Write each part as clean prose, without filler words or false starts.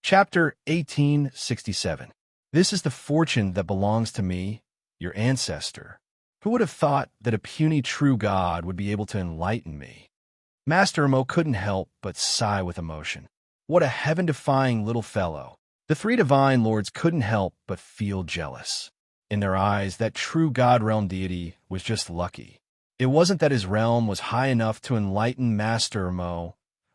Chapter 1867. This is the fortune that belongs to me, your ancestor. Who would have thought that a puny true god would be able to enlighten me? Master Emo couldn't help but sigh with emotion. What a heaven-defying little fellow. The three divine lords couldn't help but feel jealous. In their eyes, that true god realm deity was just lucky. It wasn't that his realm was high enough to enlighten Master Emo.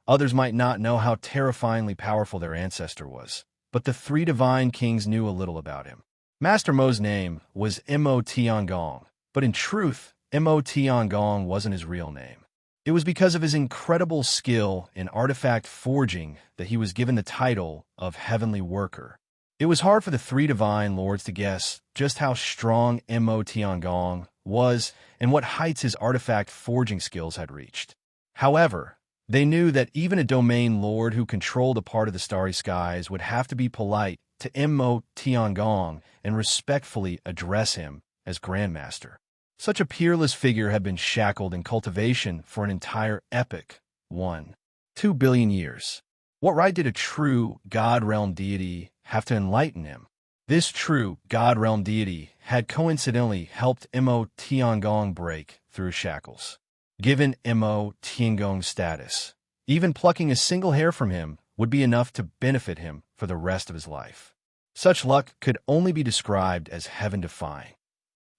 Others might not know how terrifyingly powerful their ancestor was, but the three divine kings knew a little about him. Master Mo's name was Emo Tiangong, but in truth, Emo Tiangong wasn't his real name. It was because of his incredible skill in artifact forging that he was given the title of Heavenly Worker. It was hard for the three divine lords to guess just how strong Emo Tiangong was and what heights his artifact forging skills had reached. However, they knew that even a domain lord who controlled a part of the starry skies would have to be polite to Emo Tiangong and respectfully address him as Grandmaster. Such a peerless figure had been shackled in cultivation for an entire epoch, 2 billion years. What right did a true God realm deity have to enlighten him? This true God realm deity had coincidentally helped Emo Tiangong break through his shackles. Given Emo Tiangong's status, even plucking a single hair from him would be enough to benefit him for the rest of his life. Such luck could only be described as heaven-defying.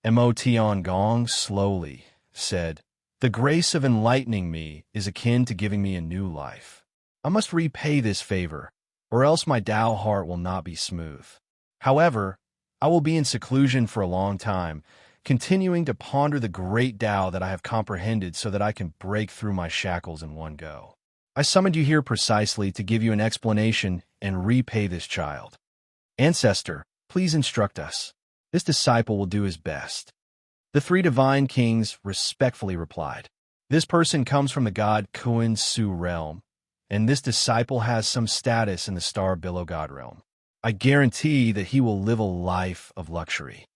Emo Tiangong slowly said, "The grace of enlightening me is akin to giving me a new life. I must repay this favor, or else my Tao heart will not be smooth. However, I will be in seclusion for a long time, continuing to ponder the great Tao that I have comprehended so that I can break through my shackles in one go. I summoned you here precisely to give you an explanation and repay this child. Ancestor, please instruct us. This disciple will do his best." The three divine kings respectfully replied, "This person comes from the god Kuan Su realm, and this disciple has some status in the star billow god realm. I guarantee that he will live a life of luxury."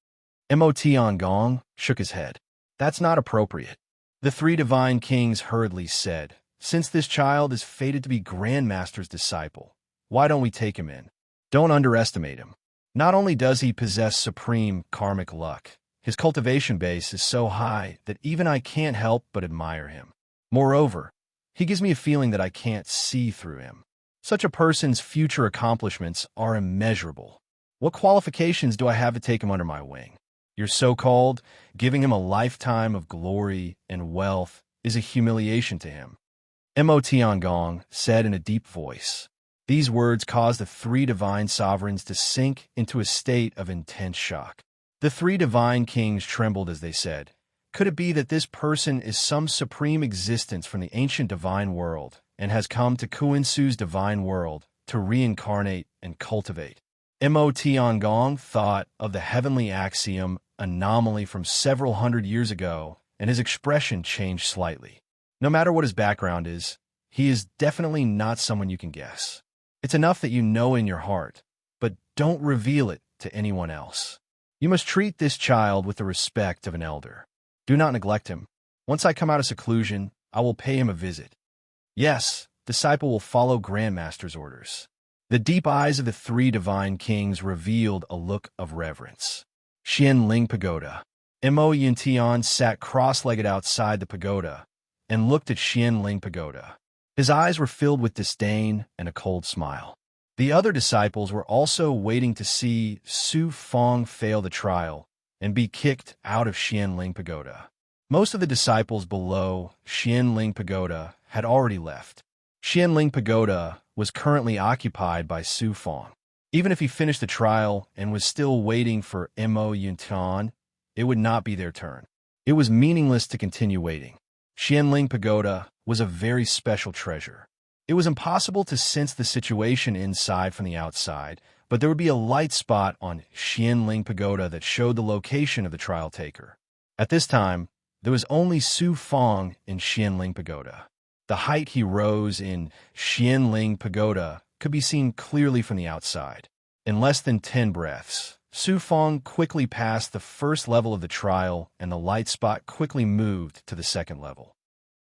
Emo Tiangong shook his head. "That's not appropriate." The three divine kings hurriedly said, "Since this child is fated to be Grandmaster's disciple, why don't we take him in? Don't underestimate him. Not only does he possess supreme karmic luck, his cultivation base is so high that even I can't help but admire him. Moreover, he gives me a feeling that I can't see through him. Such a person's future accomplishments are immeasurable. What qualifications do I have to take him under my wing? Your so-called giving him a lifetime of glory and wealth is a humiliation to him." Emo Tiangong said in a deep voice. These words caused the three divine sovereigns to sink into a state of intense shock. The three divine kings trembled as they said, "Could it be that this person is some supreme existence from the ancient divine world and has come to Kuan Su's divine world to reincarnate and cultivate?" Emo Tiangong thought of the heavenly axiom anomaly from several hundred years ago, and his expression changed slightly. No matter what his background is, he is definitely not someone you can guess. It's enough that you know in your heart, but don't reveal it to anyone else. You must treat this child with the respect of an elder. Do not neglect him. Once I come out of seclusion, I will pay him a visit. Yes, disciple will follow Grandmaster's orders." The deep eyes of the three divine kings revealed a look of reverence. Xianling Pagoda. Emo Yintian sat cross-legged outside the pagoda and looked at Xianling Pagoda. His eyes were filled with disdain and a cold smile. The other disciples were also waiting to see Su Fong fail the trial and be kicked out of Xianling Pagoda. Most of the disciples below Xianling Pagoda had already left. Xianling Pagoda was currently occupied by Su Fong. Even if he finished the trial and was still waiting for Emo Yuntian, it would not be their turn. It was meaningless to continue waiting. Xianling Pagoda was a very special treasure. It was impossible to sense the situation inside from the outside, but there would be a light spot on Xianling Pagoda that showed the location of the trial taker. At this time, there was only Su Fong in Xianling Pagoda. The height he rose in Xianling Pagoda could be seen clearly from the outside. In less than 10 breaths, Su Fong quickly passed the first level of the trial, and the light spot quickly moved to the second level.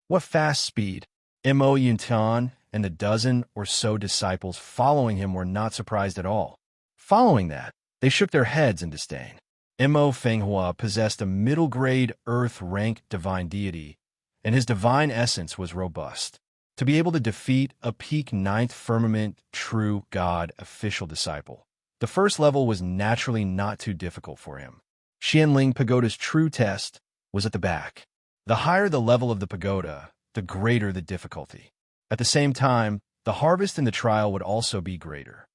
What fast speed! Emo Yuntian and the dozen or so disciples following him were not surprised at all. Following that, they shook their heads in disdain. Mo Fenghua possessed a middle-grade Earth-rank divine deity, and his divine essence was robust. To be able to defeat a peak ninth firmament true God official disciple, the first level was naturally not too difficult for him. Xianling Pagoda's true test was at the back. The higher the level of the pagoda, the greater the difficulty. At the same time, the harvest in the trial would also be greater.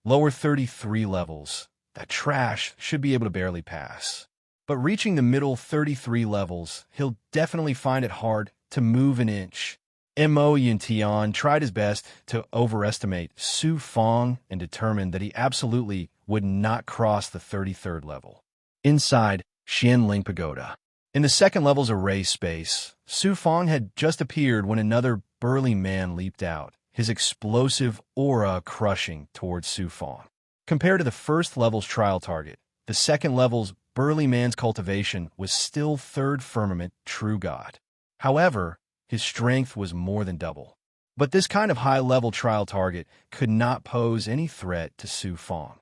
Lower 33 levels, that trash should be able to barely pass. But reaching the middle 33 levels, he'll definitely find it hard to move an inch. Mo Yuntian tried his best to overestimate Su Fong and determined that he absolutely would not cross the 33rd level. Inside Xianling Pagoda, in the second level's array space, Su Fong had just appeared when another burly man leaped out, his explosive aura crushing towards Su Fong. Compared to the first level's trial target, the second level's burly man's cultivation was still third firmament true God. However, his strength was more than double. But this kind of high-level trial target could not pose any threat to Su Fong.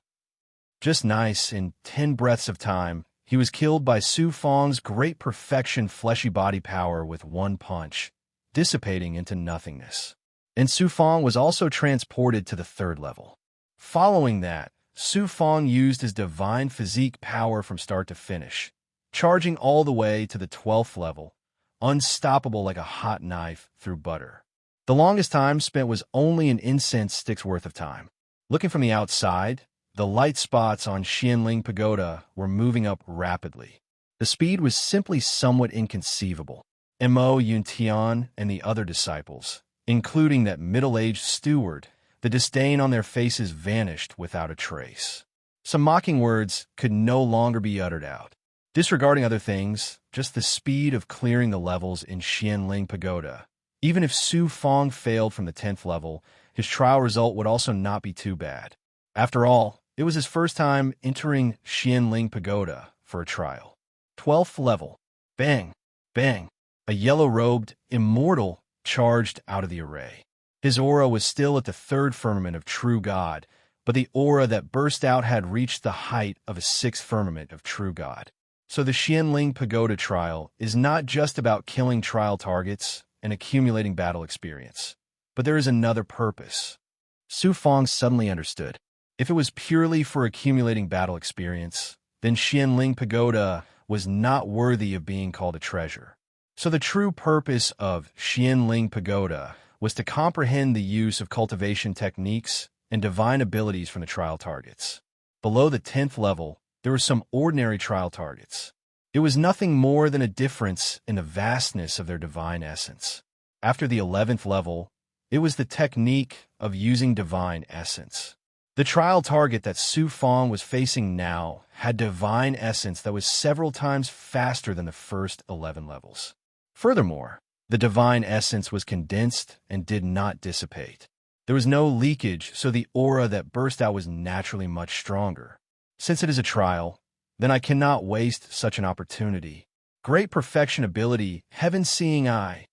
Just nice, in 10 breaths of time, he was killed by Su Fong's great perfection fleshy body power with one punch, dissipating into nothingness. And Su Fong was also transported to the third level. Following that, Su Fong used his divine physique power from start to finish, charging all the way to the 12th level, unstoppable like a hot knife through butter. The longest time spent was only an incense stick's worth of time. Looking from the outside, the light spots on Xianling Pagoda were moving up rapidly. The speed was simply somewhat inconceivable. Mo Yuntian and the other disciples, including that middle-aged steward, the disdain on their faces vanished without a trace. Some mocking words could no longer be uttered out. Disregarding other things, just the speed of clearing the levels in Xianling Pagoda. Even if Su Fong failed from the 10th level, his trial result would also not be too bad. After all, it was his first time entering Xianling Pagoda for a trial. 12th level. Bang! Bang! A yellow-robed immortal charged out of the array. His aura was still at the third firmament of true God, but the aura that burst out had reached the height of a sixth firmament of true God. So the Xianling Pagoda trial is not just about killing trial targets and accumulating battle experience, but there is another purpose. Su Fong suddenly understood. If it was purely for accumulating battle experience, then Xianling Pagoda was not worthy of being called a treasure. So the true purpose of Xianling Pagoda was to comprehend the use of cultivation techniques and divine abilities from the trial targets. Below the 10th level, there were some ordinary trial targets. It was nothing more than a difference in the vastness of their divine essence. After the 11th level, it was the technique of using divine essence. The trial target that Su Fong was facing now had divine essence that was several times faster than the first 11 levels. Furthermore, the divine essence was condensed and did not dissipate. There was no leakage, so the aura that burst out was naturally much stronger. Since it is a trial, then I cannot waste such an opportunity. Great perfection ability, heaven-seeing eye.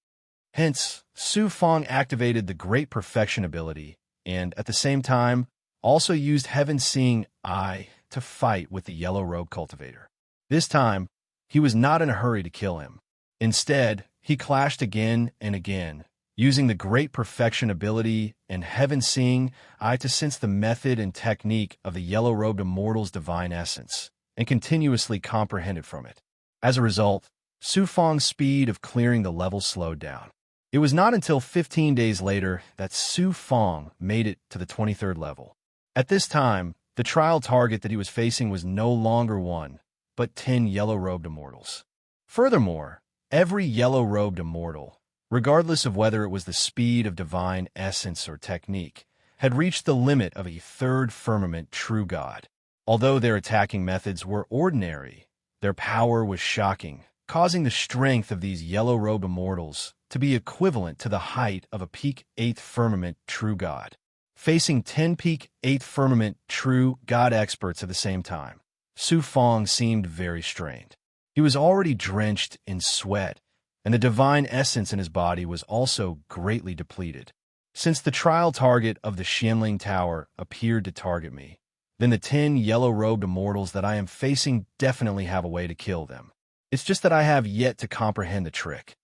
Hence, Su Fong activated the great perfection ability, and at the same time, also used heaven-seeing eye to fight with the yellow robe cultivator. This time, he was not in a hurry to kill him. Instead, he clashed again and again, using the great perfection ability and heaven-seeing eye to sense the method and technique of the yellow-robed immortal's divine essence, and continuously comprehended from it. As a result, Su Fong's speed of clearing the level slowed down. It was not until 15 days later that Su Fong made it to the 23rd level. At this time, the trial target that he was facing was no longer one, but 10 yellow-robed immortals. Furthermore, every yellow-robed immortal, regardless of whether it was the speed of divine essence or technique, had reached the limit of a third firmament true God. Although their attacking methods were ordinary, their power was shocking, causing the strength of these yellow-robed immortals to be equivalent to the height of a peak 8th firmament true God. Facing 10 peak 8th firmament true God experts at the same time, Su Fong seemed very strained. He was already drenched in sweat, and the divine essence in his body was also greatly depleted. Since the trial target of the Xianling Tower appeared to target me, then the 10 yellow-robed immortals that I am facing definitely have a way to kill them. It's just that I have yet to comprehend the trick.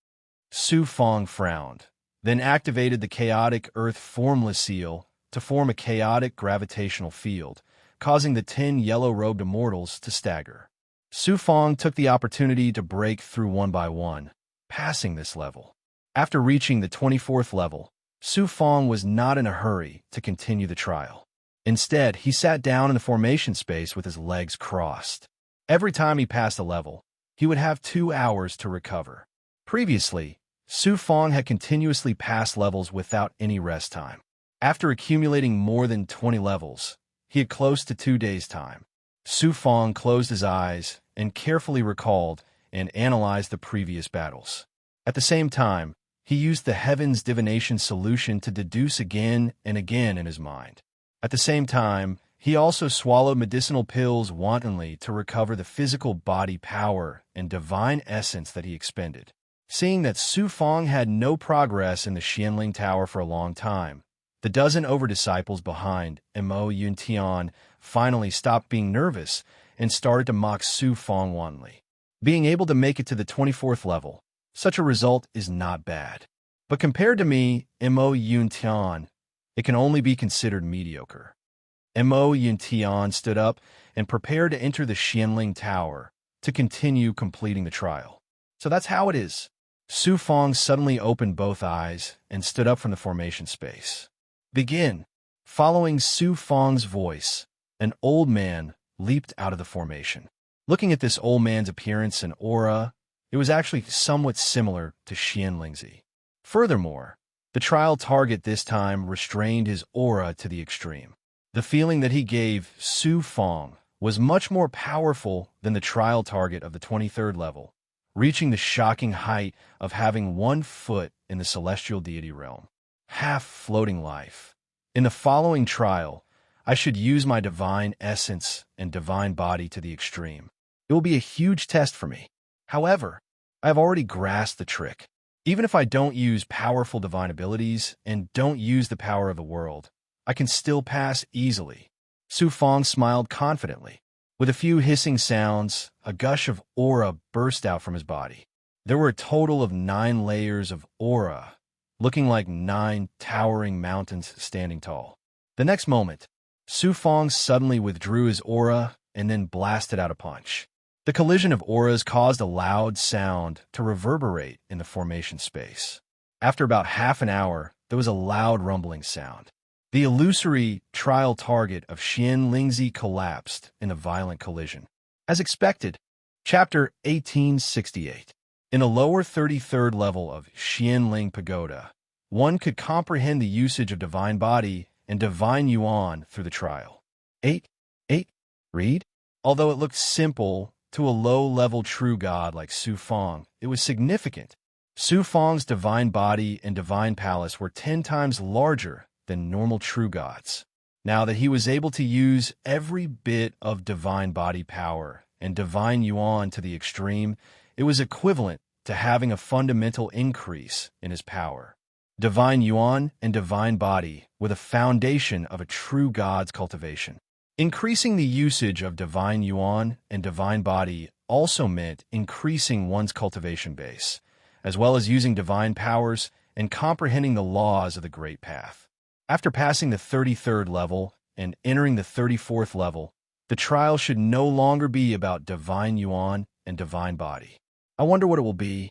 Su Fong frowned, then activated the chaotic earth formless seal to form a chaotic gravitational field, causing the 10 yellow-robed immortals to stagger. Su Fong took the opportunity to break through one by one, passing this level. After reaching the 24th level, Su Fong was not in a hurry to continue the trial. Instead, he sat down in the formation space with his legs crossed. Every time he passed a level, he would have 2 hours to recover. Previously, Su Fong had continuously passed levels without any rest time. After accumulating more than 20 levels, he had close to 2 days' time. Su Fong closed his eyes and carefully recalled and analyzed the previous battles. At the same time, he used the Heaven's Divination solution to deduce again and again in his mind. At the same time, he also swallowed medicinal pills wantonly to recover the physical body power and divine essence that he expended. Seeing that Su Fong had no progress in the Xianling Tower for a long time, the dozen over-disciples behind Mo Yuntian finally stopped being nervous and started to mock Su Fong wantonly. Being able to make it to the 24th level, such a result is not bad. But compared to me, Mo Yuntian, it can only be considered mediocre. Mo Yuntian stood up and prepared to enter the Xianling Tower to continue completing the trial. So that's how it is. Su Fong suddenly opened both eyes and stood up from the formation space. Begin. Following Su Fong's voice, an old man leaped out of the formation. Looking at this old man's appearance and aura, it was actually somewhat similar to Xianlingzi. Furthermore, the trial target this time restrained his aura to the extreme. The feeling that he gave Su Fong was much more powerful than the trial target of the 23rd level, reaching the shocking height of having 1 foot in the celestial deity realm. Half-floating life. In the following trial, I should use my divine essence and divine body to the extreme. It will be a huge test for me. However, I have already grasped the trick. Even if I don't use powerful divine abilities and don't use the power of the world, I can still pass easily. Su Fong smiled confidently. With a few hissing sounds, a gush of aura burst out from his body. There were a total of 9 layers of aura, looking like 9 towering mountains standing tall. The next moment, Su Fong suddenly withdrew his aura and then blasted out a punch. The collision of auras caused a loud sound to reverberate in the formation space. After about half an hour, there was a loud rumbling sound. The illusory trial target of Xianlingzi collapsed in a violent collision. As expected, Chapter 1868. In the lower 33rd level of Xianling Pagoda, one could comprehend the usage of Divine Body and Divine Yuan through the trial. 8. Read? Although it looked simple to a low-level true god like Su Fong, it was significant. Su Fong's Divine Body and Divine Palace were 10 times larger than normal true gods. Now that he was able to use every bit of Divine Body power and Divine Yuan to the extreme, it was equivalent to having a fundamental increase in his power. Divine Yuan and Divine Body were the foundation of a true god's cultivation. Increasing the usage of Divine Yuan and Divine Body also meant increasing one's cultivation base, as well as using divine powers and comprehending the laws of the Great Path. After passing the 33rd level and entering the 34th level, the trial should no longer be about Divine Yuan and Divine Body. I wonder what it will be.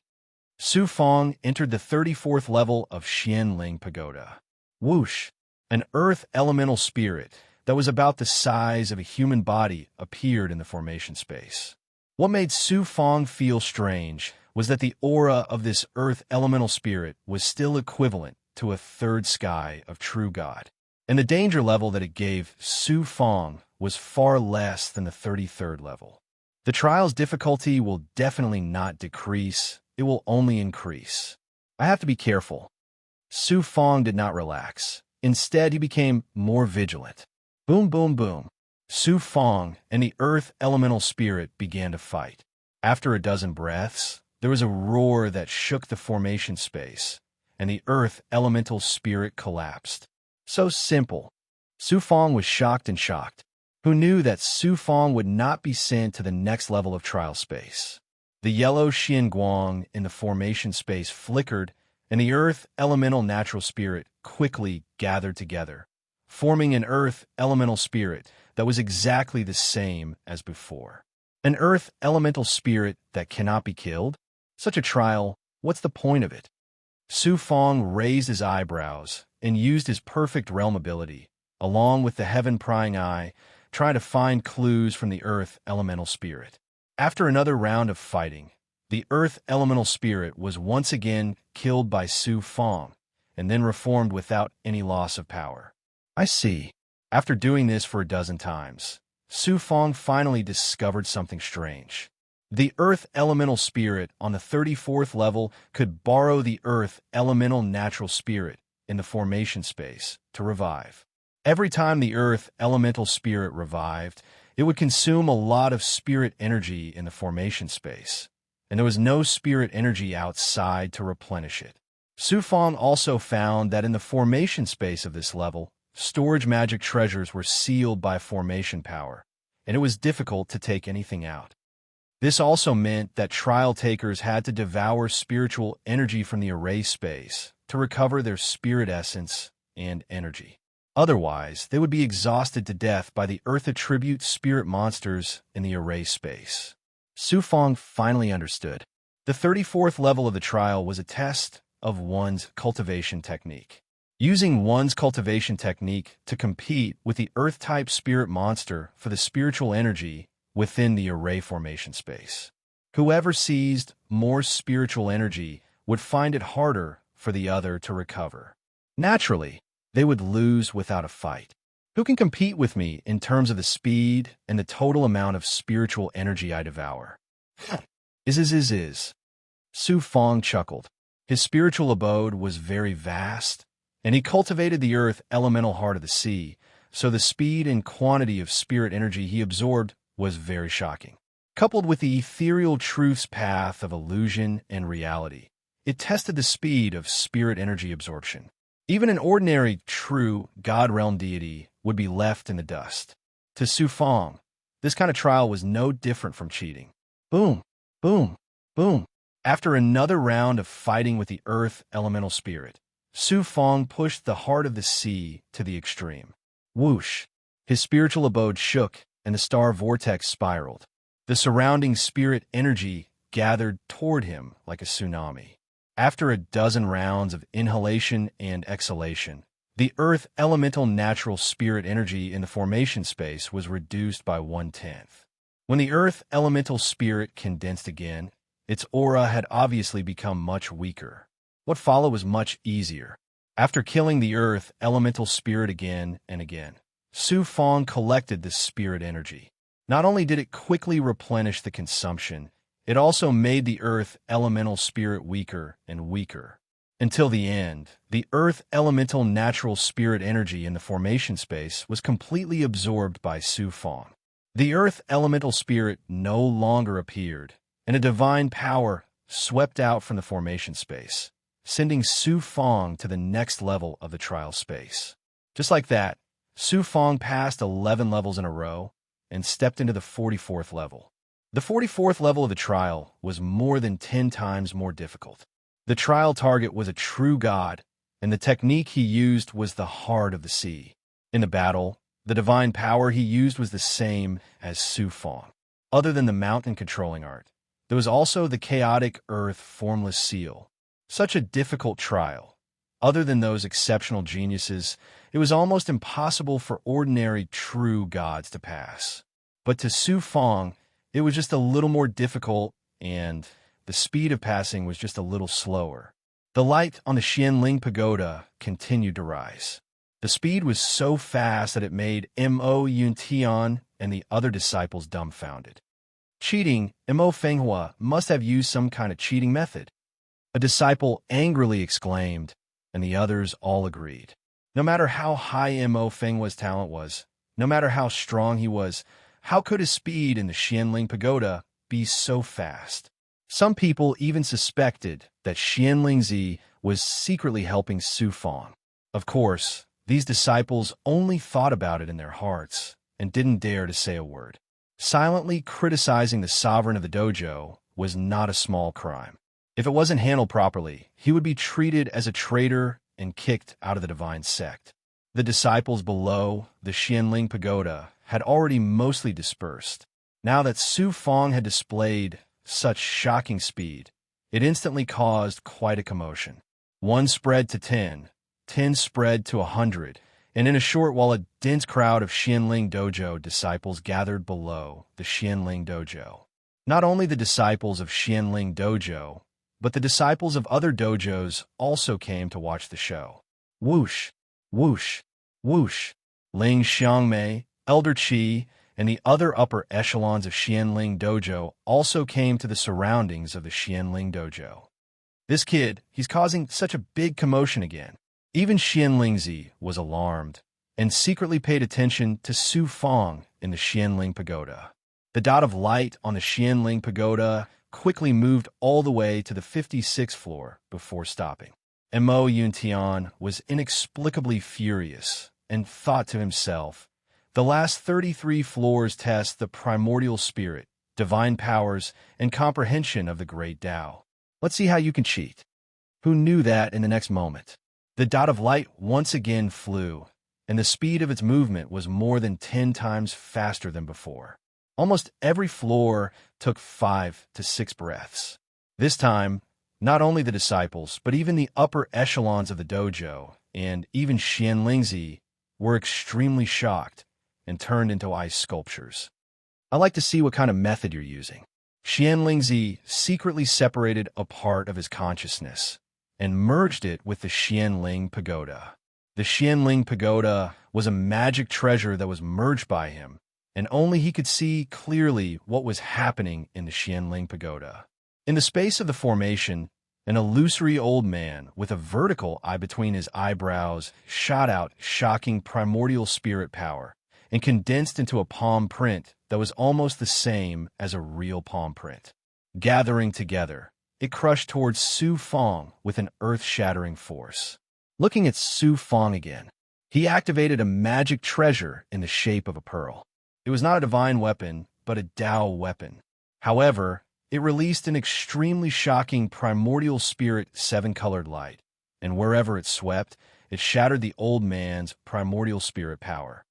Su Fong entered the 34th level of Xianling Pagoda. Whoosh! An earth elemental spirit that was about the size of a human body appeared in the formation space. What made Su Fong feel strange was that the aura of this earth elemental spirit was still equivalent to a 3rd sky of true God, and the danger level that it gave Su Fong was far less than the 33rd level. The trial's difficulty will definitely not decrease, it will only increase. I have to be careful. Su Fong did not relax. Instead, he became more vigilant. Boom, boom, boom. Su Fong and the earth elemental spirit began to fight. After a dozen breaths, there was a roar that shook the formation space, and the earth elemental spirit collapsed. So simple. Su Fong was shocked and shocked. Who knew that Su Fong would not be sent to the next level of trial space? The yellow Xian Guang in the formation space flickered, and the earth elemental natural spirit quickly gathered together, forming an earth elemental spirit that was exactly the same as before. An earth elemental spirit that cannot be killed? Such a trial, what's the point of it? Su Fong raised his eyebrows and used his perfect realm ability, along with the heaven-prying eye, trying to find clues from the earth elemental spirit. After another round of fighting, the earth elemental spirit was once again killed by Su Fong, and then reformed without any loss of power. I see. After doing this for a dozen times, Su Fong finally discovered something strange. The earth elemental spirit on the 34th level could borrow the earth elemental natural spirit in the formation space to revive. Every time the earth elemental spirit revived, it would consume a lot of spirit energy in the formation space, and there was no spirit energy outside to replenish it. Su Fong also found that in the formation space of this level, storage magic treasures were sealed by formation power, and it was difficult to take anything out. This also meant that trial takers had to devour spiritual energy from the array space to recover their spirit essence and energy. Otherwise, they would be exhausted to death by the earth attribute spirit monsters in the array space. Su Fong finally understood. The 34th level of the trial was a test of one's cultivation technique. Using one's cultivation technique to compete with the earth-type spirit monster for the spiritual energy within the array formation space. Whoever seized more spiritual energy would find it harder for the other to recover. Naturally, they would lose without a fight. Who can compete with me in terms of the speed and the total amount of spiritual energy I devour? Is. Su Fong chuckled. His spiritual abode was very vast, and he cultivated the earth elemental heart of the sea, so the speed and quantity of spirit energy he absorbed was very shocking. Coupled with the ethereal truth's path of illusion and reality, it tested the speed of spirit energy absorption. Even an ordinary, true, God realm deity would be left in the dust. To Su Fong, this kind of trial was no different from cheating. Boom, boom, boom. After another round of fighting with the earth elemental spirit, Su Fong pushed the heart of the sea to the extreme. Whoosh! His spiritual abode shook, and the star vortex spiraled. The surrounding spirit energy gathered toward him like a tsunami. After a dozen rounds of inhalation and exhalation, the earth elemental natural spirit energy in the formation space was reduced by 1/10. When the earth elemental spirit condensed again, its aura had obviously become much weaker. What followed was much easier. After killing the earth elemental spirit again and again, Su Fong collected the spirit energy. Not only did it quickly replenish the consumption, it also made the earth elemental spirit weaker and weaker. Until the end, the earth elemental natural spirit energy in the formation space was completely absorbed by Su Fong. The earth elemental spirit no longer appeared, and a divine power swept out from the formation space, sending Su Fong to the next level of the trial space. Just like that, Su Fong passed 11 levels in a row and stepped into the 44th level. The 44th level of the trial was more than 10 times more difficult. The trial target was a true god, and the technique he used was the heart of the sea. In the battle, the divine power he used was the same as Su Fong. Other than the mountain controlling art, there was also the chaotic earth formless seal. Such a difficult trial. Other than those exceptional geniuses, it was almost impossible for ordinary true gods to pass. But to Su Fong, it was just a little more difficult, and the speed of passing was just a little slower. The light on the Xianling Pagoda continued to rise. The speed was so fast that it made Mo Yuntian and the other disciples dumbfounded. Cheating, Mo Fenghua must have used some kind of cheating method. A disciple angrily exclaimed, and the others all agreed. No matter how high Mo Fenghua's talent was, no matter how strong he was, how could his speed in the Xianling Pagoda be so fast? Some people even suspected that Xianlingzi was secretly helping Su Fang. Of course, these disciples only thought about it in their hearts and didn't dare to say a word. Silently criticizing the sovereign of the dojo was not a small crime. If it wasn't handled properly, he would be treated as a traitor and kicked out of the divine sect. The disciples below the Xianling Pagoda had already mostly dispersed. Now that Su Fang had displayed such shocking speed, it instantly caused quite a commotion. 1 spread to 10, 10 spread to 100, and in a short while a dense crowd of Xianling Dojo disciples gathered below the Xianling Dojo. Not only the disciples of Xianling Dojo, but the disciples of other dojos also came to watch the show. Whoosh, whoosh, whoosh. Ling Xiangmei, Elder Qi, and the other upper echelons of Xianling Dojo also came to the surroundings of the Xianling Dojo. This kid, he's causing such a big commotion again. Even Xianlingzi was alarmed and secretly paid attention to Su Fang in the Xianling Pagoda. The dot of light on the Xianling Pagoda quickly moved all the way to the 56th floor before stopping. Mo Yuntian was inexplicably furious and thought to himself, the last 33 floors test the primordial spirit, divine powers, and comprehension of the great Tao. Let's see how you can cheat. Who knew that in the next moment? The dot of light once again flew, and the speed of its movement was more than 10 times faster than before. Almost every floor took 5 to 6 breaths. This time, not only the disciples, but even the upper echelons of the dojo, and even Xianlingzi, were extremely shocked and turned into ice sculptures. I like to see what kind of method you're using. Xianlingzi secretly separated a part of his consciousness and merged it with the Xianling Pagoda. The Xianling Pagoda was a magic treasure that was merged by him, and only he could see clearly what was happening in the Xianling Pagoda. In the space of the formation, an illusory old man with a vertical eye between his eyebrows shot out shocking primordial spirit power and condensed into a palm print that was almost the same as a real palm print. Gathering together, it crushed towards Su Fang with an earth-shattering force. Looking at Su Fang again, he activated a magic treasure in the shape of a pearl. It was not a divine weapon, but a Tao weapon. However, it released an extremely shocking primordial spirit 7-colored light, and wherever it swept, it shattered the old man's primordial spirit power.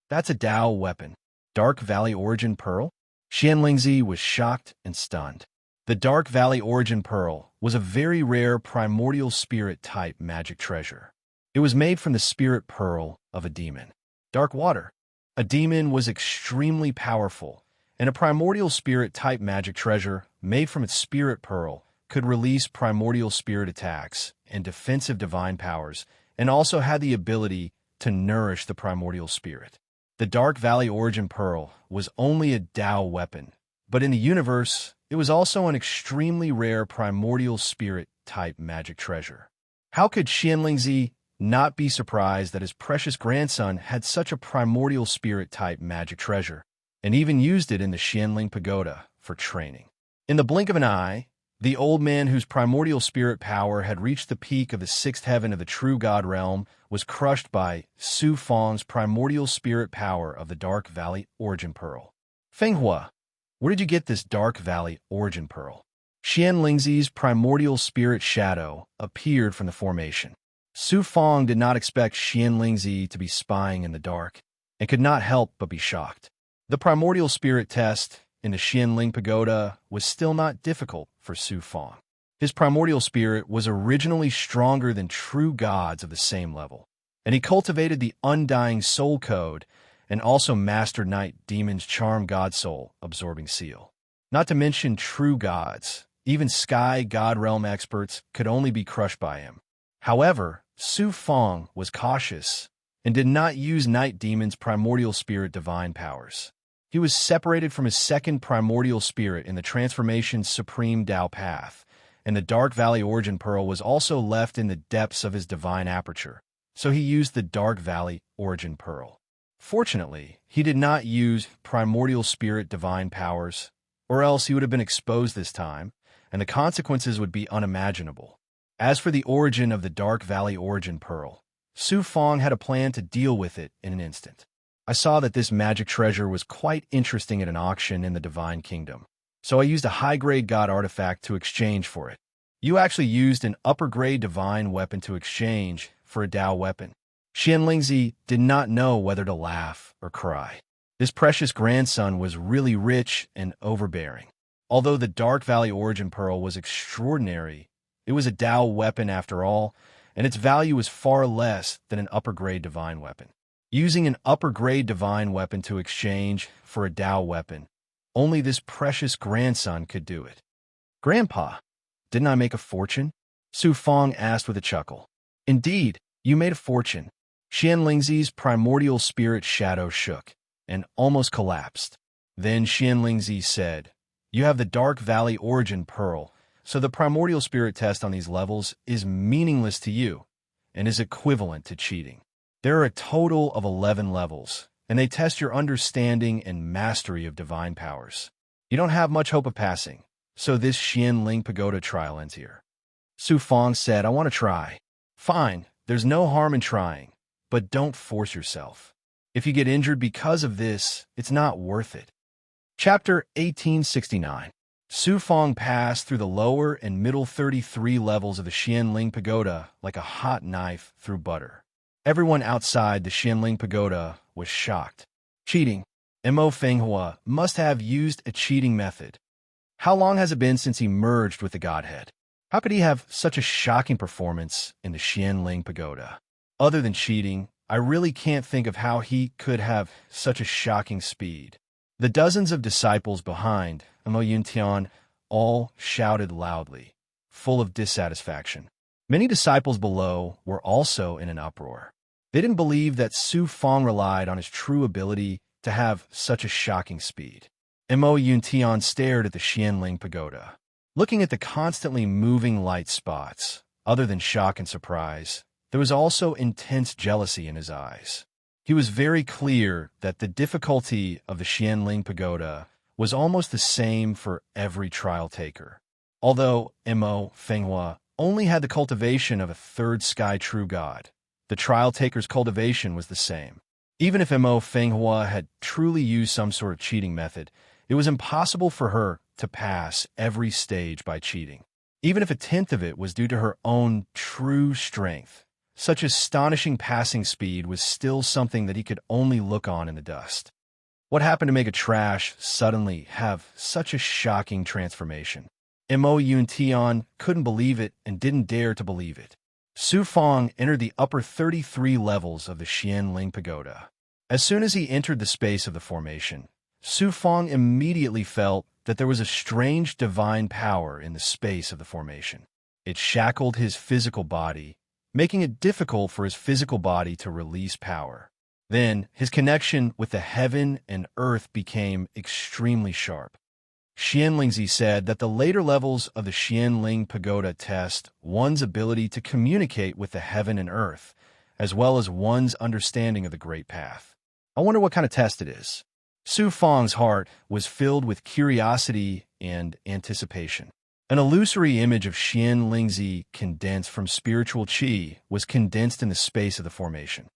That's a Tao weapon. Dark Valley Origin Pearl? Xianlingzi was shocked and stunned. The Dark Valley Origin Pearl was a very rare primordial spirit-type magic treasure. It was made from the spirit pearl of a demon. Dark Water. A demon was extremely powerful, and a primordial spirit-type magic treasure made from its spirit pearl could release primordial spirit attacks and defensive divine powers, and also had the ability to nourish the primordial spirit. The Dark Valley Origin Pearl was only a Tao weapon, but in the universe, it was also an extremely rare primordial spirit-type magic treasure. How could Xianlingzi not be surprised that his precious grandson had such a primordial spirit-type magic treasure, and even used it in the Xianling Pagoda for training? In the blink of an eye, the old man whose primordial spirit power had reached the peak of the 6th heaven of the true God realm was crushed by Su Fang's primordial spirit power of the Dark Valley Origin Pearl. Fenghua, where did you get this Dark Valley Origin Pearl? Xianlingzi's primordial spirit shadow appeared from the formation. Su Fang did not expect Xianlingzi to be spying in the dark, and could not help but be shocked. The primordial spirit test in the Xianling Pagoda was still not difficult for Su Fang. His primordial spirit was originally stronger than true gods of the same level, and he cultivated the Undying Soul Code and also mastered Night Demon's Charm God Soul Absorbing Seal. Not to mention true gods, even Sky God Realm experts could only be crushed by him. However, Su Fang was cautious and did not use Night Demon's primordial spirit divine powers. He was separated from his second primordial spirit in the transformation's supreme Tao path, and the Dark Valley Origin Pearl was also left in the depths of his divine aperture, so he used the Dark Valley Origin Pearl. Fortunately, he did not use primordial spirit divine powers, or else he would have been exposed this time, and the consequences would be unimaginable. As for the origin of the Dark Valley Origin Pearl, Su Fong had a plan to deal with it in an instant. I saw that this magic treasure was quite interesting at an auction in the Divine Kingdom, so I used a high-grade god artifact to exchange for it. You actually used an upper-grade divine weapon to exchange for a Dao weapon. Xianlingzi did not know whether to laugh or cry. This precious grandson was really rich and overbearing. Although the Dark Valley Origin Pearl was extraordinary, it was a Dao weapon after all, and its value was far less than an upper-grade divine weapon. Using an upper-grade divine weapon to exchange for a Dao weapon, only this precious grandson could do it. "Grandpa, didn't I make a fortune?" Su Fong asked with a chuckle. "Indeed, you made a fortune." Xianlingzi's primordial spirit shadow shook and almost collapsed. Then Xianlingzi said, "You have the Dark Valley Origin Pearl, so the primordial spirit test on these levels is meaningless to you and is equivalent to cheating. There are a total of 11 levels, and they test your understanding and mastery of divine powers. You don't have much hope of passing, so this Xianling Pagoda trial ends here." Su Fong said, "I want to try." "Fine, there's no harm in trying, but don't force yourself. If you get injured because of this, it's not worth it." Chapter 1869. Su Fong passed through the lower and middle 33 levels of the Xianling Pagoda like a hot knife through butter. Everyone outside the Xianling Pagoda was shocked. Cheating. Mo Fenghua must have used a cheating method. How long has it been since he merged with the Godhead? How could he have such a shocking performance in the Xianling Pagoda? Other than cheating, I really can't think of how he could have such a shocking speed. The dozens of disciples behind Mo Yuntian all shouted loudly, full of dissatisfaction. Many disciples below were also in an uproar. They didn't believe that Su Fong relied on his true ability to have such a shocking speed. Mo Yuntian stared at the Xianling Pagoda. Looking at the constantly moving light spots, other than shock and surprise, there was also intense jealousy in his eyes. He was very clear that the difficulty of the Xianling Pagoda was almost the same for every trial taker. Although Mo Fenghua only had the cultivation of a third sky true god, the trial taker's cultivation was the same. Even if Mo Fenghua had truly used some sort of cheating method, it was impossible for her to pass every stage by cheating. Even if a tenth of it was due to her own true strength, such astonishing passing speed was still something that he could only look on in the dust. What happened to make a trash suddenly have such a shocking transformation? Mo Yuntian couldn't believe it and didn't dare to believe it. Su Fong entered the upper 33 levels of the Xianling Pagoda. As soon as he entered the space of the formation, Su Fong immediately felt that there was a strange divine power in the space of the formation. It shackled his physical body, making it difficult for his physical body to release power. Then, his connection with the heaven and earth became extremely sharp. Xianlingzi said that the later levels of the Xianling Pagoda test one's ability to communicate with the heaven and earth, as well as one's understanding of the Great Path. I wonder what kind of test it is. Su Fong's heart was filled with curiosity and anticipation. An illusory image of Xianlingzi condensed from spiritual qi was condensed in the space of the formation.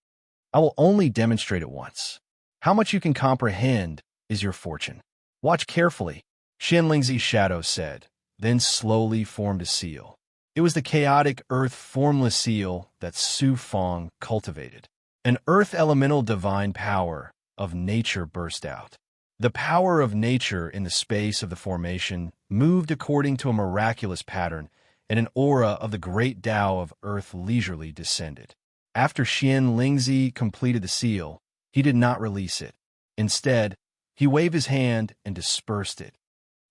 I will only demonstrate it once. How much you can comprehend is your fortune. Watch carefully, Xianlingzi's shadow said, then slowly formed a seal. It was the chaotic earth formless seal that Su Fong cultivated. An earth elemental divine power of nature burst out. The power of nature in the space of the formation moved according to a miraculous pattern, and an aura of the great Tao of earth leisurely descended. After Xianlingzi completed the seal, he did not release it. Instead, he waved his hand and dispersed it.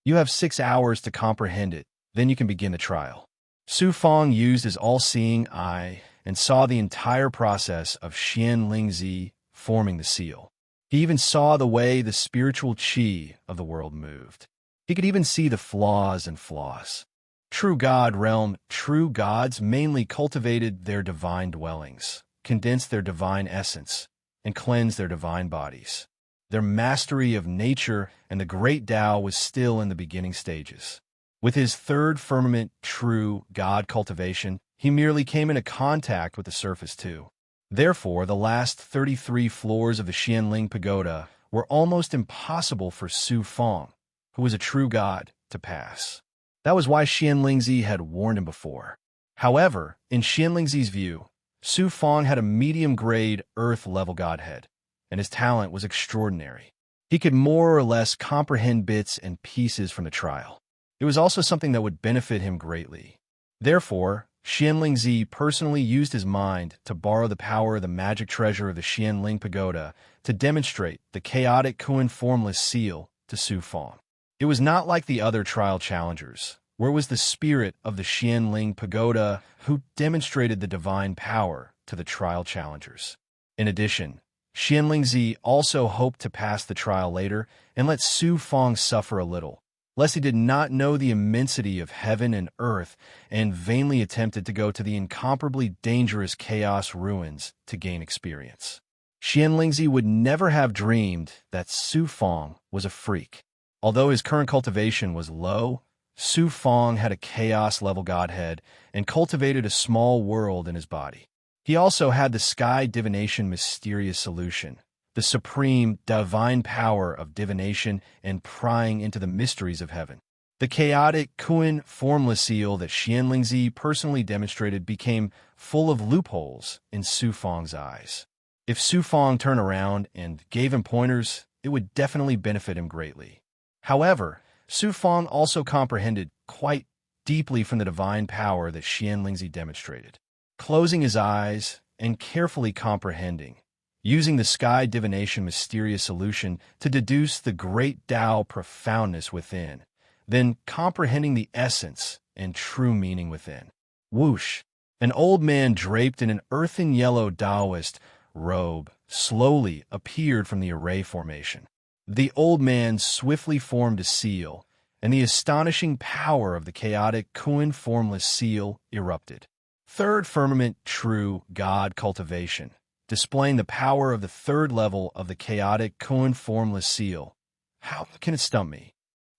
You have 6 hours to comprehend it, then you can begin the trial. Su Fong used his all-seeing eye and saw the entire process of Xianlingzi forming the seal. He even saw the way the spiritual qi of the world moved. He could even see the flaws and flaws. True God realm, true gods mainly cultivated their divine dwellings, condensed their divine essence, and cleansed their divine bodies. Their mastery of nature and the great Tao was still in the beginning stages. With his third firmament, true God cultivation, he merely came into contact with the surface too. Therefore, the last 33 floors of the Xianling Pagoda were almost impossible for Su Fong, who was a true god, to pass. That was why Xianlingzi had warned him before. However, in Xianlingzi's view, Su Fong had a medium-grade Earth-level godhead, and his talent was extraordinary. He could more or less comprehend bits and pieces from the trial. It was also something that would benefit him greatly. Therefore, Xianlingzi personally used his mind to borrow the power of the magic treasure of the Xianling Pagoda to demonstrate the chaotic Kuan formless seal to Su Fong. It was not like the other trial challengers, where it was the spirit of the Xianling Pagoda who demonstrated the divine power to the trial challengers. In addition, Xianlingzi also hoped to pass the trial later and let Su Fong suffer a little, lest he did not know the immensity of heaven and earth and vainly attempted to go to the incomparably dangerous chaos ruins to gain experience. Xianlingzi would never have dreamed that Su Fong was a freak. Although his current cultivation was low, Su Fong had a chaos-level godhead and cultivated a small world in his body. He also had the sky divination mysterious solution, the supreme divine power of divination and prying into the mysteries of heaven. The chaotic Kuan formless seal that Xianlingzi personally demonstrated became full of loopholes in Su Fong's eyes. If Su Fong turned around and gave him pointers, it would definitely benefit him greatly. However, Su Fong also comprehended quite deeply from the divine power that Xianlingzi demonstrated. Closing his eyes and carefully comprehending, using the sky divination mysterious solution to deduce the great Tao profoundness within, then comprehending the essence and true meaning within. Whoosh! An old man draped in an earthen yellow Taoist robe slowly appeared from the array formation. The old man swiftly formed a seal, and the astonishing power of the chaotic Kuan formless seal erupted. Third firmament true God cultivation, displaying the power of the third level of the chaotic Kuan formless seal. How can it stump me?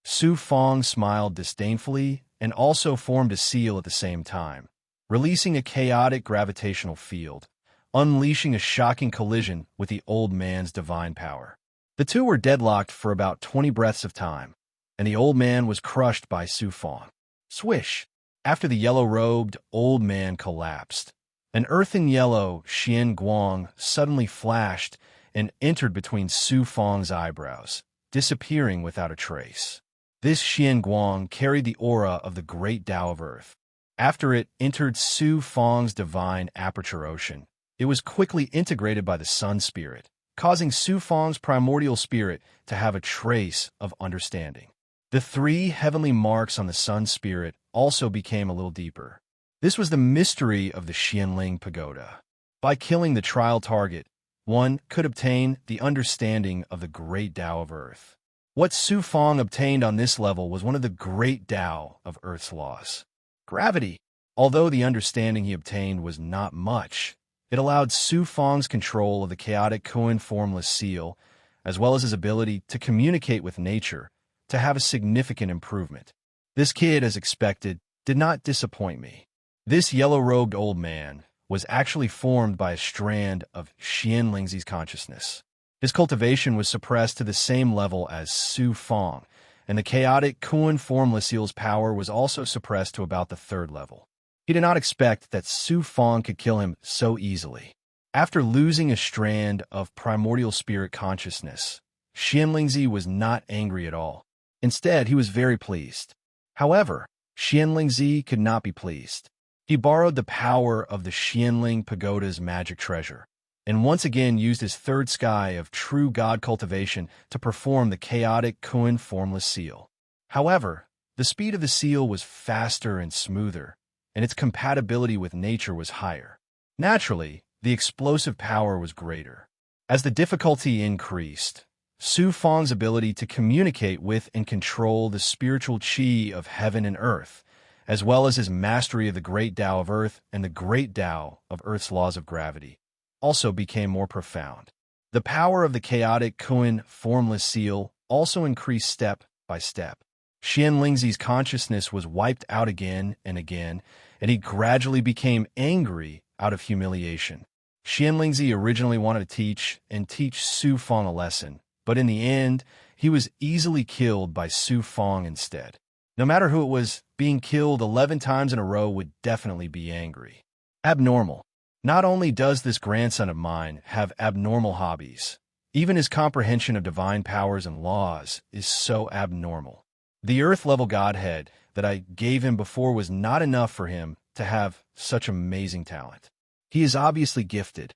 Su Fong smiled disdainfully and also formed a seal at the same time, releasing a chaotic gravitational field, unleashing a shocking collision with the old man's divine power. The two were deadlocked for about 20 breaths of time, and the old man was crushed by Su Fong. Swish! After the yellow-robed old man collapsed, an earthen yellow Xian Guang suddenly flashed and entered between Su Fong's eyebrows, disappearing without a trace. This Xian Guang carried the aura of the great Tao of Earth. After it entered Su Fong's divine aperture ocean, it was quickly integrated by the Sun Spirit, causing Su Fong's primordial spirit to have a trace of understanding. The 3 heavenly marks on the Sun Spirit also became a little deeper. This was the mystery of the Xianling Pagoda. By killing the trial target, one could obtain the understanding of the great Tao of Earth. What Su Fong obtained on this level was one of the great Tao of Earth's laws. Gravity. Although the understanding he obtained was not much, it allowed Su Fong's control of the chaotic Kuan formless seal, as well as his ability to communicate with nature, to have a significant improvement. This kid, as expected, did not disappoint me. This yellow-robed old man was actually formed by a strand of Xianlingzi's consciousness. His cultivation was suppressed to the same level as Su Fong, and the chaotic Kuan formless seal's power was also suppressed to about the 3rd level. He did not expect that Su Fong could kill him so easily. After losing a strand of primordial spirit consciousness, Xianlingzi was not angry at all. Instead, he was very pleased. However, Xianlingzi could not be pleased. He borrowed the power of the Xianling Pagoda's magic treasure, and once again used his 3rd sky of true God cultivation to perform the chaotic Kuan formless seal. However, the speed of the seal was faster and smoother, and its compatibility with nature was higher. Naturally, the explosive power was greater. As the difficulty increased, Su Fong's ability to communicate with and control the spiritual qi of heaven and earth, as well as his mastery of the great Tao of Earth and the great Tao of Earth's laws of gravity, also became more profound. The power of the chaotic Kuan formless seal also increased step by step. Xian Lingzi's consciousness was wiped out again and again, and he gradually became angry out of humiliation. Xian Lingzi originally wanted to teach Su Fong a lesson, but in the end, he was easily killed by Su Fong instead. No matter who it was, being killed 11 times in a row would definitely be angry. Abnormal. Not only does this grandson of mine have abnormal hobbies, even his comprehension of divine powers and laws is so abnormal. The earth-level godhead that I gave him before was not enough for him to have such amazing talent. He is obviously gifted.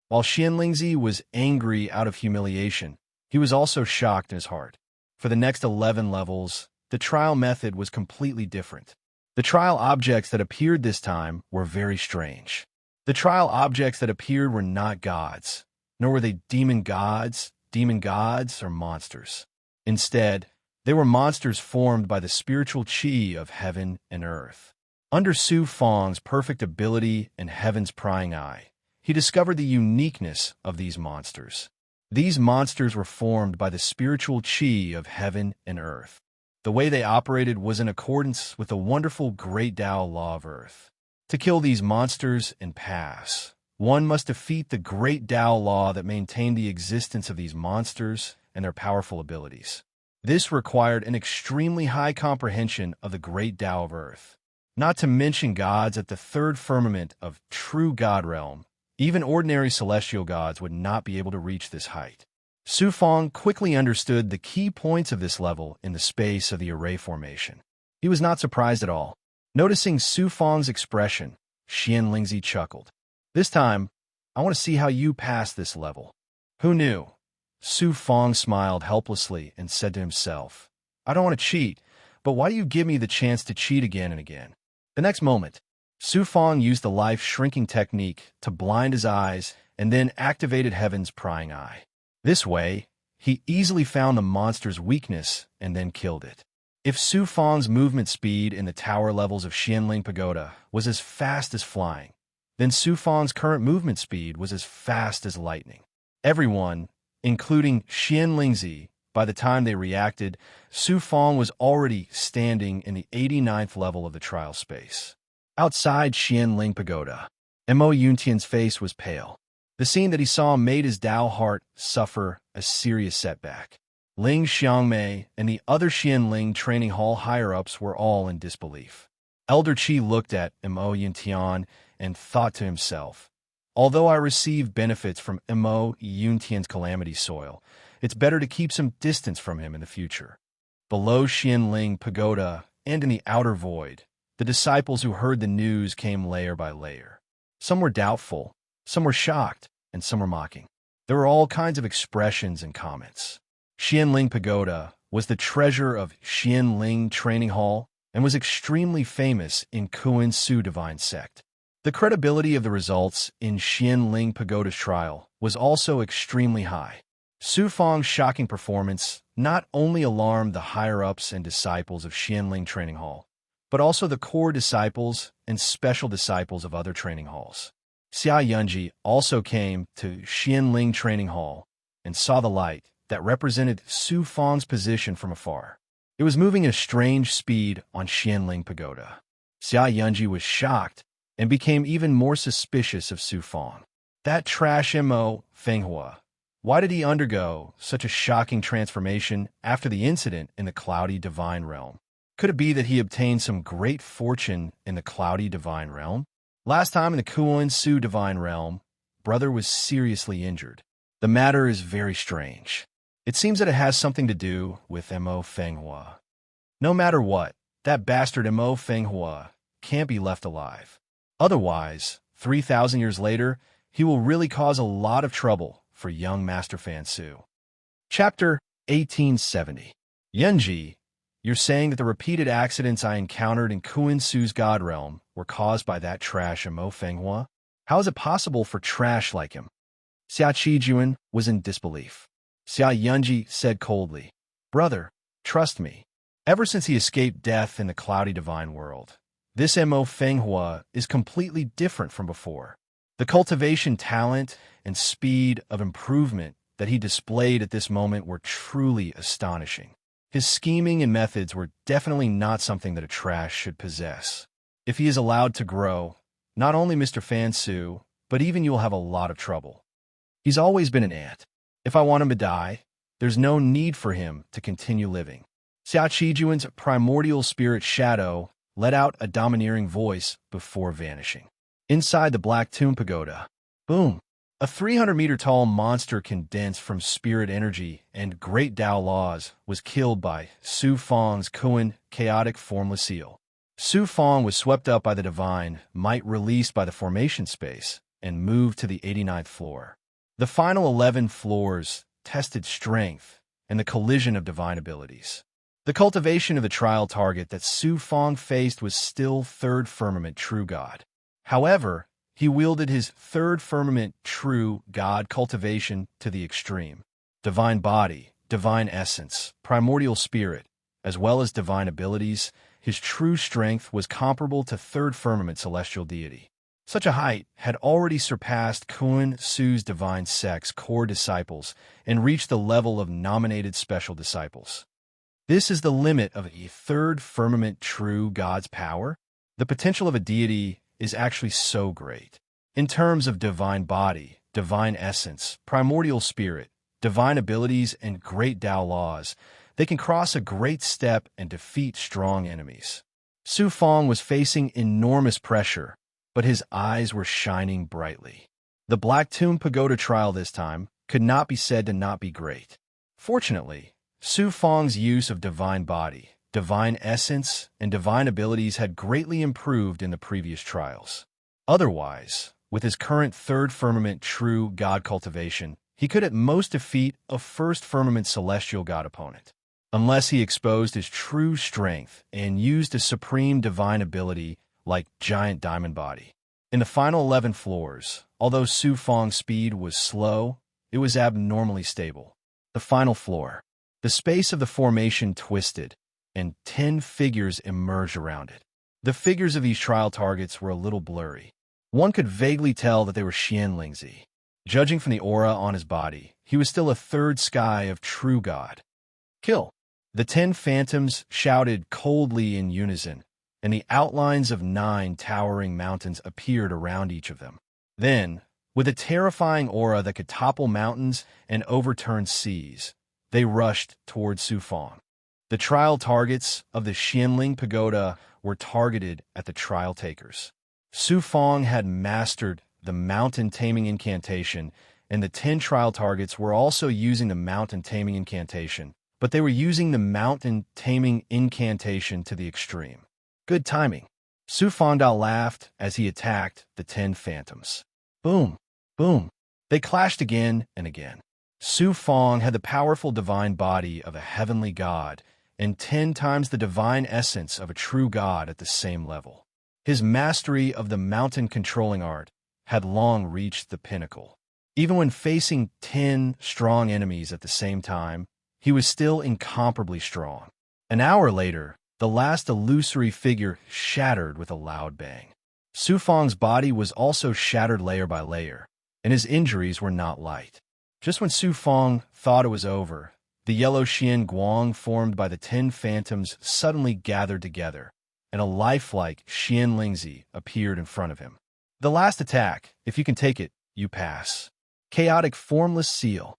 While Xian Lingzi was angry out of humiliation, he was also shocked in his heart. For the next 11 levels, the trial method was completely different. The trial objects that appeared this time were very strange. The trial objects that appeared were not gods, nor were they demon gods, or monsters. Instead, they were monsters formed by the spiritual chi of heaven and earth. Under Su Fong's perfect ability and heaven's prying eye, he discovered the uniqueness of these monsters. These monsters were formed by the spiritual chi of heaven and earth. The way they operated was in accordance with the wonderful great Tao law of earth. To kill these monsters and pass, one must defeat the great Tao law that maintained the existence of these monsters and their powerful abilities. This required an extremely high comprehension of the great Tao of earth. Not to mention gods at the third firmament of true God realm, even ordinary celestial gods would not be able to reach this height. Su Fong quickly understood the key points of this level in the space of the array formation. He was not surprised at all. Noticing Su Fong's expression, Xian Lingzi chuckled. This time, I want to see how you pass this level. Who knew? Su Fong smiled helplessly and said to himself, I don't want to cheat, but why do you give me the chance to cheat again and again? The next moment, Su Fong used the life-shrinking technique to blind his eyes and then activated heaven's prying eye. This way, he easily found the monster's weakness and then killed it. If Su Fong's movement speed in the tower levels of Xianling Pagoda was as fast as flying, then Su Fong's current movement speed was as fast as lightning. Everyone, including Xian Lingzi, by the time they reacted, Su Fong was already standing in the 89th level of the trial space. Outside Xianling Pagoda, Mo Yuntian's face was pale. The scene that he saw made his Tao heart suffer a serious setback. Ling Xiangmei and the other Xianling training hall higher-ups were all in disbelief. Elder Qi looked at Mo Yuntian and thought to himself, although I receive benefits from Mo Yuntian's calamity soil, it's better to keep some distance from him in the future. Below Xianling Pagoda and in the outer void, the disciples who heard the news came layer by layer. Some were doubtful, some were shocked, and some were mocking. There were all kinds of expressions and comments. Xianling Pagoda was the treasure of Xianling Training Hall and was extremely famous in Kuan Su divine sect. The credibility of the results in Xianling Pagoda's trial was also extremely high. Su Fong's shocking performance not only alarmed the higher-ups and disciples of Xianling Training Hall, but also the core disciples and special disciples of other training halls. Xia Yunji also came to Xianling Training Hall and saw the light that represented Su Fong's position from afar. It was moving at a strange speed on Xianling Pagoda. Xia Yunji was shocked and became even more suspicious of Su Fong. That trash Mo Fenghua. Why did he undergo such a shocking transformation after the incident in the cloudy divine realm? Could it be that he obtained some great fortune in the cloudy divine realm? Last time in the Kuan Su divine realm, brother was seriously injured. The matter is very strange. It seems that it has something to do with Mo Fenghua. No matter what, that bastard Mo Fenghua can't be left alive. Otherwise, 3,000 years later, he will really cause a lot of trouble for young Master Fan Su. Chapter 1870. Yunji, you're saying that the repeated accidents I encountered in Kuan Su's God realm were caused by that trash Mo Fenghua? How is it possible for trash like him? Xia Qijuan was in disbelief. Xia Yunji said coldly, Brother, trust me. Ever since he escaped death in the cloudy divine world, this Mo Fenghua is completely different from before. The cultivation talent and speed of improvement that he displayed at this moment were truly astonishing. His scheming and methods were definitely not something that a trash should possess. If he is allowed to grow, not only Mr. Fan Su, but even you'll have a lot of trouble. He's always been an ant. If I want him to die, there's no need for him to continue living. Xiao Qijuan's primordial spirit shadow let out a domineering voice before vanishing. Inside the Black Tomb Pagoda, boom! A 300-meter-tall monster condensed from spirit energy and great Tao laws was killed by Su Fong's Kuan chaotic formless seal. Su Fong was swept up by the divine might released by the formation space and moved to the 89th floor. The final 11 floors tested strength and the collision of divine abilities. The cultivation of the trial target that Su Fong faced was still Third Firmament True God. However, he wielded his Third Firmament True God cultivation to the extreme. Divine body, divine essence, primordial spirit, as well as divine abilities, his true strength was comparable to Third Firmament Celestial Deity. Such a height had already surpassed Kuan Su's divine sex core disciples and reached the level of nominated special disciples. This is the limit of a Third Firmament True God's power. The potential of a deity is actually so great. In terms of divine body, divine essence, primordial spirit, divine abilities, and great Tao laws, they can cross a great step and defeat strong enemies. Su Fong was facing enormous pressure, but his eyes were shining brightly. The Black Tomb Pagoda trial this time could not be said to not be great. Fortunately, Su Fong's use of divine body, divine essence, and divine abilities had greatly improved in the previous trials. Otherwise, with his current Third Firmament True God cultivation, he could at most defeat a First Firmament Celestial God opponent. Unless he exposed his true strength and used a supreme divine ability like Giant Diamond Body. In the final 11 floors, although Su Fong's speed was slow, it was abnormally stable. The final floor. The space of the formation twisted, and 10 figures emerged around it. The figures of these trial targets were a little blurry. One could vaguely tell that they were Xianlingzi. Judging from the aura on his body, he was still a third sky of true God. Kill! The 10 phantoms shouted coldly in unison, and the outlines of 9 towering mountains appeared around each of them. Then, with a terrifying aura that could topple mountains and overturn seas, they rushed toward Su Fong. The trial targets of the Xianling Pagoda were targeted at the trial takers. Su Fong had mastered the mountain taming incantation, and the 10 trial targets were also using the mountain taming incantation, but they were using the mountain taming incantation to the extreme. Good timing. Su Fongdao laughed as he attacked the 10 phantoms. Boom, boom. They clashed again and again. Su Fong had the powerful divine body of a heavenly god and 10 times the divine essence of a true god at the same level. His mastery of the mountain controlling art had long reached the pinnacle. Even when facing 10 strong enemies at the same time, he was still incomparably strong. An hour later, the last illusory figure shattered with a loud bang. Su Fong's body was also shattered layer by layer, and his injuries were not light. Just when Su Fong thought it was over, the yellow Xian Guang formed by the 10 phantoms suddenly gathered together, and a lifelike Xianlingzi appeared in front of him. The last attack, if you can take it, you pass. Chaotic formless seal.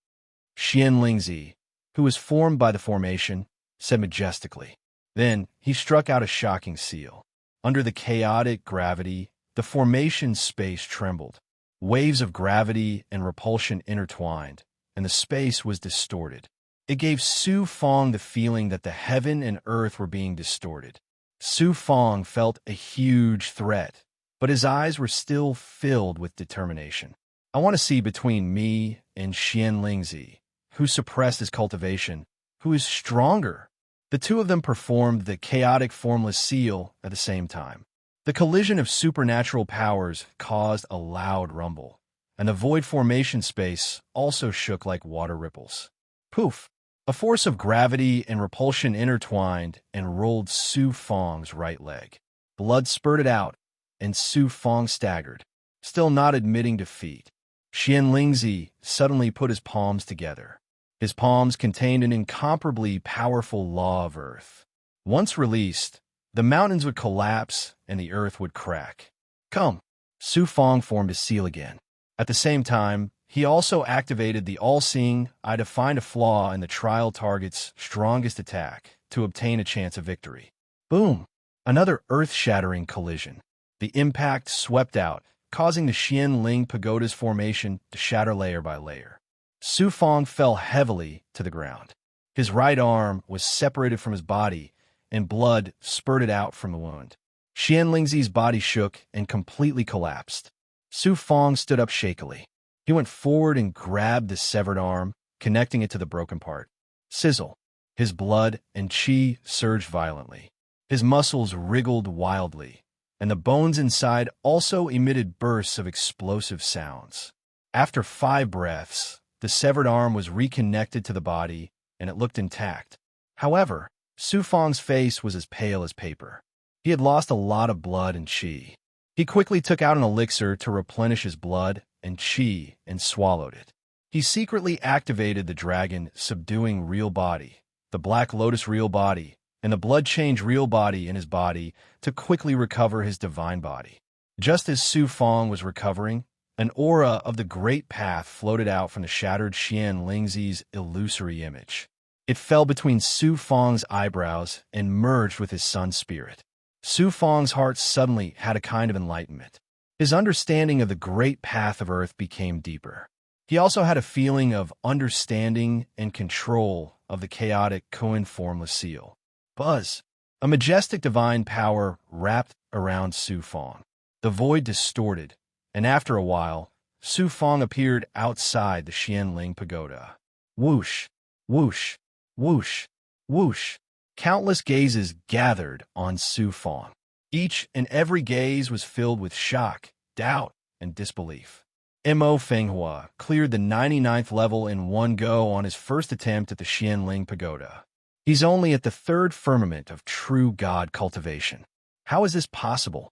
Xianlingzi, who was formed by the formation, said majestically. Then he struck out a shocking seal. Under the chaotic gravity, the formation space trembled. Waves of gravity and repulsion intertwined, and the space was distorted. It gave Su Fong the feeling that the heaven and earth were being distorted. Su Fong felt a huge threat, but his eyes were still filled with determination. I want to see between me and Xianlingzi, who suppressed his cultivation, who is stronger. The two of them performed the chaotic formless seal at the same time. The collision of supernatural powers caused a loud rumble, and the void formation space also shook like water ripples. Poof! A force of gravity and repulsion intertwined and rolled Su Fong's right leg. Blood spurted out, and Su Fong staggered, still not admitting defeat. Xianlingzi suddenly put his palms together. His palms contained an incomparably powerful law of earth. Once released, the mountains would collapse and the earth would crack. Come, Su Fong formed his seal again. At the same time, he also activated the all-seeing eye to find a flaw in the trial target's strongest attack to obtain a chance of victory. Boom! Another earth-shattering collision. The impact swept out, causing the Xianling Pagoda's formation to shatter layer by layer. Su Fong fell heavily to the ground. His right arm was separated from his body, and blood spurted out from the wound. Xianlingzi's body shook and completely collapsed. Su Fong stood up shakily. He went forward and grabbed the severed arm, connecting it to the broken part. Sizzle. His blood and qi surged violently. His muscles wriggled wildly, and the bones inside also emitted bursts of explosive sounds. After 5 breaths, the severed arm was reconnected to the body, and it looked intact. However, Su Fong's face was as pale as paper. He had lost a lot of blood and qi. He quickly took out an elixir to replenish his blood and qi and swallowed it. He secretly activated the dragon subduing real body, the Black Lotus real body, and the blood change real body in his body to quickly recover his divine body. Just as Su Fong was recovering, an aura of the Great Path floated out from the shattered Xianlingzi's illusory image. It fell between Su Fong's eyebrows and merged with his son's spirit. Su Fong's heart suddenly had a kind of enlightenment. His understanding of the Great Path of Earth became deeper. He also had a feeling of understanding and control of the chaotic Koan formless seal. Buzz, a majestic divine power wrapped around Su Fong. The void distorted, and after a while, Su Fong appeared outside the Xianling Pagoda. Whoosh, whoosh, whoosh, whoosh. Countless gazes gathered on Su Fong. Each and every gaze was filled with shock, doubt, and disbelief. Mo Fenghua cleared the 99th level in one go on his first attempt at the Xianling Pagoda. He's only at the 3rd firmament of true God cultivation. How is this possible?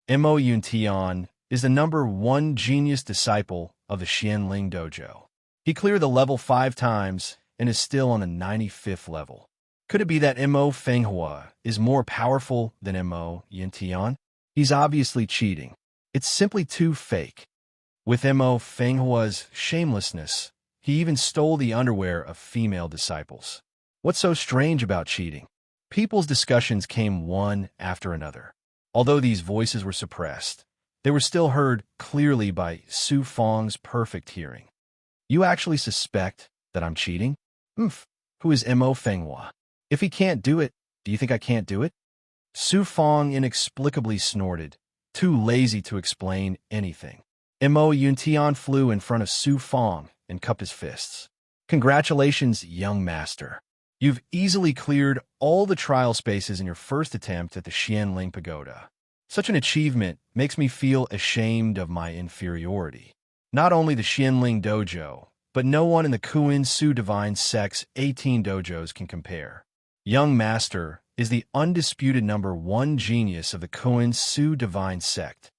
Mo Yuntian is the #1 genius disciple of the Xianling Dojo. He cleared the level 5 times and is still on the 95th level. Could it be that Mo Fenghua is more powerful than Mo Yuntian? He's obviously cheating. It's simply too fake. With Mo Fenghua's shamelessness, he even stole the underwear of female disciples. What's so strange about cheating? People's discussions came one after another. Although these voices were suppressed, they were still heard clearly by Su Fong's perfect hearing. You actually suspect that I'm cheating? Who is Mo Fenghua? If he can't do it, do you think I can't do it? Su Fong inexplicably snorted, too lazy to explain anything. Mo Yuntian flew in front of Su Fong and cupped his fists. Congratulations, young master. You've easily cleared all the trial spaces in your first attempt at the Xianling Pagoda. Such an achievement makes me feel ashamed of my inferiority. Not only the Xianling Dojo, but no one in the Kuin Su Divine Sect's 18 dojos can compare. Young Master is the undisputed #1 genius of the Kuin Su Divine Sect.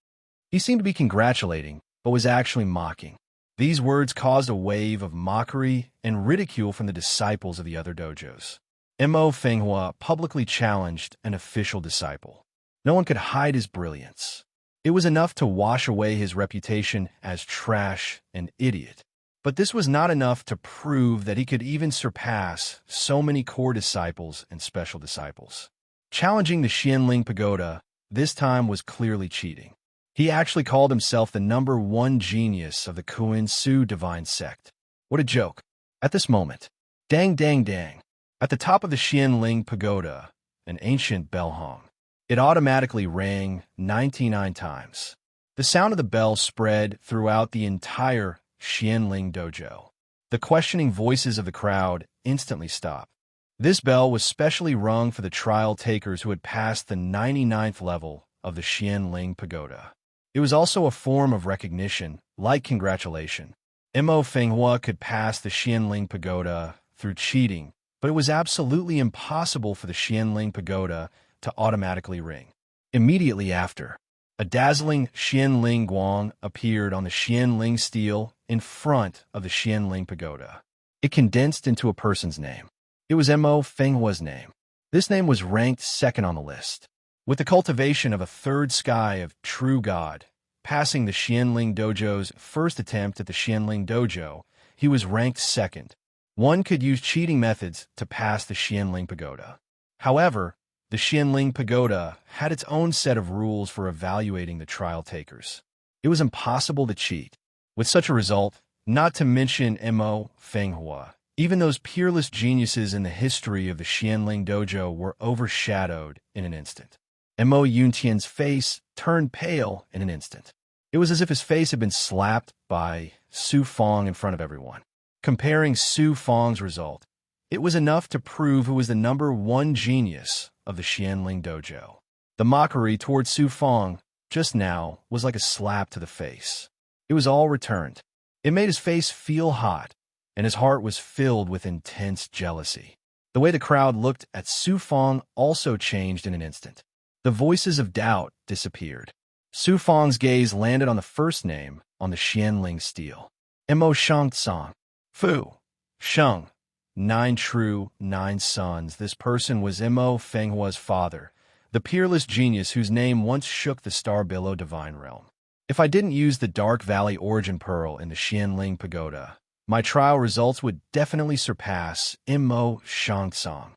He seemed to be congratulating, but was actually mocking. These words caused a wave of mockery and ridicule from the disciples of the other dojos. Mo Fenghua publicly challenged an official disciple. No one could hide his brilliance. It was enough to wash away his reputation as trash and idiot. But this was not enough to prove that he could even surpass so many core disciples and special disciples. Challenging the Xianling Pagoda this time was clearly cheating. He actually called himself the #1 genius of the Kuin Su Divine Sect. What a joke. At this moment, dang dang dang, at the top of the Xianling Pagoda, an ancient bell hung. It automatically rang 99 times. The sound of the bell spread throughout the entire Xianling Dojo. The questioning voices of the crowd instantly stopped. This bell was specially rung for the trial takers who had passed the 99th level of the Xianling Pagoda. It was also a form of recognition, like congratulation. Mo Fenghua could pass the Xianling Pagoda through cheating, but it was absolutely impossible for the Xianling Pagoda to automatically ring. Immediately after, a dazzling Xianling Guang appeared on the Xianling stele in front of the Xianling Pagoda. It condensed into a person's name. It was Mo Fenghua's name. This name was ranked second on the list. With the cultivation of a third sky of true God, passing the Xianling Dojo's first attempt at the Xianling Dojo, he was ranked second. One could use cheating methods to pass the Xianling Pagoda. However, the Xianling Pagoda had its own set of rules for evaluating the trial takers. It was impossible to cheat. With such a result, not to mention Mo Fenghua, even those peerless geniuses in the history of the Xianling Dojo were overshadowed in an instant. Mo Yuntian's face turned pale in an instant. It was as if his face had been slapped by Su Fong in front of everyone. Comparing Su Fong's result, it was enough to prove who was the #1 genius of the Xianling Dojo. The mockery toward Su Fong just now was like a slap to the face. It was all returned. It made his face feel hot, and his heart was filled with intense jealousy. The way the crowd looked at Su Fong also changed in an instant. The voices of doubt disappeared. Su Fong's gaze landed on the first name on the Xianling stele. Mo Shangtsong. Fu. Sheng. 9 true, 9 sons. This person was Mo Fenghua's father, the peerless genius whose name once shook the Star Billow divine realm. If I didn't use the Dark Valley origin pearl in the Xianling Pagoda, my trial results would definitely surpass Mo Shangtsong.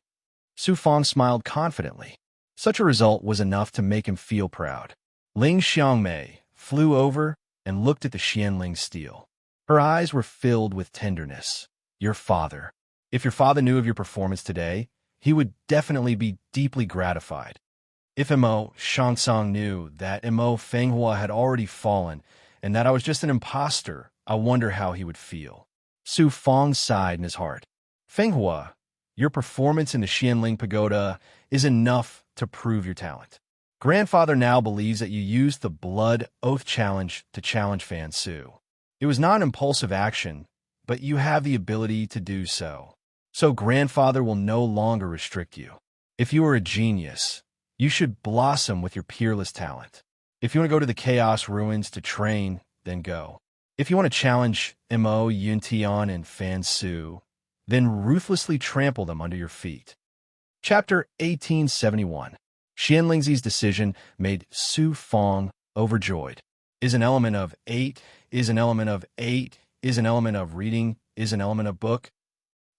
Su Fong smiled confidently. Such a result was enough to make him feel proud. Ling Xiangmei flew over and looked at the Xianling stele. Her eyes were filled with tenderness. Your father. If your father knew of your performance today, he would definitely be deeply gratified. If Mo Shangtsong knew that Mo Fenghua had already fallen and that I was just an imposter, I wonder how he would feel. Su Fong sighed in his heart. Fenghua, your performance in the Xianling Pagoda is enough to prove your talent. Grandfather now believes that you used the Blood Oath Challenge to challenge Fan Su. It was not an impulsive action, but you have the ability to do so. So Grandfather will no longer restrict you. If you are a genius, you should blossom with your peerless talent. If you want to go to the Chaos Ruins to train, then go. If you want to challenge Mo Yuntian and Fan Su, then ruthlessly trample them under your feet. Chapter 1871. Xianlingzi's decision made Su Fong overjoyed. Is an element of 8, is an element of 8, is an element of reading, is an element of book.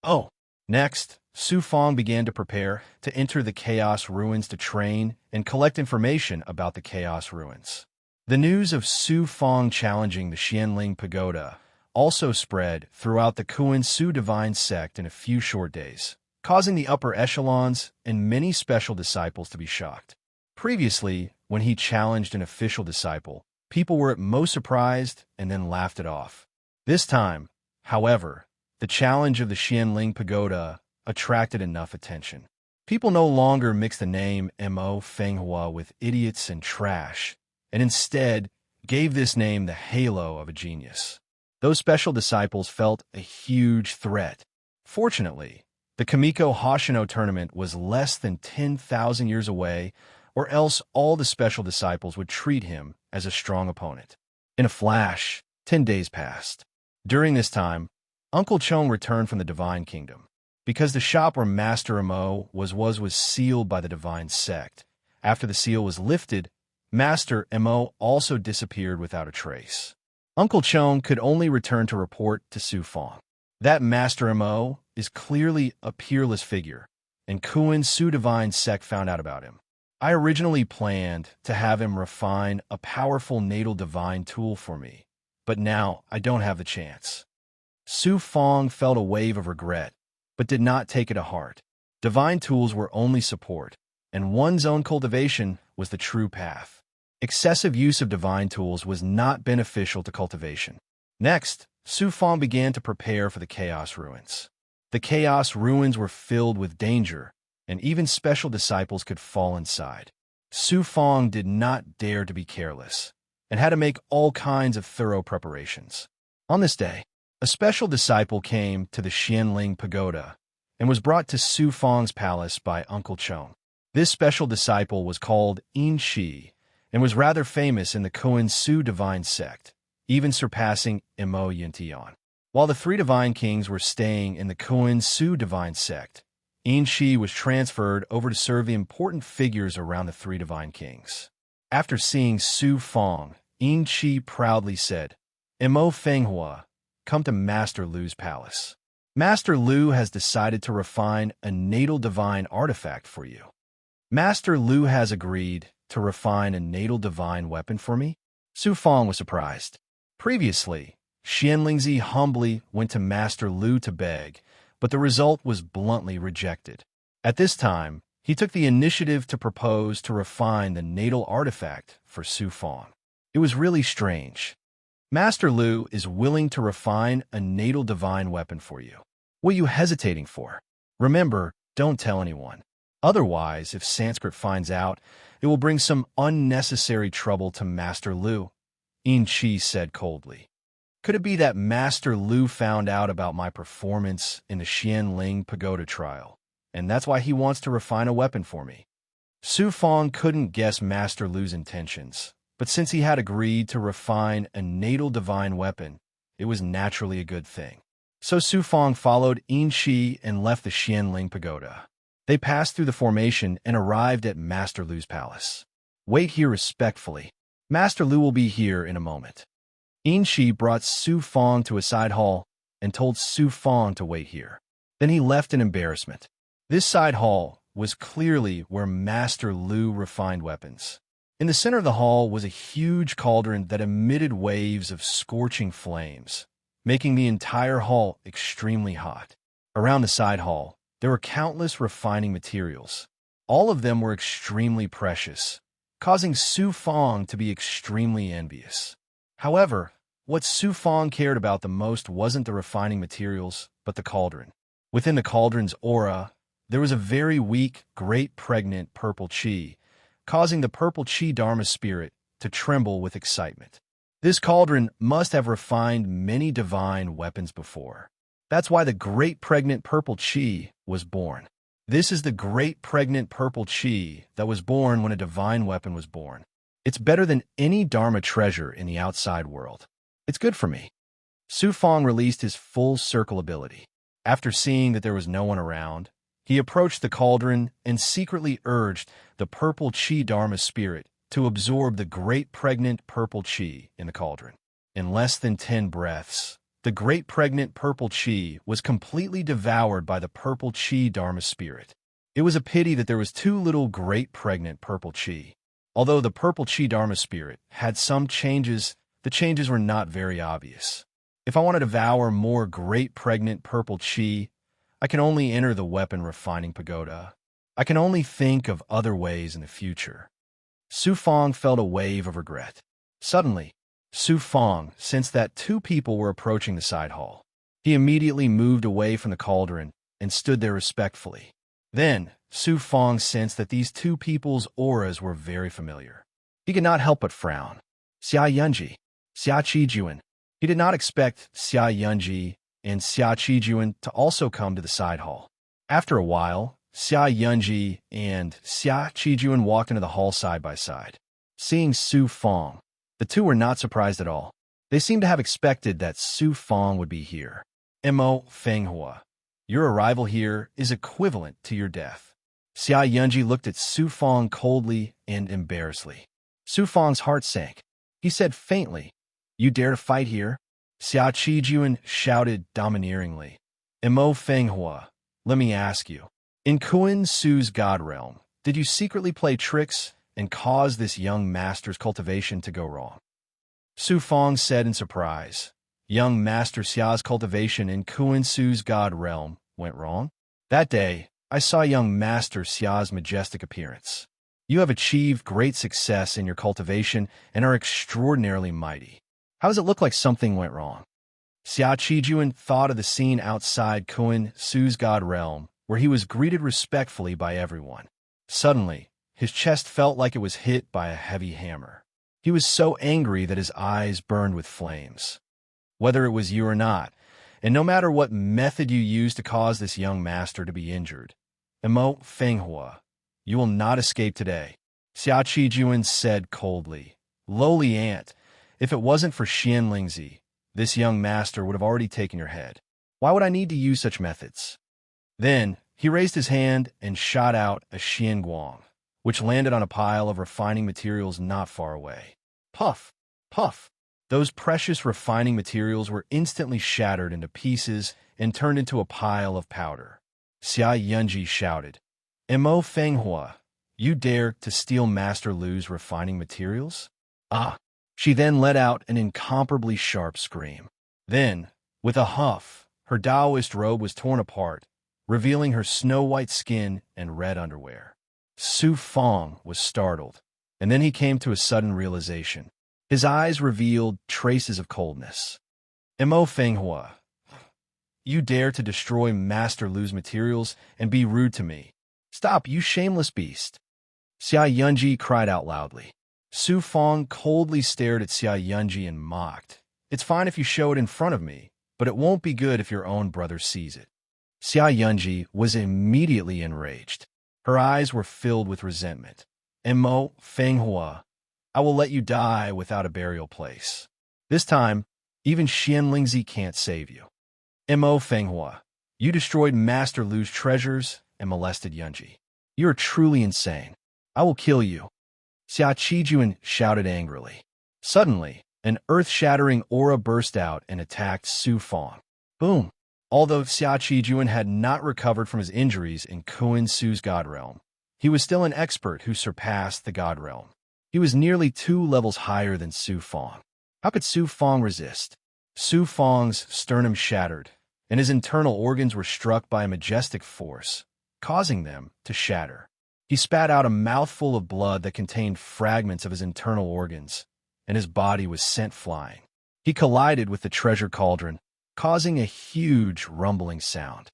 Oh, next, Su Fong began to prepare to enter the Chaos Ruins to train and collect information about the Chaos Ruins. The news of Su Fong challenging the Xianling Pagoda also spread throughout the Kuan Su divine sect in a few short days, causing the upper echelons and many special disciples to be shocked. Previously, when he challenged an official disciple, people were at most surprised and then laughed it off. This time, however, the challenge of the Xianling Pagoda attracted enough attention. People no longer mixed the name Mo Fenghua with idiots and trash, and instead gave this name the halo of a genius. Those special disciples felt a huge threat. Fortunately, the Kamiko Hoshino tournament was less than 10,000 years away, or else all the special disciples would treat him as a strong opponent. In a flash, 10 days passed. During this time, Uncle Chong returned from the Divine Kingdom. Because the shop where Master Mo was sealed by the Divine Sect. After the seal was lifted, Master Mo also disappeared without a trace. Uncle Chong could only return to report to Su Fong. That Master Mo is clearly a peerless figure, and Kuan Su Divine Sect found out about him. I originally planned to have him refine a powerful natal divine tool for me, but now I don't have the chance. Su Fong felt a wave of regret, but did not take it to heart. Divine tools were only support, and one's own cultivation was the true path. Excessive use of divine tools was not beneficial to cultivation. Next, Su Fong began to prepare for the Chaos Ruins. The Chaos Ruins were filled with danger, and even special disciples could fall inside. Su Fong did not dare to be careless, and had to make all kinds of thorough preparations. On this day, a special disciple came to the Xianling Pagoda and was brought to Su Fong's palace by Uncle Chong. This special disciple was called In Shi and was rather famous in the Kuan Su divine sect, even surpassing Mo Yuntian. While the three divine kings were staying in the Kuan Su divine sect, Yin Shi was transferred over to serve the important figures around the three divine kings. After seeing Su Fong, Yin Shi proudly said, "Mo Fenghua, come to Master Lu's palace. Master Lu has decided to refine a natal divine artifact for you." Master Lu has agreed to refine a natal divine weapon for me? Su Fong was surprised. Previously, Xianlingzi humbly went to Master Lu to beg, but the result was bluntly rejected. At this time, he took the initiative to propose to refine the natal artifact for Su Fong. It was really strange. Master Lu is willing to refine a natal divine weapon for you. What are you hesitating for? Remember, don't tell anyone. Otherwise, if Sanskrit finds out, it will bring some unnecessary trouble to Master Lu, Yin Shi said coldly. Could it be that Master Lu found out about my performance in the Xianling Pagoda trial, and that's why he wants to refine a weapon for me? Su Fong couldn't guess Master Lu's intentions, but since he had agreed to refine a natal divine weapon, it was naturally a good thing. So Su Fong followed Yin Shi and left the Xianling Pagoda. They passed through the formation and arrived at Master Lu's palace. "Wait here respectfully. Master Lu will be here in a moment." Yin Shi brought Su Fong to a side hall and told Su Fong to wait here. Then he left in embarrassment. This side hall was clearly where Master Lu refined weapons. In the center of the hall was a huge cauldron that emitted waves of scorching flames, making the entire hall extremely hot. Around the side hall, there were countless refining materials. All of them were extremely precious, causing Su Fong to be extremely envious. However, what Su Fong cared about the most wasn't the refining materials, but the cauldron. Within the cauldron's aura, there was a very weak, great pregnant purple chi, causing the purple chi Dharma spirit to tremble with excitement. This cauldron must have refined many divine weapons before. That's why the great pregnant purple chi was born. This is the great pregnant purple chi that was born when a divine weapon was born. It's better than any Dharma treasure in the outside world. It's good for me. Su Fong released his full circle ability. After seeing that there was no one around, he approached the cauldron and secretly urged the purple chi Dharma spirit to absorb the great pregnant purple chi in the cauldron. In less than 10 breaths, the great pregnant purple chi was completely devoured by the purple chi Dharma spirit. It was a pity that there was too little great pregnant purple chi. Although the purple chi Dharma spirit had some changes, the changes were not very obvious. If I want to devour more great pregnant purple chi, I can only enter the weapon refining pagoda. I can only think of other ways in the future. Su Fong felt a wave of regret. Suddenly, Su Fong sensed that 2 people were approaching the side hall. He immediately moved away from the cauldron and stood there respectfully. Then, Su Fong sensed that these 2 people's auras were very familiar. He could not help but frown. Xia Yunji, Xia Qijuan. He did not expect Xia Yunji and Xia Qijuan to also come to the side hall. After a while, Xia Yunji and Xia Qijuan walked into the hall side by side. Seeing Su Fong, the 2 were not surprised at all. They seemed to have expected that Su Fong would be here. Mo Fenghua, your arrival here is equivalent to your death. Xia Yunji looked at Su Fong coldly and embarrassedly. Su Fong's heart sank. He said faintly, "You dare to fight here?" Xia Qijuan shouted domineeringly. Mo Fenghua, let me ask you. In Kuan Su's God realm, did you secretly play tricks and cause this young master's cultivation to go wrong? Su Fong said in surprise, "Young Master Xia's cultivation in Kuan Su's God realm went wrong? That day, I saw young Master Xia's majestic appearance. You have achieved great success in your cultivation and are extraordinarily mighty. How does it look like something went wrong?" Xia Qijuan thought of the scene outside Kuan Su's God realm, where he was greeted respectfully by everyone. Suddenly, his chest felt like it was hit by a heavy hammer. He was so angry that his eyes burned with flames. Whether it was you or not, and no matter what method you used to cause this young master to be injured, Mo Fenghua, you will not escape today, Xia Qijuan said coldly. Lowly ant, if it wasn't for Xianlingzi, this young master would have already taken your head. Why would I need to use such methods? Then he raised his hand and shot out a xian guang, which landed on a pile of refining materials not far away. Puff! Puff! Those precious refining materials were instantly shattered into pieces and turned into a pile of powder. Xia Yunji shouted, "Mo Fenghua, you dare to steal Master Lu's refining materials?" Ah! She then let out an incomparably sharp scream. Then, with a huff, her Taoist robe was torn apart, revealing her snow-white skin and red underwear. Su Fong was startled, and then he came to a sudden realization. His eyes revealed traces of coldness. Mo Fenghua, you dare to destroy Master Lu's materials and be rude to me. Stop, you shameless beast. Xia Yunji cried out loudly. Su Fong coldly stared at Xia Yunji and mocked. It's fine if you show it in front of me, but it won't be good if your own brother sees it. Xia Yunji was immediately enraged. Her eyes were filled with resentment. Mo Fenghua, I will let you die without a burial place. This time, even Xian Lingzi can't save you. Mo Fenghua, you destroyed Master Lu's treasures and molested Yunji. You are truly insane. I will kill you. Xia Qijuan shouted angrily. Suddenly, an earth-shattering aura burst out and attacked Su Fong. Boom! Although Xia Qijuan had not recovered from his injuries in Kuan Su's God Realm, he was still an expert who surpassed the God Realm. He was nearly 2 levels higher than Su Fong. How could Su Fong resist? Su Fong's sternum shattered, and his internal organs were struck by a majestic force, causing them to shatter. He spat out a mouthful of blood that contained fragments of his internal organs, and his body was sent flying. He collided with the treasure cauldron, causing a huge rumbling sound.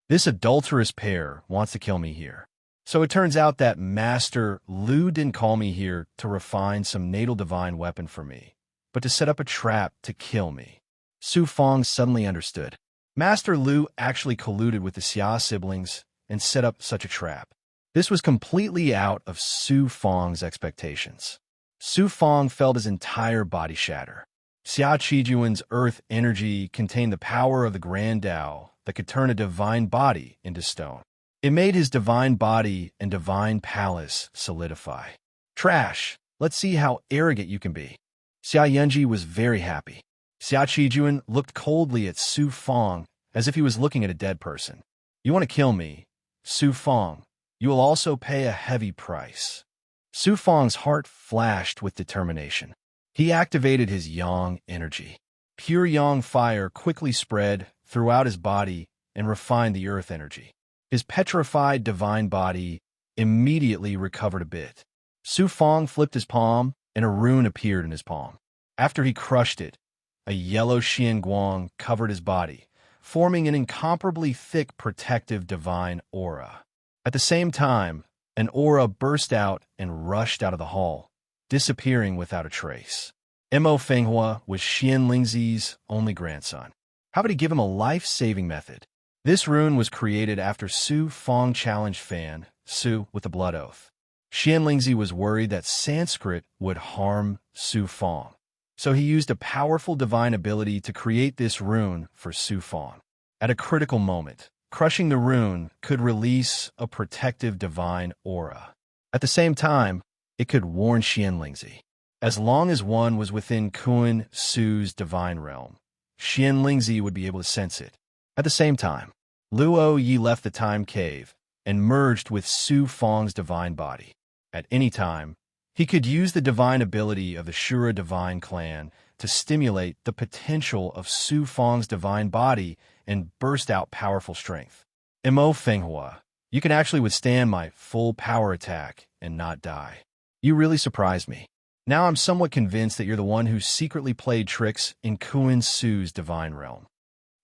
This adulterous pair wants to kill me here. So it turns out that Master Lu didn't call me here to refine some natal divine weapon for me, but to set up a trap to kill me. Su Fong suddenly understood. Master Lu actually colluded with the Xia siblings and set up such a trap. This was completely out of Su Fong's expectations. Su Fong felt his entire body shatter. Xia Qijuan's earth energy contained the power of the Grand Tao that could turn a divine body into stone. It made his divine body and divine palace solidify. Trash! Let's see how arrogant you can be. Xia Yunji was very happy. Xia Qijuan looked coldly at Su Fong as if he was looking at a dead person. You want to kill me, Su Fong? You will also pay a heavy price. Su Fong's heart flashed with determination. He activated his yang energy. Pure yang fire quickly spread throughout his body and refined the earth energy. His petrified divine body immediately recovered a bit. Su Fong flipped his palm, and a rune appeared in his palm. After he crushed it, a yellow xian guang covered his body, forming an incomparably thick protective divine aura. At the same time, an aura burst out and rushed out of the hall, disappearing without a trace. Mo Fenghua was Xian Lingzi's only grandson. How would he give him a life-saving method? This rune was created after Su Fong challenged Fan, Su, with a blood oath. Xian Lingzi was worried that Sanskrit would harm Su Fong, so he used a powerful divine ability to create this rune for Su Fong. At a critical moment, crushing the rune could release a protective divine aura. At the same time, it could warn Xian Lingzi. As long as one was within Kuan Su's divine realm, Xian Lingzi would be able to sense it. At the same time, Luo Yi left the time cave and merged with Su Fong's divine body. At any time, he could use the divine ability of the Shura divine clan to stimulate the potential of Su Fong's divine body and burst out powerful strength. Mo Fenghua, you can actually withstand my full power attack and not die. You really surprised me. Now I'm somewhat convinced that you're the one who secretly played tricks in Kuan Su's divine realm.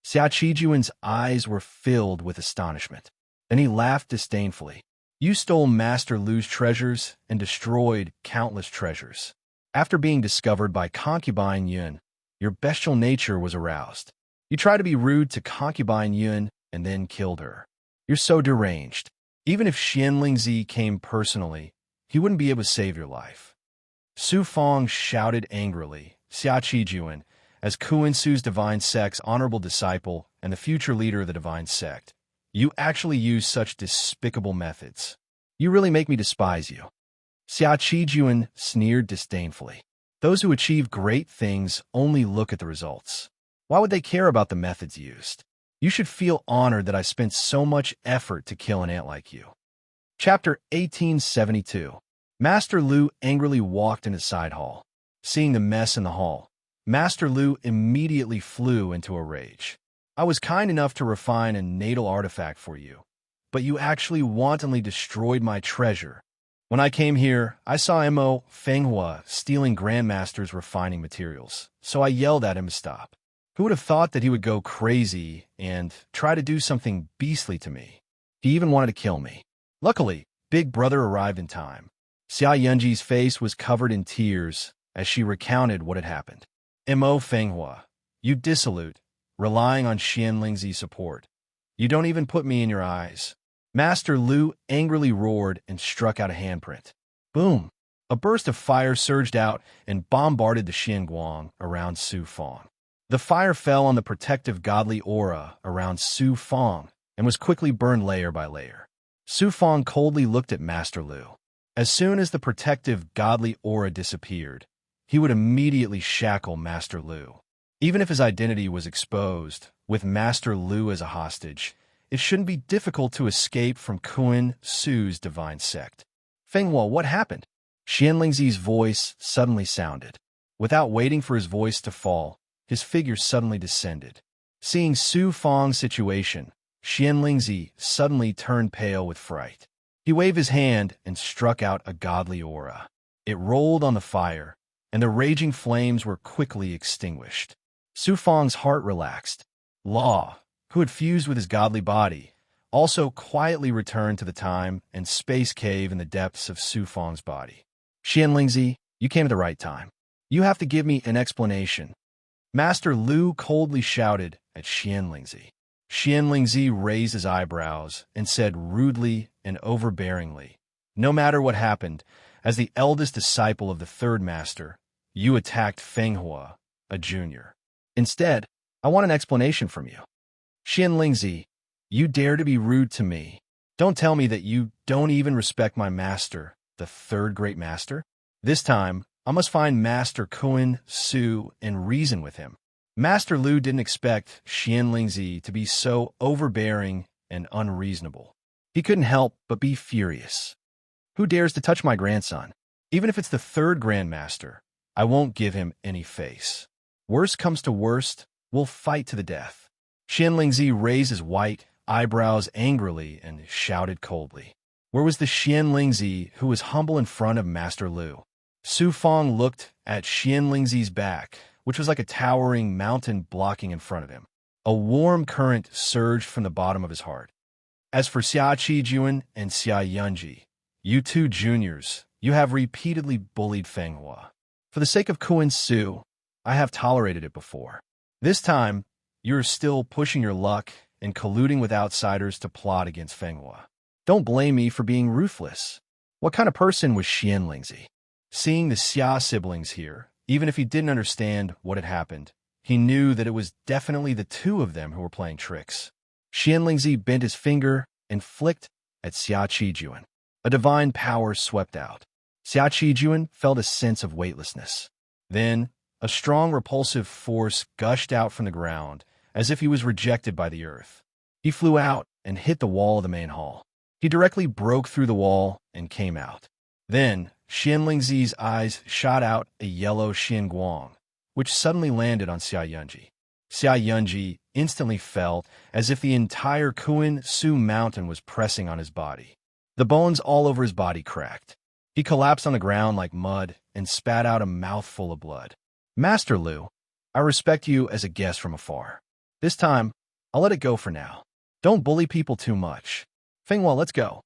Xia Qijuan's eyes were filled with astonishment. Then he laughed disdainfully. You stole Master Lu's treasures and destroyed countless treasures. After being discovered by concubine Yun, your bestial nature was aroused. You tried to be rude to concubine Yun and then killed her. You're so deranged. Even if Xian Lingzi came personally, he wouldn't be able to save your life. Su Fong shouted angrily, Xia Qijuan, As Kuan Su's divine sect's honorable disciple and the future leader of the divine sect, you actually use such despicable methods. You really make me despise you. Xia Qijuan sneered disdainfully. Those who achieve great things only look at the results. Why would they care about the methods used? You should feel honored that I spent so much effort to kill an ant like you. Chapter 1872. Master Lu angrily walked in his side hall. Seeing the mess in the hall, Master Lu immediately flew into a rage. I was kind enough to refine a natal artifact for you, but you actually wantonly destroyed my treasure. When I came here, I saw Mo Fenghua stealing Grandmaster's refining materials, so I yelled at him to stop. Who would have thought that he would go crazy and try to do something beastly to me? He even wanted to kill me. Luckily, Big Brother arrived in time. Xia Yunji's face was covered in tears as she recounted what had happened. Mo Fenghua, you dissolute, relying on Xianlingzi's support. You don't even put me in your eyes. Master Lu angrily roared and struck out a handprint. Boom! A burst of fire surged out and bombarded the Xianguang around Su Fang. The fire fell on the protective godly aura around Su Fang and was quickly burned layer by layer. Su Fang coldly looked at Master Lu. As soon as the protective godly aura disappeared, he would immediately shackle Master Lu. Even if his identity was exposed, with Master Lu as a hostage, it shouldn't be difficult to escape from Kuan Su's divine sect. Fenghua, what happened? Xianlingzi's voice suddenly sounded. Without waiting for his voice to fall, his figure suddenly descended. Seeing Su Fang's situation, Xianlingzi suddenly turned pale with fright. He waved his hand and struck out a godly aura. It rolled on the fire, and the raging flames were quickly extinguished. Su Fang's heart relaxed. Law, who had fused with his godly body, also quietly returned to the time and space cave in the depths of Su Fang's body. Xianlingzi, you came at the right time. You have to give me an explanation. Master Lu coldly shouted at Xianlingzi. Xianlingzi raised his eyebrows and said rudely and overbearingly, no matter what happened, as the eldest disciple of the third master, you attacked Fenghua, a junior. Instead, I want an explanation from you. Xianlingzi, you dare to be rude to me. Don't tell me that you don't even respect my master, the third great master. This time, I must find Master Kuan Su and reason with him. Master Lu didn't expect Xianlingzi to be so overbearing and unreasonable. He couldn't help but be furious. Who dares to touch my grandson? Even if it's the third grandmaster, I won't give him any face. Worst comes to worst, we'll fight to the death. Xianlingzi raised his white eyebrows angrily and shouted coldly. Where was the Xianlingzi who was humble in front of Master Lu? Su Fang looked at Xianlingzi's back, which was like a towering mountain blocking in front of him. A warm current surged from the bottom of his heart. As for Xia Qijuan and Xia Yunji, you two juniors, you have repeatedly bullied Fenghua. For the sake of Kuan Su, I have tolerated it before. This time, you're still pushing your luck and colluding with outsiders to plot against Fenghua. Don't blame me for being ruthless. What kind of person was Xianlingzi? Seeing the Xia siblings here, even if he didn't understand what had happened, he knew that it was definitely the two of them who were playing tricks. Xianlingzi bent his finger and flicked at Xia Qijuan. A divine power swept out. Xia Qijuan felt a sense of weightlessness. Then, a strong repulsive force gushed out from the ground, as if he was rejected by the earth. He flew out and hit the wall of the main hall. He directly broke through the wall and came out. Then, Xianlingzi's eyes shot out a yellow Xianguang, which suddenly landed on Xia Yunji. Xia Yunji instantly felt as if the entire Kuan Su mountain was pressing on his body. The bones all over his body cracked. He collapsed on the ground like mud and spat out a mouthful of blood. Master Lu, I respect you as a guest from afar. This time, I'll let it go for now. Don't bully people too much. Fenghua, let's go.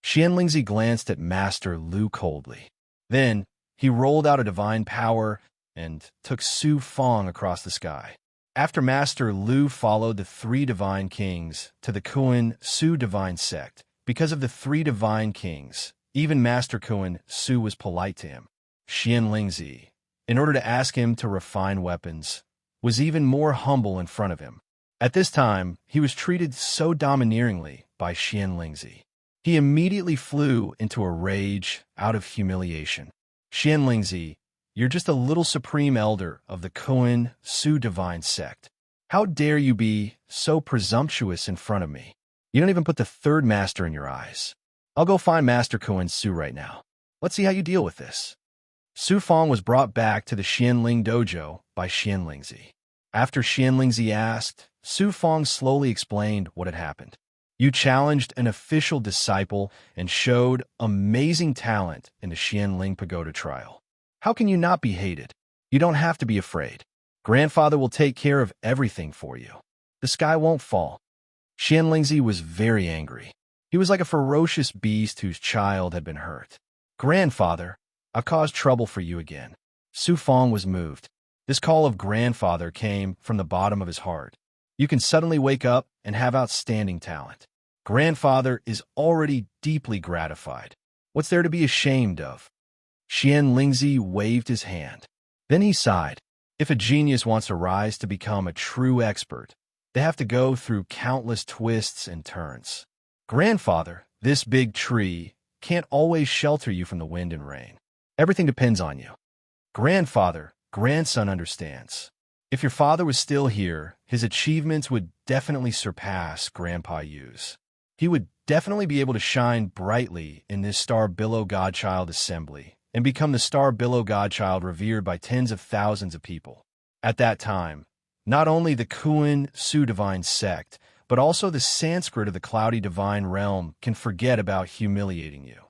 Xianlingzi glanced at Master Lu coldly. Then, he rolled out a divine power and took Su Fang across the sky. After Master Lu followed the three divine kings to the Kuan Su divine sect, because of the three divine kings, even Master Kuan Su was polite to him. Xianlingzi, in order to ask him to refine weapons, was even more humble in front of him. At this time, he was treated so domineeringly by Xian Lingzi. He immediately flew into a rage out of humiliation. Xian Lingzi, you're just a little supreme elder of the Kuan Su divine sect. How dare you be so presumptuous in front of me? You don't even put the third master in your eyes. I'll go find Master Kuan Su right now. Let's see how you deal with this. Su Fang was brought back to the Xianling dojo by Xian Lingzi. After Xian Lingzi asked, Su Fang slowly explained what had happened. You challenged an official disciple and showed amazing talent in the Xianling Pagoda trial. How can you not be hated? You don't have to be afraid. Grandfather will take care of everything for you. The sky won't fall. Xian Lingzi was very angry. He was like a ferocious beast whose child had been hurt. Grandfather, I caused trouble for you again. Su Fang was moved. This call of grandfather came from the bottom of his heart. You can suddenly wake up and have outstanding talent. Grandfather is already deeply gratified. What's there to be ashamed of? Xian Lingzi waved his hand. Then he sighed. If a genius wants to rise to become a true expert, they have to go through countless twists and turns. Grandfather, this big tree can't always shelter you from the wind and rain. Everything depends on you. Grandfather, grandson understands. If your father was still here, his achievements would definitely surpass Grandpa Yu's. He would definitely be able to shine brightly in this Star Billow Godchild assembly and become the Star Billow Godchild revered by tens of thousands of people. At that time, not only the Kuan Su divine sect, but also the Sanskrit of the cloudy divine realm can forget about humiliating you.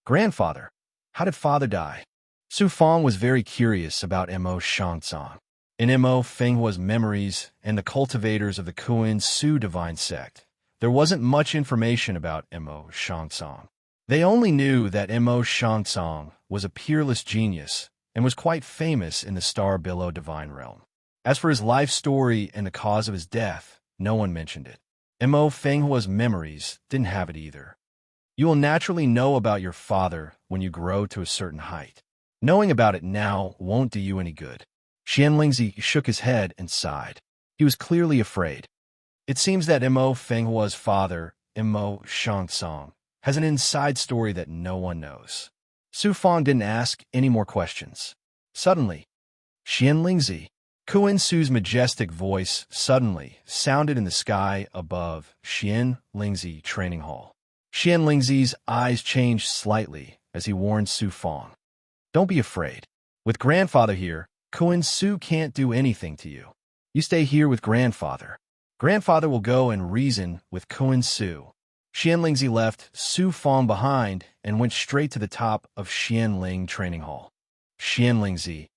Grandfather, how did father die? Su Fang was very curious about Mo Shangtsong. In Mo Fenghua's memories and the cultivators of the Kuan Su divine sect, there wasn't much information about Mo Shangtsong. They only knew that Mo Shangtsong was a peerless genius and was quite famous in the Star Billow divine realm. As for his life story and the cause of his death, no one mentioned it. Mo Fenghua's memories didn't have it either. You will naturally know about your father when you grow to a certain height. Knowing about it now won't do you any good. Xian Lingzi shook his head and sighed. He was clearly afraid. It seems that Mo Fenghua's father, Mo Shangtsong, has an inside story that no one knows. Su Fang didn't ask any more questions. Suddenly, Xian Lingzi, Kuan Su's majestic voice suddenly sounded in the sky above Xian Lingzi Training Hall. Xian Lingzi's eyes changed slightly as he warned Su Fang. Don't be afraid. With grandfather here, Kuan Su can't do anything to you. You stay here with grandfather. Grandfather will go and reason with Kuan Su. Xian Lingzi left Su Fang behind and went straight to the top of Xianling Training Hall. Xian Lingzi,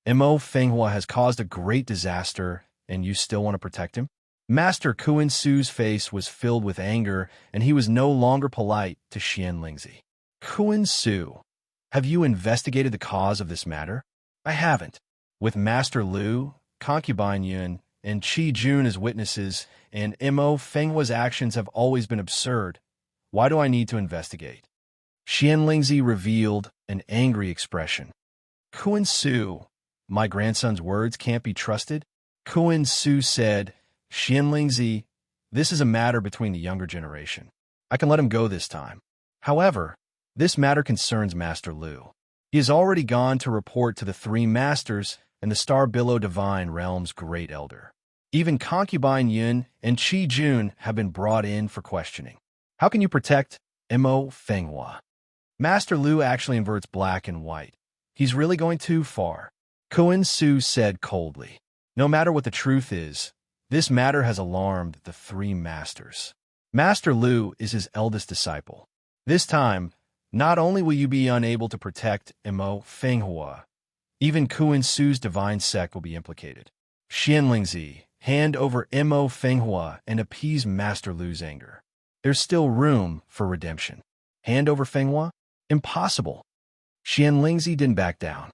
Mo Fenghua has caused a great disaster, and you still want to protect him? Master Kuan Su's face was filled with anger, and he was no longer polite to Xian Lingzi. Kuan Su, have you investigated the cause of this matter? I haven't. With Master Liu, concubine Yun, and Qi Jun as witnesses, and Mo Fenghua's actions have always been absurd. Why do I need to investigate? Xian Lingzi revealed an angry expression. Kuan Su, my grandson's words can't be trusted? Kuan Su said, Xian Lingzi, this is a matter between the younger generation. I can let him go this time. However, this matter concerns Master Liu. He has already gone to report to the three masters and the Star Billow Divine Realm's great elder. Even concubine Yun and Qi Jun have been brought in for questioning. How can you protect Mo Fenghua? Master Liu actually inverts black and white. He's really going too far. Kuan Su said coldly. No matter what the truth is, this matter has alarmed the three masters. Master Liu is his eldest disciple. This time, not only will you be unable to protect Mo Fenghua, even Kuan Su's divine sect will be implicated. Xian Lingzi, hand over Mo Fenghua and appease Master Liu's anger. There's still room for redemption. Hand over Fenghua? Impossible. Xian Lingzi didn't back down.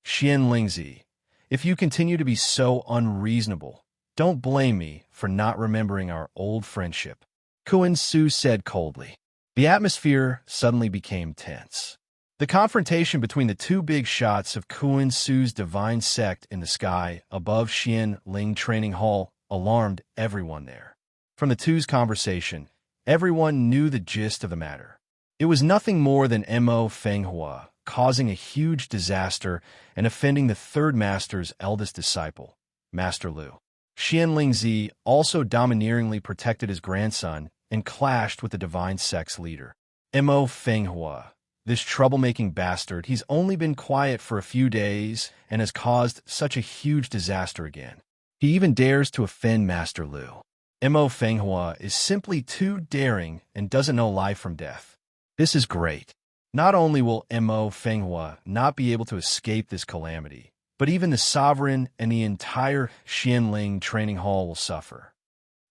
Xian Lingzi, if you continue to be so unreasonable, don't blame me for not remembering our old friendship. Kuan Su said coldly. The atmosphere suddenly became tense. The confrontation between the two big shots of Kun Su's divine sect in the sky above Xian Ling Training Hall alarmed everyone there. From the two's conversation, everyone knew the gist of the matter. It was nothing more than Mo Fenghua causing a huge disaster and offending the third master's eldest disciple, Master Lu. Xian Lingzi also domineeringly protected his grandson and clashed with the divine sect's leader. Mo Fenghua, this troublemaking bastard, he's only been quiet for a few days and has caused such a huge disaster again. He even dares to offend Master Lu. Mo Fenghua is simply too daring and doesn't know life from death. This is great. Not only will Mo Fenghua not be able to escape this calamity, but even the sovereign and the entire Xianling Training Hall will suffer.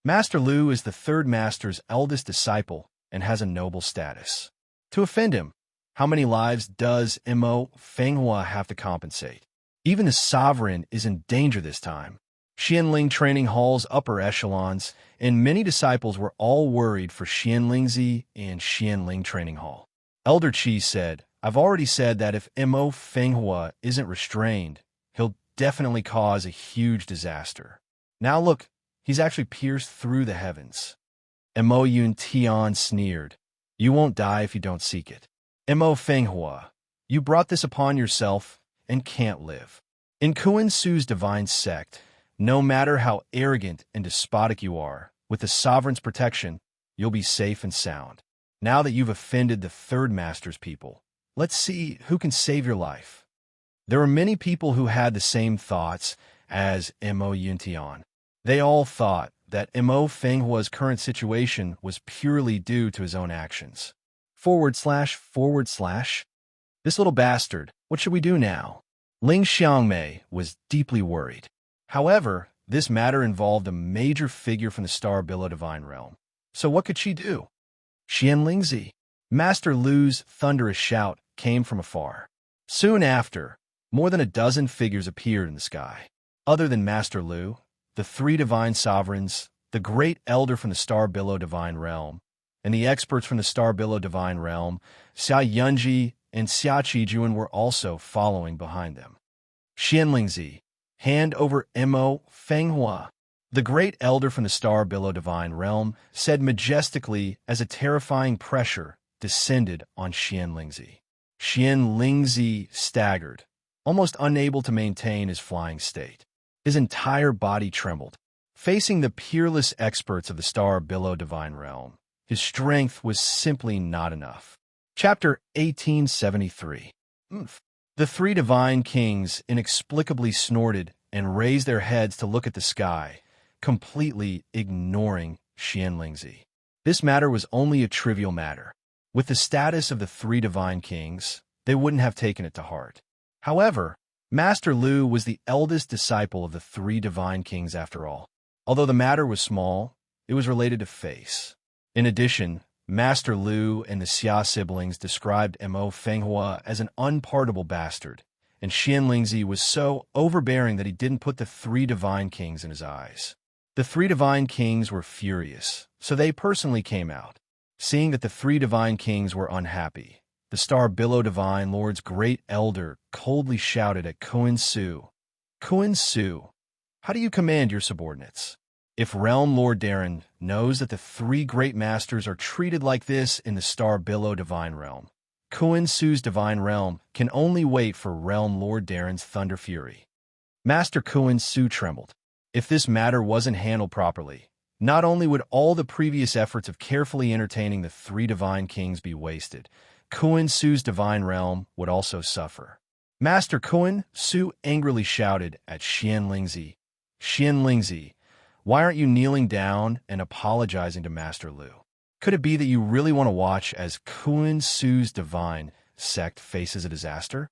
Master Lu is the third master's eldest disciple and has a noble status. To offend him, how many lives does Mo Fenghua have to compensate? Even the sovereign is in danger this time. Xianling Training Hall's upper echelons and many disciples were all worried for Xianlingzi and Xianling Training Hall. Elder Qi said, "I've already said that if Mo Fenghua isn't restrained, he'll definitely cause a huge disaster. Now look, he's actually pierced through the heavens." Mo Yun Tian sneered, "You won't die if you don't seek it. Mo Fenghua, you brought this upon yourself and can't live. In Kun Su's divine sect, no matter how arrogant and despotic you are, with the sovereign's protection, you'll be safe and sound. Now that you've offended the third master's people, let's see who can save your life." There were many people who had the same thoughts as Mo Yuntian. They all thought that Mo Fenghua's current situation was purely due to his own actions. / This little bastard, what should we do now? Ling Xiangmei was deeply worried. However, this matter involved a major figure from the Star Billow Divine Realm. So what could she do? Xianlingzi. Master Lu's thunderous shout came from afar. Soon after, more than a dozen figures appeared in the sky. Other than Master Lu, the three divine sovereigns, the great elder from the Star Billow Divine Realm, and the experts from the Star Billow Divine Realm, Xia Yunji and Xia Qijuan were also following behind them. Xianlingzi, hand over Mo Fenghua. The great elder from the Star Billow Divine Realm said majestically as a terrifying pressure descended on Xianlingzi. Xianlingzi staggered, almost unable to maintain his flying state. His entire body trembled. Facing the peerless experts of the Star Billow Divine Realm, his strength was simply not enough. Chapter 1873. The three divine kings inexplicably snorted and raised their heads to look at the sky, completely ignoring Xianlingzi. This matter was only a trivial matter. With the status of the three divine kings, they wouldn't have taken it to heart. However, Master Lu was the eldest disciple of the three divine kings after all. Although the matter was small, it was related to face. In addition, Master Lu and the Xia siblings described Mo Fenghua as an unpardonable bastard, and Xianlingzi was so overbearing that he didn't put the three divine kings in his eyes. The three divine kings were furious, so they personally came out. Seeing that the three divine kings were unhappy, the Star Billow Divine Lord's great elder coldly shouted at Kun Su, "Kun Su, how do you command your subordinates? If Realm Lord Darren knows that the three great masters are treated like this in the Star Billow Divine Realm, Kun Su's Divine Realm can only wait for Realm Lord Darren's thunder fury." Master Kun Su trembled. If this matter wasn't handled properly, not only would all the previous efforts of carefully entertaining the three divine kings be wasted, Kun Su's Divine Realm would also suffer. Master Kun Su angrily shouted at Xianlingzi, "Xianlingzi, why aren't you kneeling down and apologizing to Master Lu? Could it be that you really want to watch as Kun Su's divine sect faces a disaster?"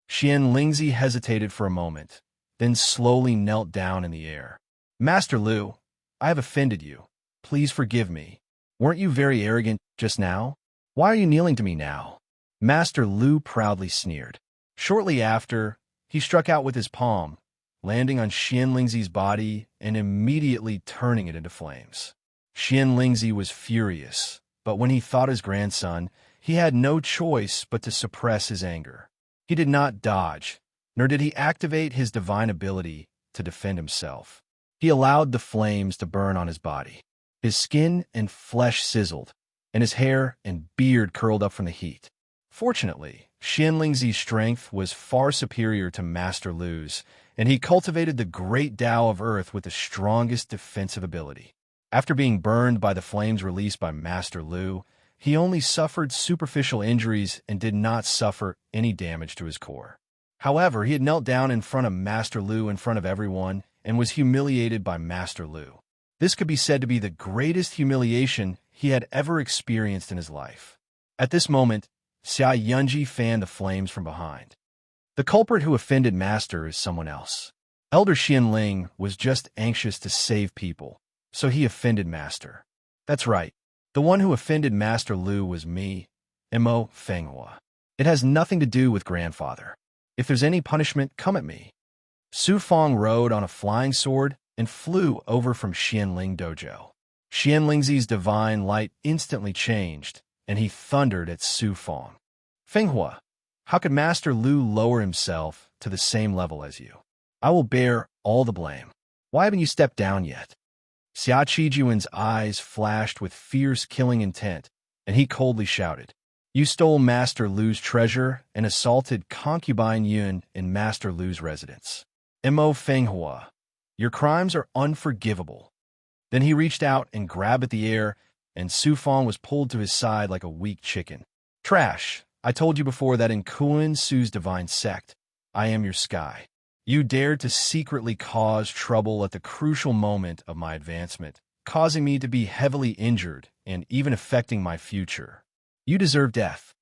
Xianlingzi hesitated for a moment, then slowly knelt down in the air. "Master Lu, I have offended you. Please forgive me. Weren't you very arrogant just now? Why are you kneeling to me now?" Master Lu proudly sneered. Shortly after, he struck out with his palm, landing on Xianlingzi's body and immediately turning it into flames. Xianlingzi was furious, but when he thought his grandson, he had no choice but to suppress his anger. He did not dodge, nor did he activate his divine ability to defend himself. He allowed the flames to burn on his body. His skin and flesh sizzled, and his hair and beard curled up from the heat. Fortunately, Xianlingzi's strength was far superior to Master Lu's, and he cultivated the great Tao of Earth with the strongest defensive ability. After being burned by the flames released by Master Lu, he only suffered superficial injuries and did not suffer any damage to his core. However, he had knelt down in front of Master Lu in front of everyone and was humiliated by Master Lu. This could be said to be the greatest humiliation he had ever experienced in his life. At this moment, Xia Yunji fanned the flames from behind. The culprit who offended Master is someone else. Elder Xianling was just anxious to save people, so he offended Master. That's right. The one who offended Master Lu was me, Mo Fenghua. It has nothing to do with grandfather. If there's any punishment, come at me. Su Fong rode on a flying sword and flew over from Xianling Dojo. Xianlingzi's divine light instantly changed, and he thundered at Su Fong. Fenghua, how could Master Lu lower himself to the same level as you? I will bear all the blame. Why haven't you stepped down yet? Xia Qijuan's eyes flashed with fierce killing intent, and he coldly shouted, You stole Master Lu's treasure and assaulted concubine Yun in Master Lu's residence. Mo Fenghua, your crimes are unforgivable. Then he reached out and grabbed at the air, and Su Fong was pulled to his side like a weak chicken. Trash, I told you before that in Kuan Su's divine sect, I am your sky. You dared to secretly cause trouble at the crucial moment of my advancement, causing me to be heavily injured and even affecting my future. You deserve death.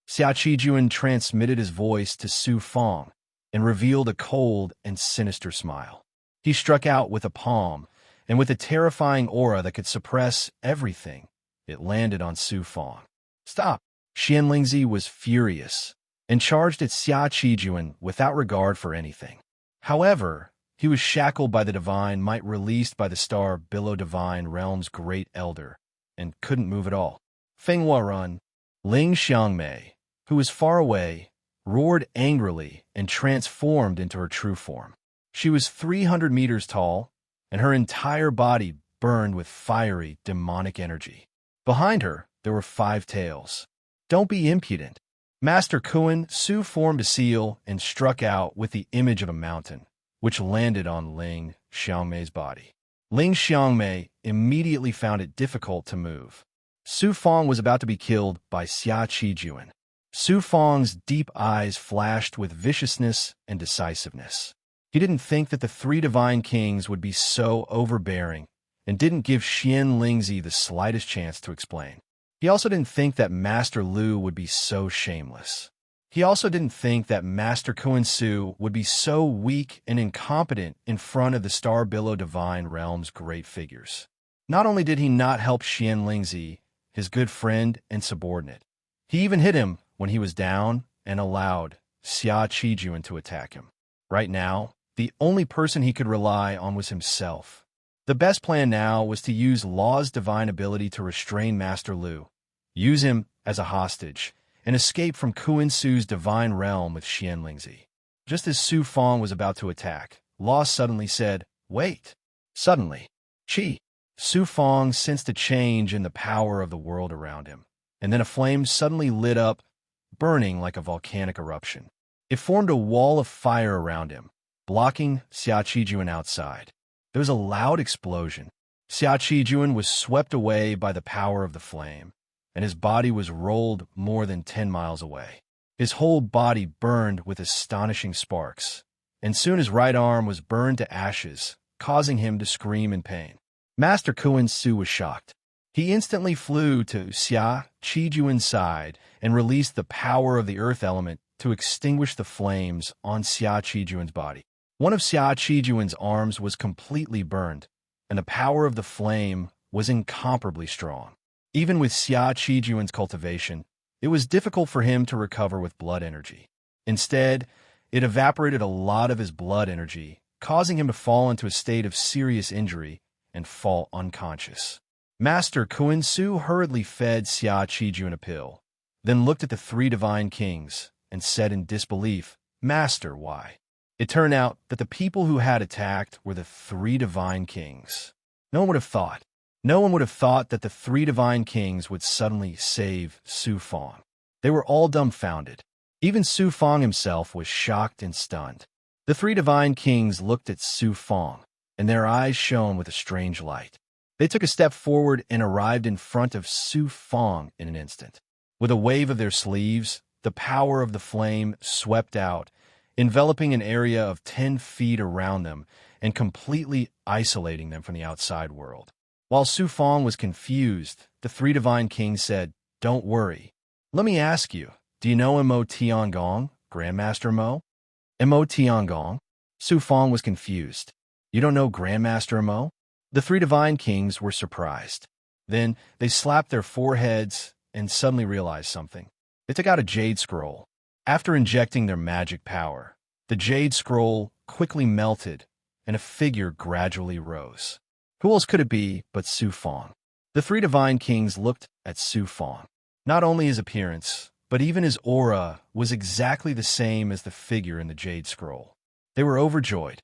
Xia Qijuan transmitted his voice to Su Fong and revealed a cold and sinister smile. He struck out with a palm, and with a terrifying aura that could suppress everything, it landed on Su Fong. Stop! Xianlingzi was furious and charged at Xia Qijuan without regard for anything. However, he was shackled by the divine might released by the star below divine realm's great elder, and couldn't move at all. Fenghua run. Ling Xiangmei, who was far away, roared angrily and transformed into her true form. She was 300 meters tall, and her entire body burned with fiery, demonic energy. Behind her, there were 5 tails. Don't be impudent. Master Kuan Su formed a seal and struck out with the image of a mountain, which landed on Ling Xiangmei's body. Ling Xiangmei immediately found it difficult to move. Su Fong was about to be killed by Xia Qijuan. Su Fong's deep eyes flashed with viciousness and decisiveness. He didn't think that the 3 divine kings would be so overbearing and didn't give Xianlingzi the slightest chance to explain. He also didn't think that Master Lu would be so shameless. He also didn't think that Master Kuan Su would be so weak and incompetent in front of the star below divine realm's great figures. Not only did he not help Xianlingzi, his good friend and subordinate, he even hit him when he was down and allowed Xia Qijuan to attack him. Right now, the only person he could rely on was himself. The best plan now was to use Law's divine ability to restrain Master Lu, use him as a hostage, and escape from Kuan Su's divine realm with Xianlingzi. Just as Su Fong was about to attack, Law suddenly said, Wait! Suddenly, Su Fong sensed a change in the power of the world around him, and then a flame suddenly lit up, burning like a volcanic eruption. It formed a wall of fire around him, blocking Xia Qijuan outside. There was a loud explosion. Xia Qijuan was swept away by the power of the flame, and his body was rolled more than 10 miles away. His whole body burned with astonishing sparks, and soon his right arm was burned to ashes, causing him to scream in pain. Master Kuan Su was shocked. He instantly flew to Xia Qijuan's side and released the power of the earth element to extinguish the flames on Xia Qijuan's body. One of Xia Qijuan's arms was completely burned, and the power of the flame was incomparably strong. Even with Xia Qijuan's cultivation, it was difficult for him to recover with blood energy. Instead, it evaporated a lot of his blood energy, causing him to fall into a state of serious injury and fall unconscious. Master Kuan Su hurriedly fed Xia Qijuan a pill, then looked at the three divine kings and said in disbelief, "Master, why?" It turned out that the people who had attacked were the three divine kings. No one would have thought. No one would have thought that the three divine kings would suddenly save Su Fong. They were all dumbfounded. Even Su Fong himself was shocked and stunned. The three divine kings looked at Su Fong, and their eyes shone with a strange light. They took a step forward and arrived in front of Su Fong in an instant. With a wave of their sleeves, the power of the flame swept out, enveloping an area of 10 feet around them and completely isolating them from the outside world. While Su Fong was confused, the three divine kings said, "Don't worry. Let me ask you, do you know Mo Tiangong, Grandmaster Mo?" Mo Tiangong? Su Fong was confused. "You don't know Grandmaster Mo?" The three divine kings were surprised. Then they slapped their foreheads and suddenly realized something. They took out a jade scroll. After injecting their magic power, the jade scroll quickly melted and a figure gradually rose. Who else could it be but Su Fong? The three divine kings looked at Su Fong. Not only his appearance, but even his aura was exactly the same as the figure in the jade scroll. They were overjoyed.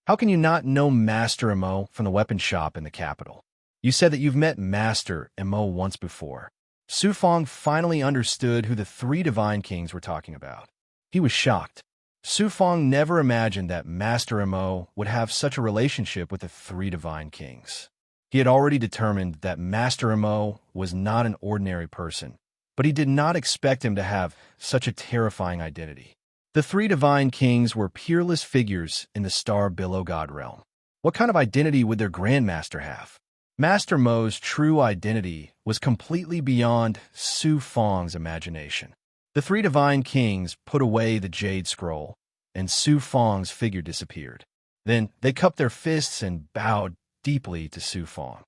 "How can you not know Master Mo from the weapon shop in the capital? You said that you've met Master Mo once before." Su Fong finally understood who the three divine kings were talking about. He was shocked. Su Fong never imagined that Master Mo would have such a relationship with the three divine kings. He had already determined that Master Mo was not an ordinary person, but he did not expect him to have such a terrifying identity. The three divine kings were peerless figures in the star below God realm. What kind of identity would their Grandmaster have? Master Mo's true identity was completely beyond Su Fong's imagination. The three divine kings put away the jade scroll, and Su Fong's figure disappeared. Then they cupped their fists and bowed deeply to Su Fong.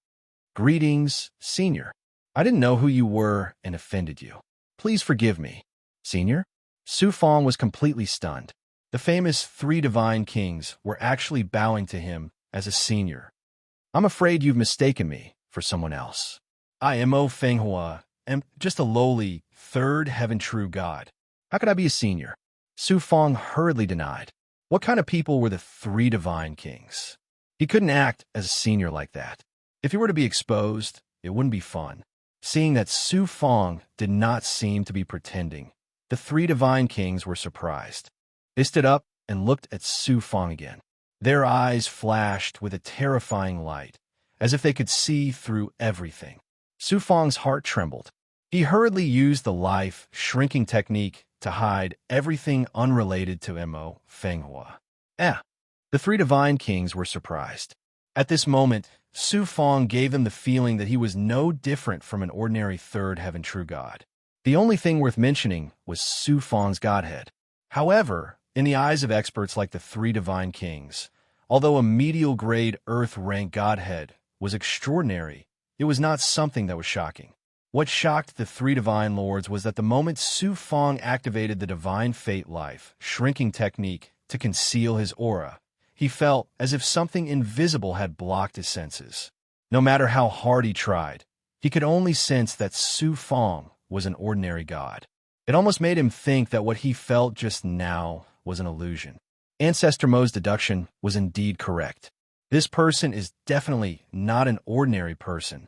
"Greetings, Senior. I didn't know who you were and offended you. Please forgive me." "Senior?" Su Fong was completely stunned. The famous three divine kings were actually bowing to him as a senior. "I'm afraid you've mistaken me for someone else. I am Mo Fenghua, am just a lowly third heaven true god. How could I be a senior?" Su Fong hurriedly denied. What kind of people were the three divine kings? He couldn't act as a senior like that. If he were to be exposed, it wouldn't be fun. Seeing that Su Fong did not seem to be pretending, the three divine kings were surprised. They stood up and looked at Su Fong again. Their eyes flashed with a terrifying light, as if they could see through everything. Su Fong's heart trembled. He hurriedly used the life shrinking technique to hide everything unrelated to Mo Fenghua. The three divine kings were surprised. At this moment, Su Fong gave them the feeling that he was no different from an ordinary third heaven true god. The only thing worth mentioning was Su Fong's godhead. However, in the eyes of experts like the three divine kings, although a medial-grade Earth-rank godhead was extraordinary, it was not something that was shocking. What shocked the three divine lords was that the moment Su Fong activated the divine fate life shrinking technique to conceal his aura, he felt as if something invisible had blocked his senses. No matter how hard he tried, he could only sense that Su Fong was an ordinary god. It almost made him think that what he felt just now was an illusion. Ancestor Mo's deduction was indeed correct. This person is definitely not an ordinary person.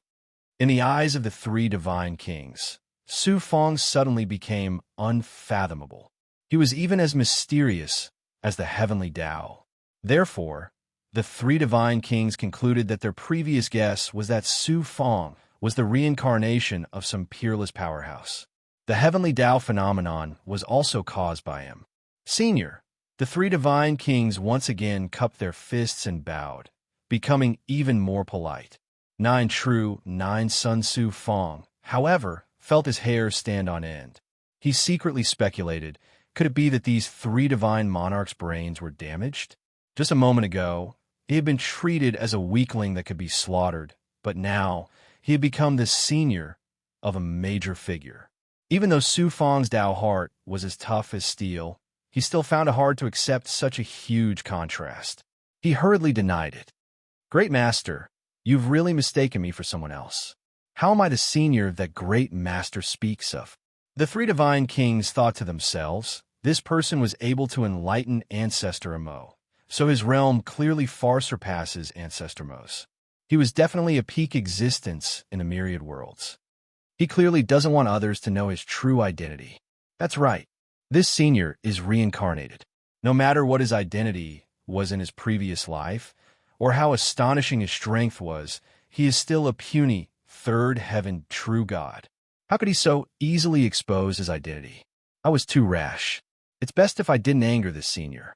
In the eyes of the three divine kings, Su Fong suddenly became unfathomable. He was even as mysterious as the heavenly Tao. Therefore, the three divine kings concluded that their previous guess was that Su Fong was the reincarnation of some peerless powerhouse. The heavenly Tao phenomenon was also caused by him. "Senior," the three divine kings once again cupped their fists and bowed, becoming even more polite. Nine Sun Su Fong, however, felt his hair stand on end. He secretly speculated, could it be that these three divine monarchs' brains were damaged? Just a moment ago, he had been treated as a weakling that could be slaughtered, but now he had become the senior of a major figure. Even though Su Fong's Tao heart was as tough as steel, he still found it hard to accept such a huge contrast. He hurriedly denied it. "Great Master, you've really mistaken me for someone else. How am I the senior that Great Master speaks of?" The three divine kings thought to themselves, this person was able to enlighten Ancestor Mo, so his realm clearly far surpasses Ancestor Mo's. He was definitely a peak existence in a myriad worlds. He clearly doesn't want others to know his true identity. That's right. This senior is reincarnated. No matter what his identity was in his previous life, or how astonishing his strength was, he is still a puny, third heaven true God. How could he so easily expose his identity? I was too rash. It's best if I didn't anger this senior.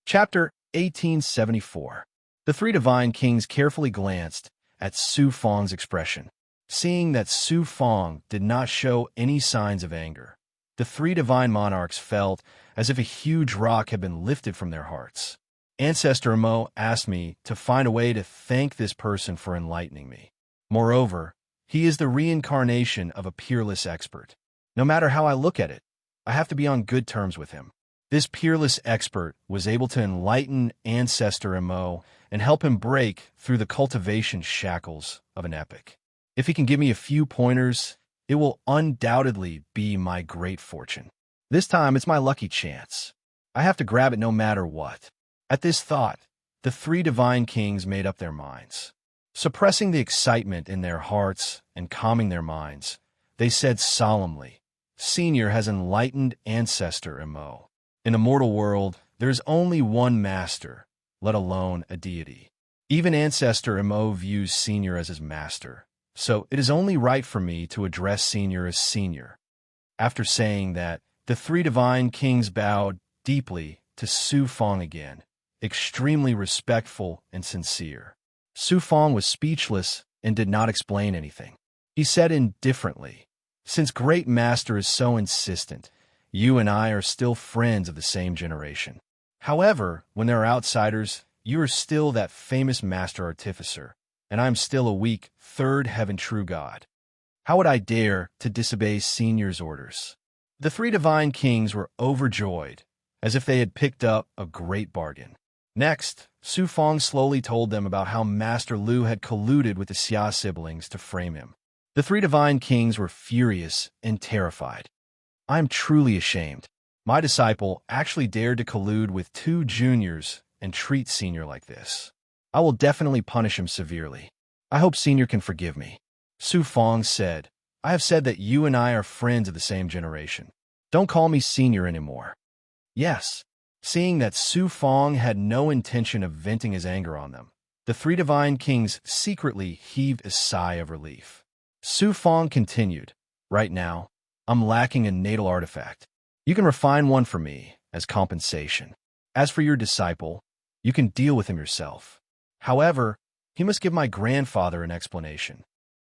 Chapter 1874. The three divine kings carefully glanced at Su Fang's expression. Seeing that Su Fang did not show any signs of anger, the three divine monarchs felt as if a huge rock had been lifted from their hearts. Ancestor Mo asked me to find a way to thank this person for enlightening me. Moreover, he is the reincarnation of a peerless expert. No matter how I look at it, I have to be on good terms with him. This peerless expert was able to enlighten Ancestor Mo and help him break through the cultivation shackles of an epic. If he can give me a few pointers, it will undoubtedly be my great fortune. This time, it's my lucky chance. I have to grab it no matter what. At this thought, the three divine kings made up their minds. Suppressing the excitement in their hearts and calming their minds, they said solemnly, Senior has enlightened Ancestor Mo. In a mortal world, there is only one master, let alone a deity. Even Ancestor Mo views Senior as his master, so it is only right for me to address Senior as Senior. After saying that, the three divine kings bowed deeply to Su Fang again, extremely respectful and sincere. Su Fang was speechless and did not explain anything. He said indifferently, Since Great Master is so insistent, you and I are still friends of the same generation. However, when there are outsiders, you are still that famous master artificer, and I am still a weak, third heaven true God. How would I dare to disobey Senior's orders? The three divine kings were overjoyed, as if they had picked up a great bargain. Next, Su Fang slowly told them about how Master Lu had colluded with the Xia siblings to frame him. The three divine kings were furious and terrified. I am truly ashamed. My disciple actually dared to collude with two juniors and treat Senior like this. I will definitely punish him severely. I hope Senior can forgive me. Su Fang said, I have said that you and I are friends of the same generation. Don't call me Senior anymore. Yes. Seeing that Su Fang had no intention of venting his anger on them, the three divine kings secretly heaved a sigh of relief. Su Fang continued, Right now, I'm lacking a natal artifact. You can refine one for me as compensation. As for your disciple, you can deal with him yourself. However, he must give my grandfather an explanation.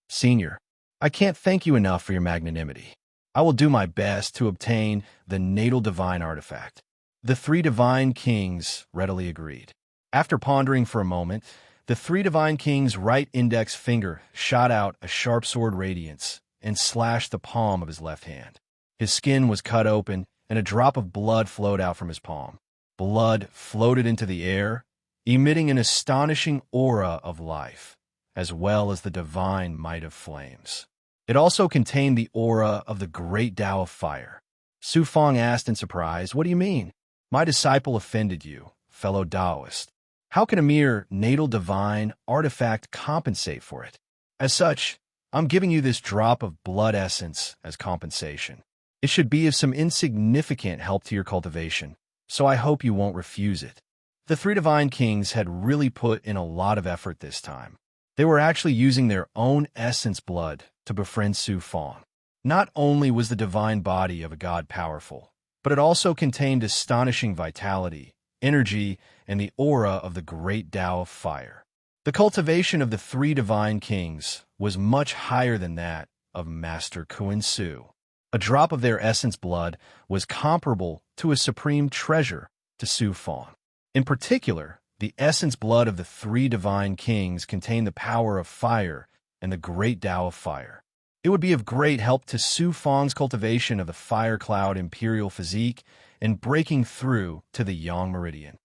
Senior, I can't thank you enough for your magnanimity. I will do my best to obtain the natal divine artifact. The three divine kings readily agreed. After pondering for a moment, the three divine kings' right index finger shot out a sharp sword radiance and slashed the palm of his left hand. His skin was cut open, and a drop of blood flowed out from his palm. Blood floated into the air, emitting an astonishing aura of life, as well as the divine might of flames. It also contained the aura of the great Tao of fire. Su Fang asked in surprise, What do you mean? My disciple offended you, fellow Taoist. How can a mere natal divine artifact compensate for it? As such, I'm giving you this drop of blood essence as compensation. It should be of some insignificant help to your cultivation, so I hope you won't refuse it. The three divine kings had really put in a lot of effort this time. They were actually using their own essence blood to befriend Su Fang. Not only was the divine body of a god powerful, but it also contained astonishing vitality, energy, and the aura of the great Tao of fire. The cultivation of the three divine kings was much higher than that of Master Kuan Su. A drop of their essence blood was comparable to a supreme treasure to Su Fang. In particular, the essence blood of the three divine kings contained the power of fire and the great Tao of fire. It would be of great help to Su Fang's cultivation of the fire cloud imperial physique and breaking through to the Yang Meridian.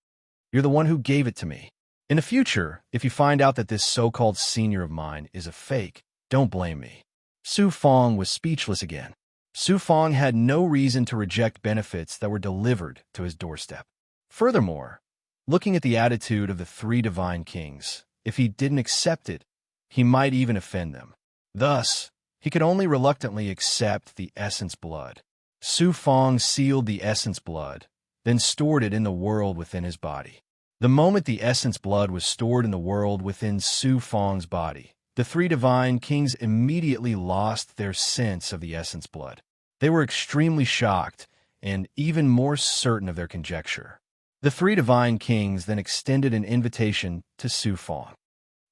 You're the one who gave it to me. In the future, if you find out that this so-called senior of mine is a fake, don't blame me. Su Fang was speechless again. Su Fong had no reason to reject benefits that were delivered to his doorstep. Furthermore, looking at the attitude of the three divine kings, if he didn't accept it, he might even offend them. Thus, he could only reluctantly accept the essence blood. Su Fong sealed the essence blood, then stored it in the world within his body. The moment the essence blood was stored in the world within Su Fong's body, the three divine kings immediately lost their sense of the essence blood. They were extremely shocked and even more certain of their conjecture. The three divine kings then extended an invitation to Su Fong.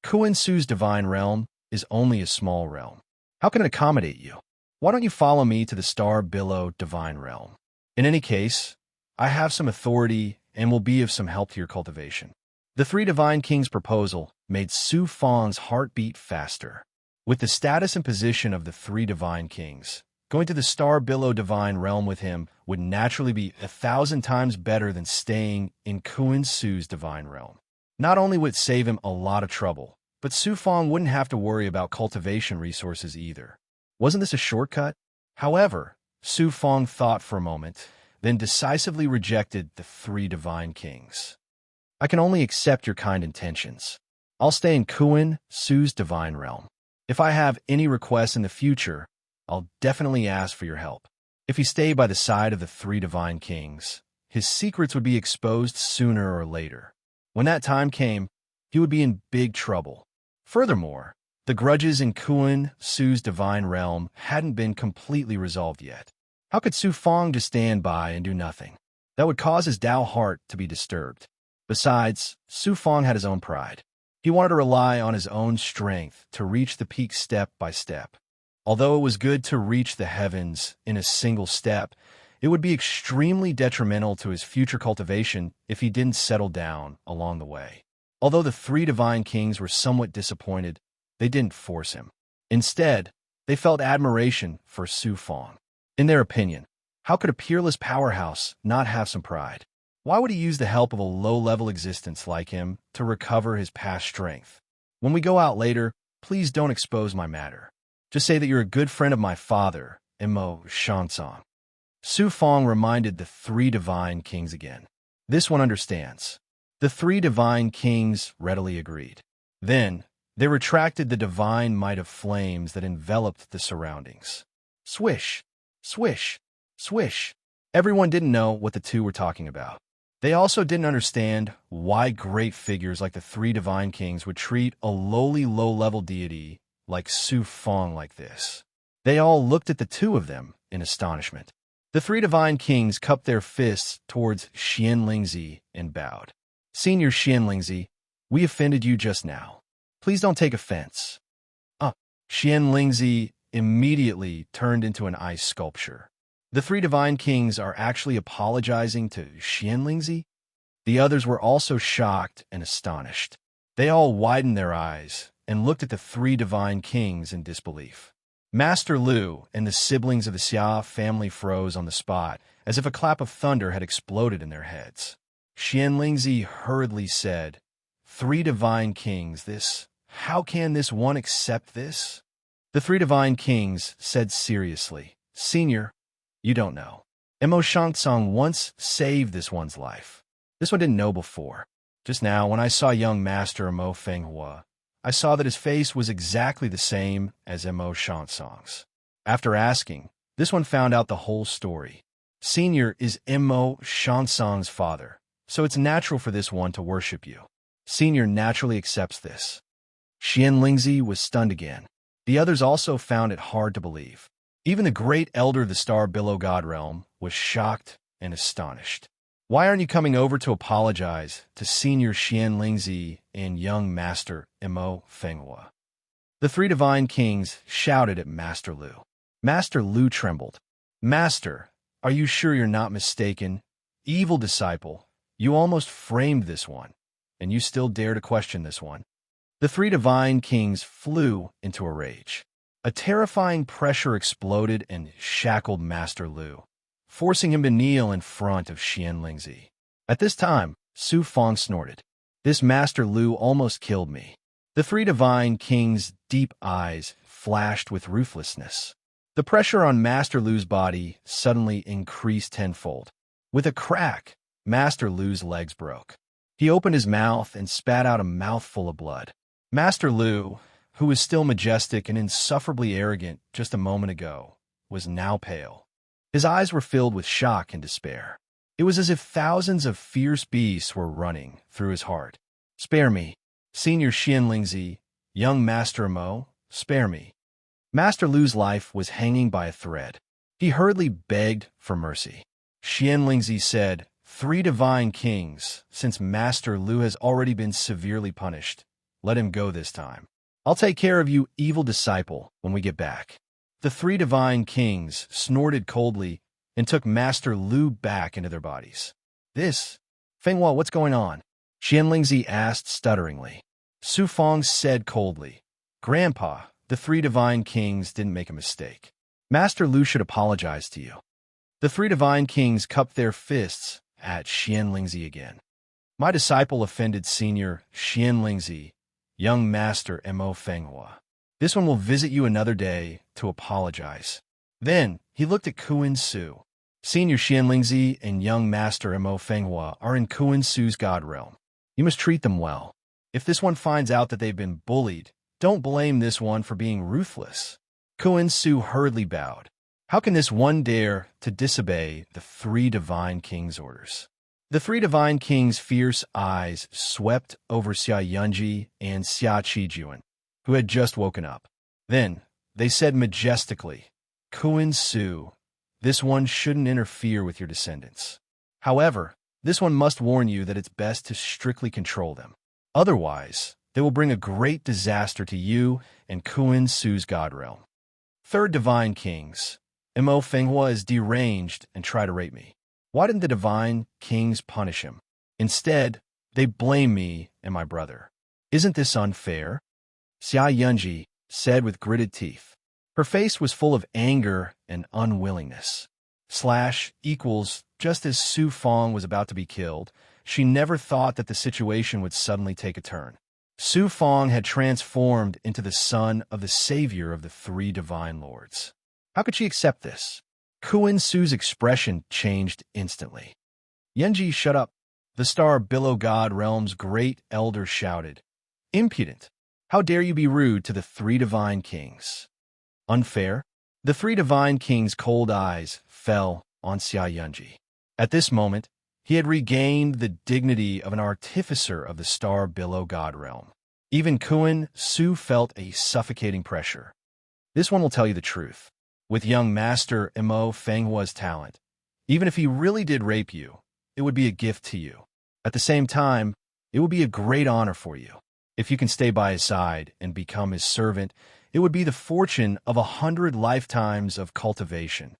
Kuan Su's divine realm is only a small realm. How can it accommodate you? Why don't you follow me to the star billow divine realm? In any case, I have some authority and will be of some help to your cultivation. The three divine kings' proposal made Su Fong's heart beat faster. With the status and position of the three divine kings, going to the star billow divine realm with him would naturally be 1,000 times better than staying in Kuan Su's divine realm. Not only would it save him a lot of trouble, but Su Fong wouldn't have to worry about cultivation resources either. Wasn't this a shortcut? However, Su Fong thought for a moment, then decisively rejected the three divine kings. I can only accept your kind intentions. I'll stay in Kuan Su's divine realm. If I have any requests in the future, I'll definitely ask for your help. If he stayed by the side of the three divine kings, his secrets would be exposed sooner or later. When that time came, he would be in big trouble. Furthermore, the grudges in Kuan Su's divine realm hadn't been completely resolved yet. How could Su Fong just stand by and do nothing? That would cause his Tao heart to be disturbed. Besides, Su Fong had his own pride. He wanted to rely on his own strength to reach the peak step by step. Although it was good to reach the heavens in a single step, it would be extremely detrimental to his future cultivation if he didn't settle down along the way. Although the three divine kings were somewhat disappointed, they didn't force him. Instead, they felt admiration for Su Fong. In their opinion, how could a peerless powerhouse not have some pride? Why would he use the help of a low-level existence like him to recover his past strength? When we go out later, please don't expose my matter. Just say that you're a good friend of my father, Mo Shansong. Su Fong reminded the three divine kings again. This one understands. The three divine kings readily agreed. Then, they retracted the divine might of flames that enveloped the surroundings. Swish, swish, swish. Everyone didn't know what the two were talking about. They also didn't understand why great figures like the three divine kings would treat a lowly low-level deity like Su Fong like this. They all looked at the two of them in astonishment. The three divine kings cupped their fists towards Xian Lingzi and bowed. Senior Xian Lingzi, we offended you just now. Please don't take offense. Xian Lingzi immediately turned into an ice sculpture. The three divine kings are actually apologizing to Xian Lingzi? The others were also shocked and astonished. They all widened their eyes and looked at the three divine kings in disbelief. Master Lu and the siblings of the Xia family froze on the spot, as if a clap of thunder had exploded in their heads. Xian Lingzi hurriedly said, "Three divine kings, how can this one accept this?" The three divine kings said seriously, "Senior, you don't know. Mo Shansong once saved this one's life. This one didn't know before. Just now, when I saw young Master Mo Fenghua, I saw that his face was exactly the same as Mo Shansong's. After asking, this one found out the whole story. Senior is Mo Shansong's father, so it's natural for this one to worship you. Senior naturally accepts this." Xian Lingzi was stunned again. The others also found it hard to believe. Even the great elder of the Star Billow God Realm was shocked and astonished. "Why aren't you coming over to apologize to Senior Xian Lingzi and young Master Mo Fenghua?" The three divine kings shouted at Master Lu. Master Lu trembled. "Master, are you sure you're not mistaken? Evil disciple, you almost framed this one, and you still dare to question this one?" The three divine kings flew into a rage. A terrifying pressure exploded and shackled Master Lu, forcing him to kneel in front of Xian Lingzi. At this time, Su Fong snorted. "This Master Lu almost killed me." The three divine kings' deep eyes flashed with ruthlessness. The pressure on Master Lu's body suddenly increased tenfold. With a crack, Master Lu's legs broke. He opened his mouth and spat out a mouthful of blood. Master Lu, who was still majestic and insufferably arrogant just a moment ago, was now pale. His eyes were filled with shock and despair. It was as if thousands of fierce beasts were running through his heart. "Spare me, Senior Xianlingzi, young Master Mo, spare me." Master Lu's life was hanging by a thread. He hurriedly begged for mercy. Xianlingzi said, "Three divine kings, since Master Lu has already been severely punished, let him go this time. I'll take care of you, evil disciple, when we get back." The three divine kings snorted coldly and took Master Lu back into their bodies. "This? Fenghua, what's going on?" Xianlingzi asked stutteringly. Su Fong said coldly, "Grandpa, the three divine kings didn't make a mistake. Master Lu should apologize to you." The three divine kings cupped their fists at Xianlingzi again. "My disciple offended Senior Xianlingzi, young Master Mo Fenghua. This one will visit you another day to apologize." Then he looked at Kuan Su. "Senior Xianlingzi and young Master Mo Fenghua are in Kuan Su's God realm. You must treat them well. If this one finds out that they've been bullied, don't blame this one for being ruthless." Kuan Su hurriedly bowed. How can this one dare to disobey the three divine kings' orders? The three divine kings' fierce eyes swept over Xia Yunji and Xia Qijuan, who had just woken up. Then they said majestically, "Kuan Su, this one shouldn't interfere with your descendants. However, this one must warn you that it's best to strictly control them. Otherwise, they will bring a great disaster to you and Kuan Su's God realm." Third divine kings, Mo Fenghua is deranged and try to rape me. Why didn't the divine kings punish him? Instead, they blame me and my brother. Isn't this unfair? Xia Yunji said with gritted teeth. Her face was full of anger and unwillingness. Just as Su Fong was about to be killed, she never thought that the situation would suddenly take a turn. Su Fong had transformed into the son of the savior of the three divine lords. How could she accept this? Kuan Su's expression changed instantly. "Yunji, shut up," the star below God realm's great elder shouted. "Impudent! How dare you be rude to the three divine kings?" "Unfair?" The three divine kings' cold eyes fell on Xia Yunji. At this moment, he had regained the dignity of an artificer of the star below God realm. Even Kuan Su felt a suffocating pressure. This one will tell you the truth. With young Master Mo Fenghua's talent, even if he really did rape you, it would be a gift to you. At the same time, it would be a great honor for you. If you can stay by his side and become his servant, it would be the fortune of 100 lifetimes of cultivation.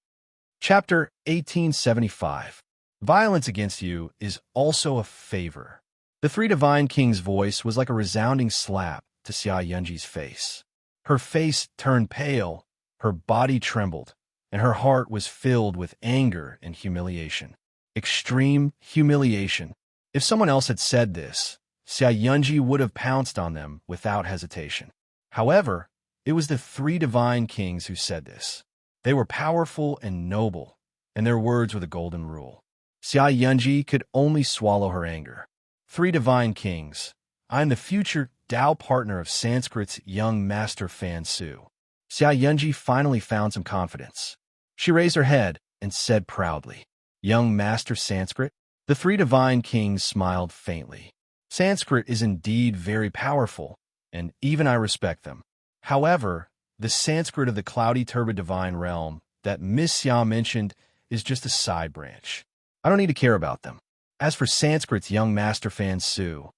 Chapter 1875. Violence against you is also a favor. The three divine kings' voice was like a resounding slap to Xia Yunji's face. Her face turned pale, her body trembled, and her heart was filled with anger and humiliation. Extreme humiliation. If someone else had said this, Xia Yunji would have pounced on them without hesitation. However, it was the three divine kings who said this. They were powerful and noble, and their words were the golden rule. Xia Yunji could only swallow her anger. Three divine kings, I am the future Dao partner of Sanskrit's young master Fan Su. Xia Yunji finally found some confidence. She raised her head and said proudly, "Young master Sanskrit?" The three divine kings smiled faintly. Sanskrit is indeed very powerful, and even I respect them. However, the Sanskrit of the cloudy turbid divine realm that Miss Xia mentioned is just a side branch. I don't need to care about them. As for Sanskrit's young master Fan Su,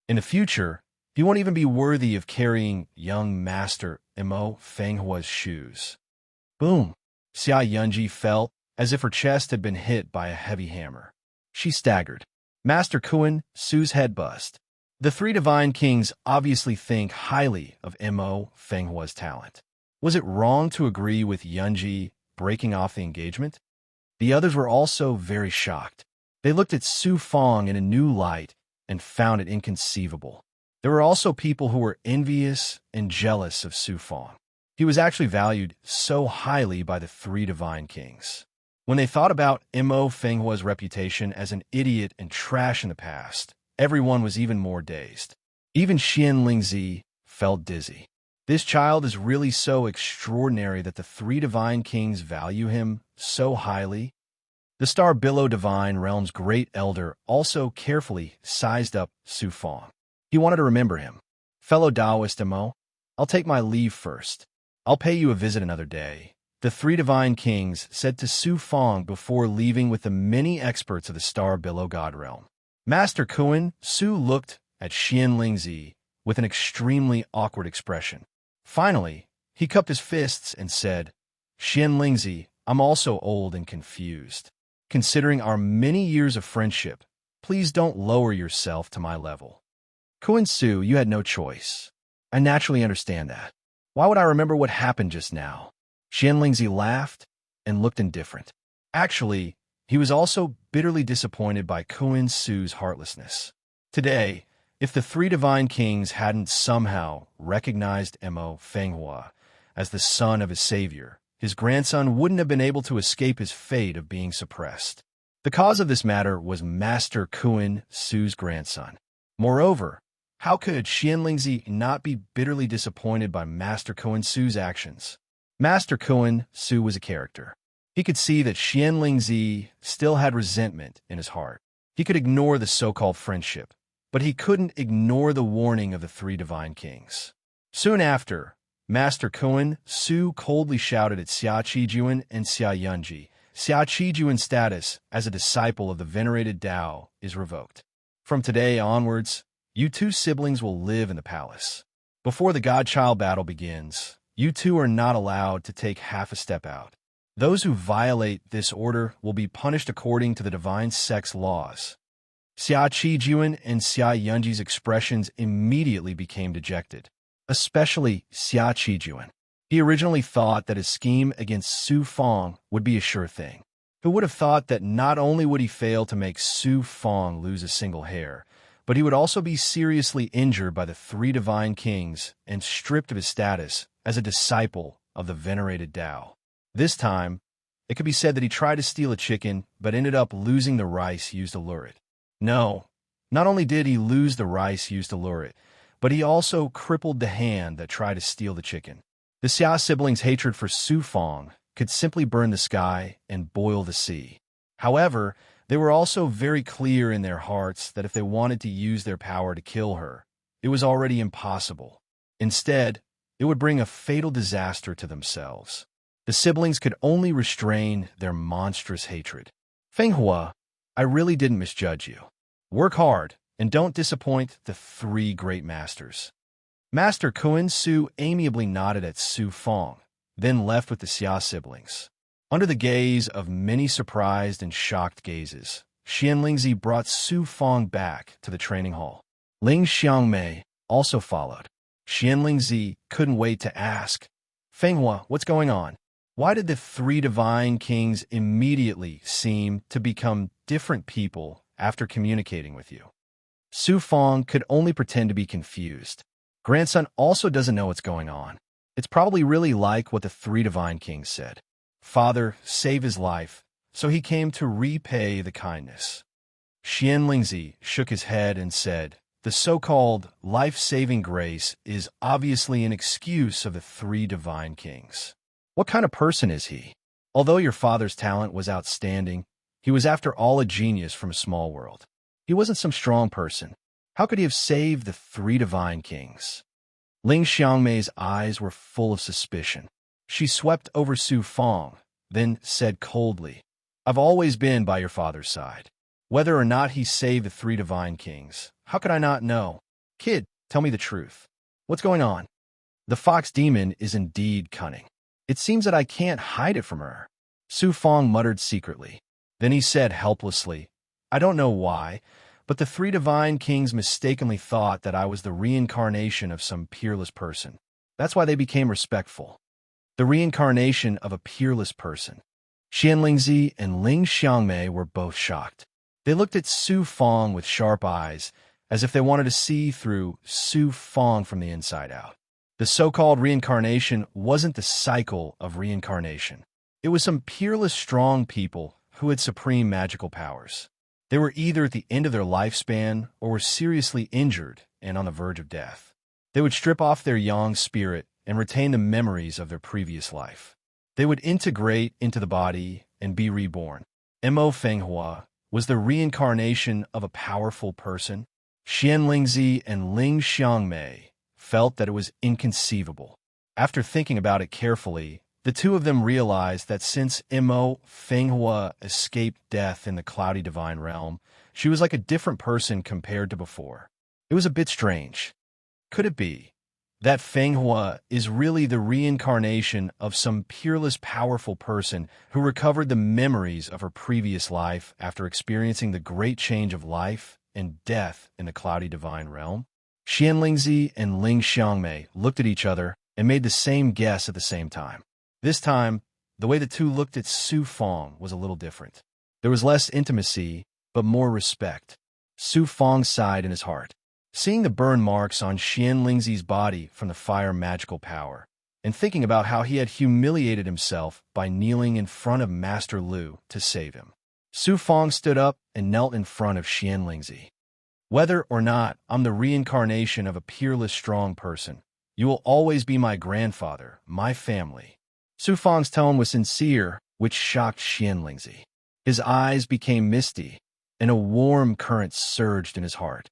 in the future, he won't even be worthy of carrying young master Mo Fenghua's shoes. Boom! Xia Yunji felt as if her chest had been hit by a heavy hammer. She staggered. Master Kuan Su's head buzzed. The three divine kings obviously think highly of Mo Fenghua's talent. Was it wrong to agree with Yunji breaking off the engagement? The others were also very shocked. They looked at Su Fong in a new light and found it inconceivable. There were also people who were envious and jealous of Su Fong. He was actually valued so highly by the three divine kings. When they thought about Mo Fenghua's reputation as an idiot and trash in the past, everyone was even more dazed. Even Xian Lingzi felt dizzy. This child is really so extraordinary that the three divine kings value him so highly. The star Billow Divine Realm's great elder also carefully sized up Su Fong. He wanted to remember him. Fellow Taoist Mo, I'll take my leave first. I'll pay you a visit another day. The three divine kings said to Su Fong before leaving with the many experts of the star Billow God Realm. Master Kuan, Su looked at Xian Lingzi with an extremely awkward expression. Finally, he cupped his fists and said, Xian Lingzi, I'm also old and confused. Considering our many years of friendship, please don't lower yourself to my level. Kuan Su, you had no choice. I naturally understand that. Why would I remember what happened just now? Xian Lingzi laughed and looked indifferent. Actually, he was also bitterly disappointed by Kuan Su's heartlessness. Today, if the three divine kings hadn't somehow recognized Mo Fenghua as the son of his savior, his grandson wouldn't have been able to escape his fate of being suppressed. The cause of this matter was Master Kuan Su's grandson. Moreover, how could Xian Lingzi not be bitterly disappointed by Master Kuan Su's actions? Master Kuan Su was a character. He could see that Xian Lingzi still had resentment in his heart. He could ignore the so-called friendship, but he couldn't ignore the warning of the three divine kings. Soon after, Master Kuan Su coldly shouted at Xia Qijuan and Xia Yunji. Xia Qijuan's status as a disciple of the venerated Tao is revoked. From today onwards, you two siblings will live in the palace. Before the godchild battle begins, you two are not allowed to take half a step out. Those who violate this order will be punished according to the divine sex laws. Xia Qijuan and Xia Yunji's expressions immediately became dejected, especially Xia Qijuan. He originally thought that his scheme against Su Fong would be a sure thing. Who would have thought that not only would he fail to make Su Fong lose a single hair, but he would also be seriously injured by the three divine kings and stripped of his status as a disciple of the venerated Tao. This time, it could be said that he tried to steal a chicken, but ended up losing the rice used to lure it. No, not only did he lose the rice used to lure it, but he also crippled the hand that tried to steal the chicken. The Xia siblings' hatred for Su Fong could simply burn the sky and boil the sea. However, they were also very clear in their hearts that if they wanted to use their power to kill her, it was already impossible. Instead, it would bring a fatal disaster to themselves. The siblings could only restrain their monstrous hatred. Fenghua, I really didn't misjudge you. Work hard and don't disappoint the three great masters. Master Kuan Su amiably nodded at Su Fong, then left with the Xia siblings. Under the gaze of many surprised and shocked gazes, Xian Lingzi brought Su Fong back to the training hall. Ling Xiangmei also followed. Xian Lingzi couldn't wait to ask, Fenghua, what's going on? Why did the three divine kings immediately seem to become different people after communicating with you? Su Fong could only pretend to be confused. Grandson also doesn't know what's going on. It's probably really like what the three divine kings said. Father saved his life, so he came to repay the kindness. Xian Lingzi shook his head and said, the so-called life-saving grace is obviously an excuse of the three divine kings. What kind of person is he? Although your father's talent was outstanding, he was after all a genius from a small world. He wasn't some strong person. How could he have saved the three divine kings? Ling Xiangmei's eyes were full of suspicion. She swept over Su Fong, then said coldly, I've always been by your father's side. Whether or not he saved the three divine kings, how could I not know? Kid, tell me the truth. What's going on? The fox demon is indeed cunning. It seems that I can't hide it from her. Su Fong muttered secretly. Then he said helplessly, I don't know why, but the three divine kings mistakenly thought that I was the reincarnation of some peerless person. That's why they became respectful. The reincarnation of a peerless person. Xian Lingzi and Ling Xiangmei were both shocked. They looked at Su Fong with sharp eyes, as if they wanted to see through Su Fong from the inside out. The so-called reincarnation wasn't the cycle of reincarnation. It was some peerless, strong people who had supreme magical powers. They were either at the end of their lifespan or were seriously injured and on the verge of death. They would strip off their yang spirit and retain the memories of their previous life. They would integrate into the body and be reborn. Mo Fenghua was the reincarnation of a powerful person. Xian Lingzi and Ling Xiangmei felt that it was inconceivable. After thinking about it carefully, the two of them realized that since Mo Fenghua escaped death in the cloudy divine realm, she was like a different person compared to before. It was a bit strange. Could it be that Fenghua is really the reincarnation of some peerless, powerful person who recovered the memories of her previous life after experiencing the great change of life and death in the cloudy divine realm? Xian Lingzi and Ling Xiangmei looked at each other and made the same guess at the same time. This time, the way the two looked at Su Fong was a little different. There was less intimacy, but more respect. Su Fong sighed in his heart. Seeing the burn marks on Xian Lingzi's body from the fire magical power, and thinking about how he had humiliated himself by kneeling in front of Master Lu to save him, Su Fong stood up and knelt in front of Xian Lingzi. Whether or not I'm the reincarnation of a peerless, strong person, you will always be my grandfather, my family. Su Fong's tone was sincere, which shocked Xian Lingzi. His eyes became misty, and a warm current surged in his heart.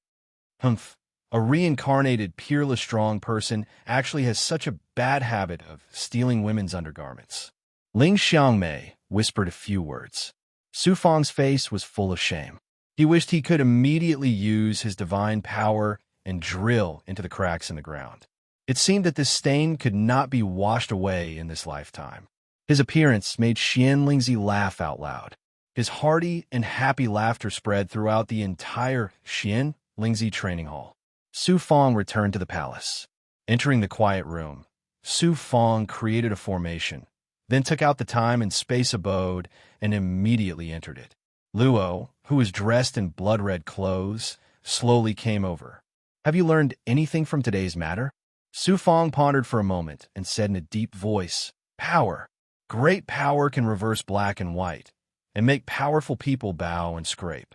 Humph, a reincarnated, peerless, strong person actually has such a bad habit of stealing women's undergarments. Ling Xiangmei whispered a few words. Su Fong's face was full of shame. He wished he could immediately use his divine power and drill into the cracks in the ground. It seemed that this stain could not be washed away in this lifetime. His appearance made Xian Lingzi laugh out loud. His hearty and happy laughter spread throughout the entire Xian Lingzi training hall. Su Fong returned to the palace. Entering the quiet room, Su Fong created a formation, then took out the time and space abode and immediately entered it. Luo, who was dressed in blood-red clothes, slowly came over. Have you learned anything from today's matter? Su Fong pondered for a moment and said in a deep voice, Power. Great power can reverse black and white, and make powerful people bow and scrape.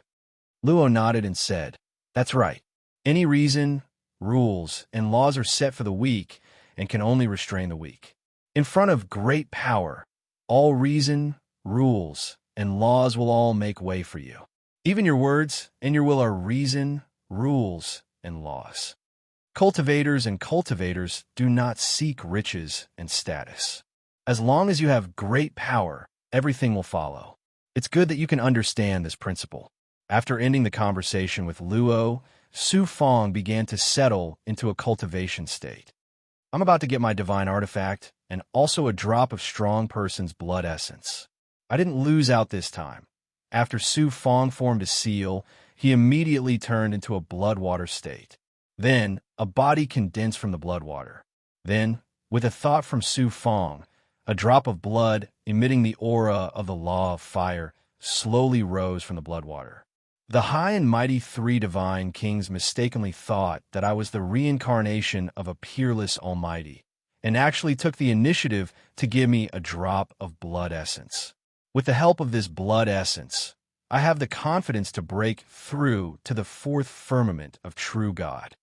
Luo nodded and said, That's right. Any reason, rules, and laws are set for the weak and can only restrain the weak. In front of great power, all reason, rules, and laws will all make way for you. Even your words and your will are reason, rules, and laws. Cultivators and cultivators do not seek riches and status. As long as you have great power, everything will follow. It's good that you can understand this principle. After ending the conversation with Luo, Su Fong began to settle into a cultivation state. I'm about to get my divine artifact and also a drop of strong person's blood essence. I didn't lose out this time. After Su Fong formed a seal, he immediately turned into a blood water state. Then, a body condensed from the blood water. Then, with a thought from Su Fong, a drop of blood emitting the aura of the law of fire slowly rose from the blood water. The high and mighty three divine kings mistakenly thought that I was the reincarnation of a peerless almighty, and actually took the initiative to give me a drop of blood essence. With the help of this blood essence, I have the confidence to break through to the fourth firmament of true God.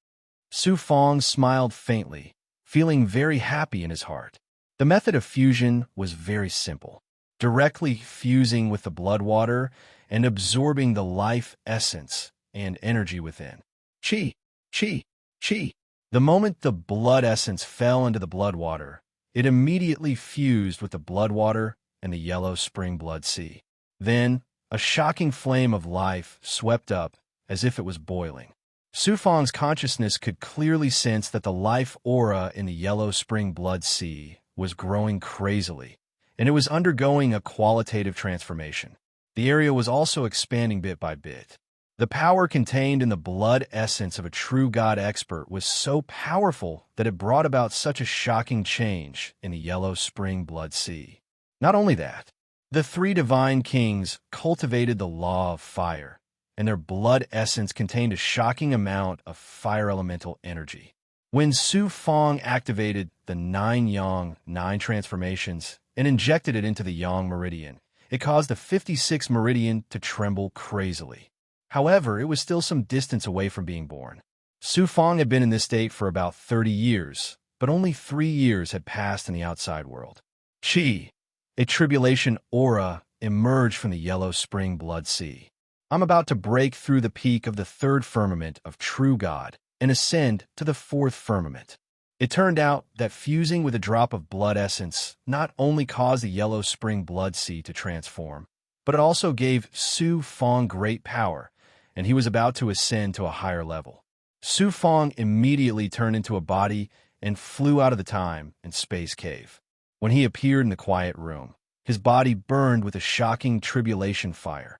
Su Fong smiled faintly, feeling very happy in his heart. The method of fusion was very simple, directly fusing with the blood water and absorbing the life essence and energy within. Qi, qi, qi. The moment the blood essence fell into the blood water, it immediately fused with the blood water and the yellow spring blood sea. Then, a shocking flame of life swept up as if it was boiling. Su Fong's consciousness could clearly sense that the life aura in the yellow spring blood sea was growing crazily, and it was undergoing a qualitative transformation. The area was also expanding bit by bit. The power contained in the blood essence of a true God expert was so powerful that it brought about such a shocking change in the yellow spring blood sea. Not only that, the three divine kings cultivated the law of fire, and their blood essence contained a shocking amount of fire elemental energy. When Su Fong activated the 9 Yang 9 transformations and injected it into the Yang meridian, it caused the 56th meridian to tremble crazily. However, it was still some distance away from being born. Su Fong had been in this state for about 30 years, but only 3 years had passed in the outside world. Qi, a tribulation aura, emerged from the yellow spring blood sea. I'm about to break through the peak of the 3rd firmament of true God and ascend to the 4th firmament. It turned out that fusing with a drop of blood essence not only caused the yellow spring blood sea to transform, but it also gave Su Fong great power, and he was about to ascend to a higher level. Su Fong immediately turned into a body and flew out of the time and space cave. When he appeared in the quiet room, his body burned with a shocking tribulation fire.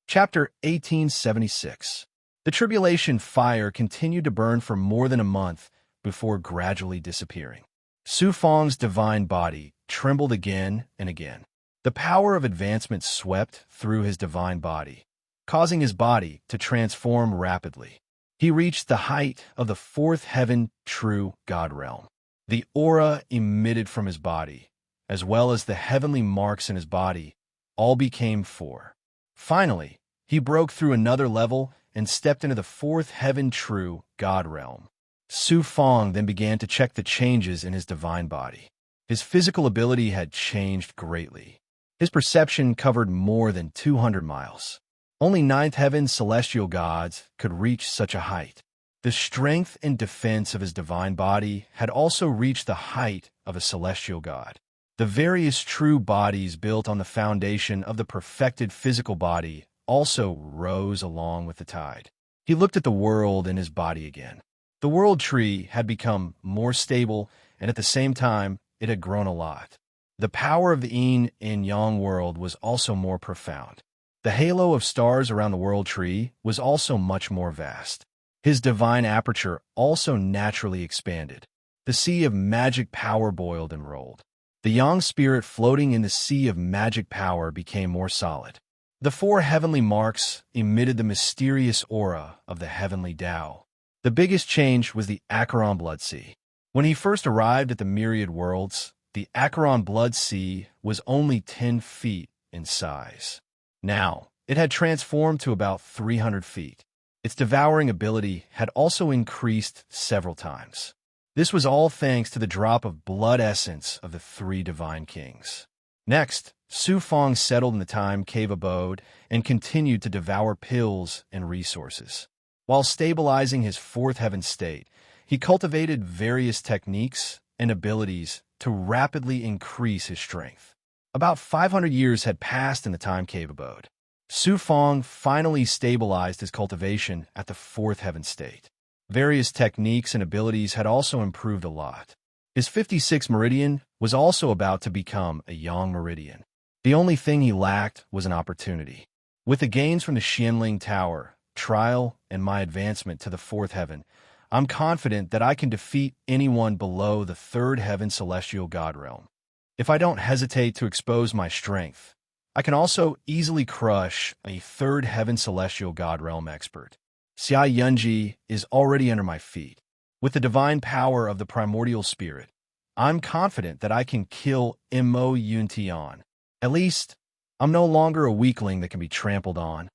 Chapter 1876. The tribulation fire continued to burn for more than a month before gradually disappearing. Su Fong's divine body trembled again and again. The power of advancement swept through his divine body, causing his body to transform rapidly. He reached the height of the 4th heaven true God realm. The aura emitted from his body, as well as the heavenly marks in his body, all became 4. Finally, he broke through another level and stepped into the 4th heaven true God realm. Su Fong then began to check the changes in his divine body. His physical ability had changed greatly. His perception covered more than 200 miles. Only 9th heaven celestial gods could reach such a height. The strength and defense of his divine body had also reached the height of a celestial god. The various true bodies built on the foundation of the perfected physical body also rose along with the tide. He looked at the world in his body again. The world tree had become more stable, and at the same time, it had grown a lot. The power of the yin and yang world was also more profound. The halo of stars around the world tree was also much more vast. His divine aperture also naturally expanded. The sea of magic power boiled and rolled. The yang spirit floating in the sea of magic power became more solid. The 4 heavenly marks emitted the mysterious aura of the heavenly Tao. The biggest change was the Acheron Blood Sea. When he first arrived at the myriad worlds, the Acheron Blood Sea was only 10 feet in size. Now, it had transformed to about 300 feet. Its devouring ability had also increased several times. This was all thanks to the drop of blood essence of the 3 divine kings. Next, Su Fong settled in the time cave abode and continued to devour pills and resources. While stabilizing his 4th heaven state, he cultivated various techniques and abilities to rapidly increase his strength. About 500 years had passed in the time cave abode. Su Fong finally stabilized his cultivation at the 4th heaven state. Various techniques and abilities had also improved a lot. His 56th meridian was also about to become a yang meridian. The only thing he lacked was an opportunity. With the gains from the Xianling Tower, trial, and my advancement to the 4th heaven, I'm confident that I can defeat anyone below the 3rd heaven celestial god realm. If I don't hesitate to expose my strength, I can also easily crush a 3rd heaven celestial god realm expert. Xia Yunji is already under my feet. With the divine power of the primordial spirit, I'm confident that I can kill Mo Yuntian. At least, I'm no longer a weakling that can be trampled on.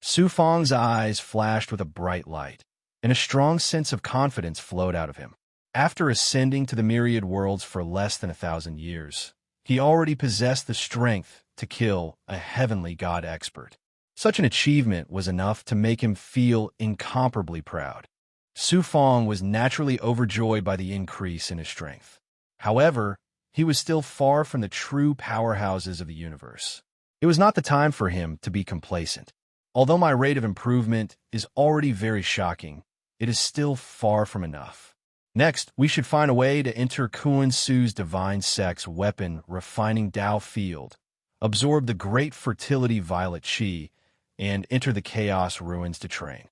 Su Fong's eyes flashed with a bright light, and a strong sense of confidence flowed out of him. After ascending to the myriad worlds for less than 1,000 years, he already possessed the strength to kill a heavenly god expert. Such an achievement was enough to make him feel incomparably proud. Su Fong was naturally overjoyed by the increase in his strength. However, he was still far from the true powerhouses of the universe. It was not the time for him to be complacent. Although my rate of improvement is already very shocking, it is still far from enough. Next, we should find a way to enter Kuan Su's divine sex weapon refining Tao field, absorb the great fertility violet chi, and enter the chaos ruins to train.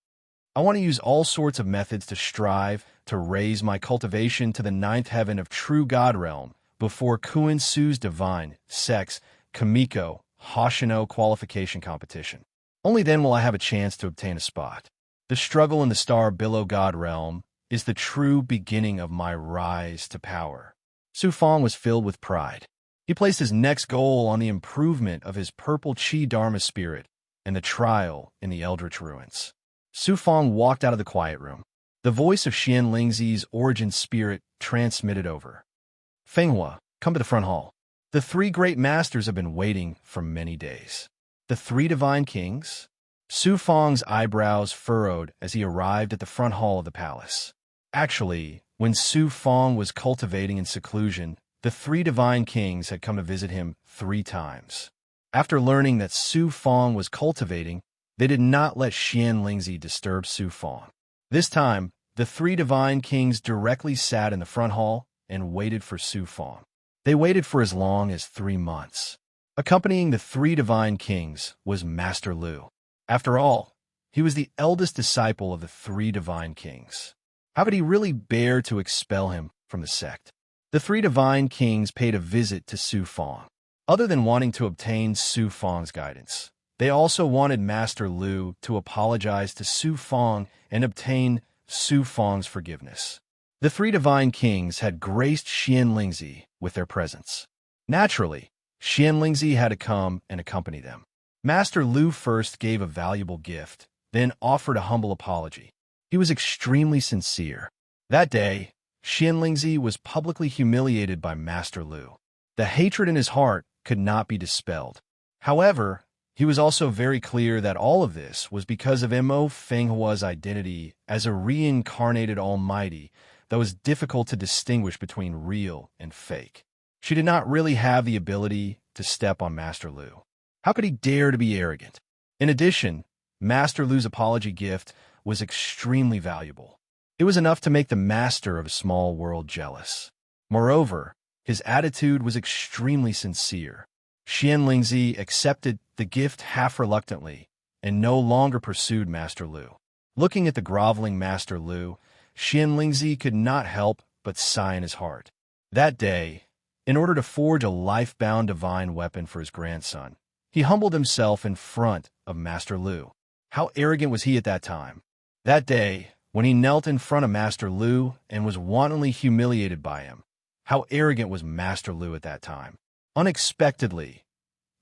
I want to use all sorts of methods to strive to raise my cultivation to the 9th heaven of true God realm before Kuan Su's divine sex Kamiko Hoshino qualification competition. Only then will I have a chance to obtain a spot. The struggle in the star billow God realm is the true beginning of my rise to power." Su Fong was filled with pride. He placed his next goal on the improvement of his purple Qi Dharma spirit and the trial in the Eldritch ruins. Su Fong walked out of the quiet room. The voice of Xian Lingzi's origin spirit transmitted over. "Fenghua, come to the front hall. The three great masters have been waiting for many days." The three divine kings? Su Fong's eyebrows furrowed as he arrived at the front hall of the palace. Actually, when Su Fong was cultivating in seclusion, the three divine kings had come to visit him 3 times. After learning that Su Fong was cultivating, they did not let Xian Lingzi disturb Su Fong. This time, the three divine kings directly sat in the front hall and waited for Su Fong. They waited for as long as 3 months. Accompanying the three divine kings was Master Lu. After all, he was the eldest disciple of the three divine kings. How could he really bear to expel him from the sect? The three divine kings paid a visit to Su Fong. Other than wanting to obtain Su Fong's guidance, they also wanted Master Lu to apologize to Su Fong and obtain Su Fong's forgiveness. The three divine kings had graced Xian Lingzi with their presence. Naturally, Xian Lingzi had to come and accompany them. Master Lu first gave a valuable gift, then offered a humble apology. He was extremely sincere. That day, Xian Lingzi was publicly humiliated by Master Lu. The hatred in his heart could not be dispelled. However, he was also very clear that all of this was because of Mo Fenghua's identity as a reincarnated almighty that was difficult to distinguish between real and fake. She did not really have the ability to step on Master Lu. How could he dare to be arrogant? In addition, Master Lu's apology gift was extremely valuable. It was enough to make the master of a small world jealous. Moreover, his attitude was extremely sincere. Xian Lingzi accepted the gift half reluctantly and no longer pursued Master Lu. Looking at the groveling Master Lu, Xian Lingzi could not help but sigh in his heart. That day, in order to forge a life-bound divine weapon for his grandson, he humbled himself in front of Master Lu. How arrogant was he at that time? That day, when he knelt in front of Master Lu and was wantonly humiliated by him, how arrogant was Master Lu at that time? Unexpectedly,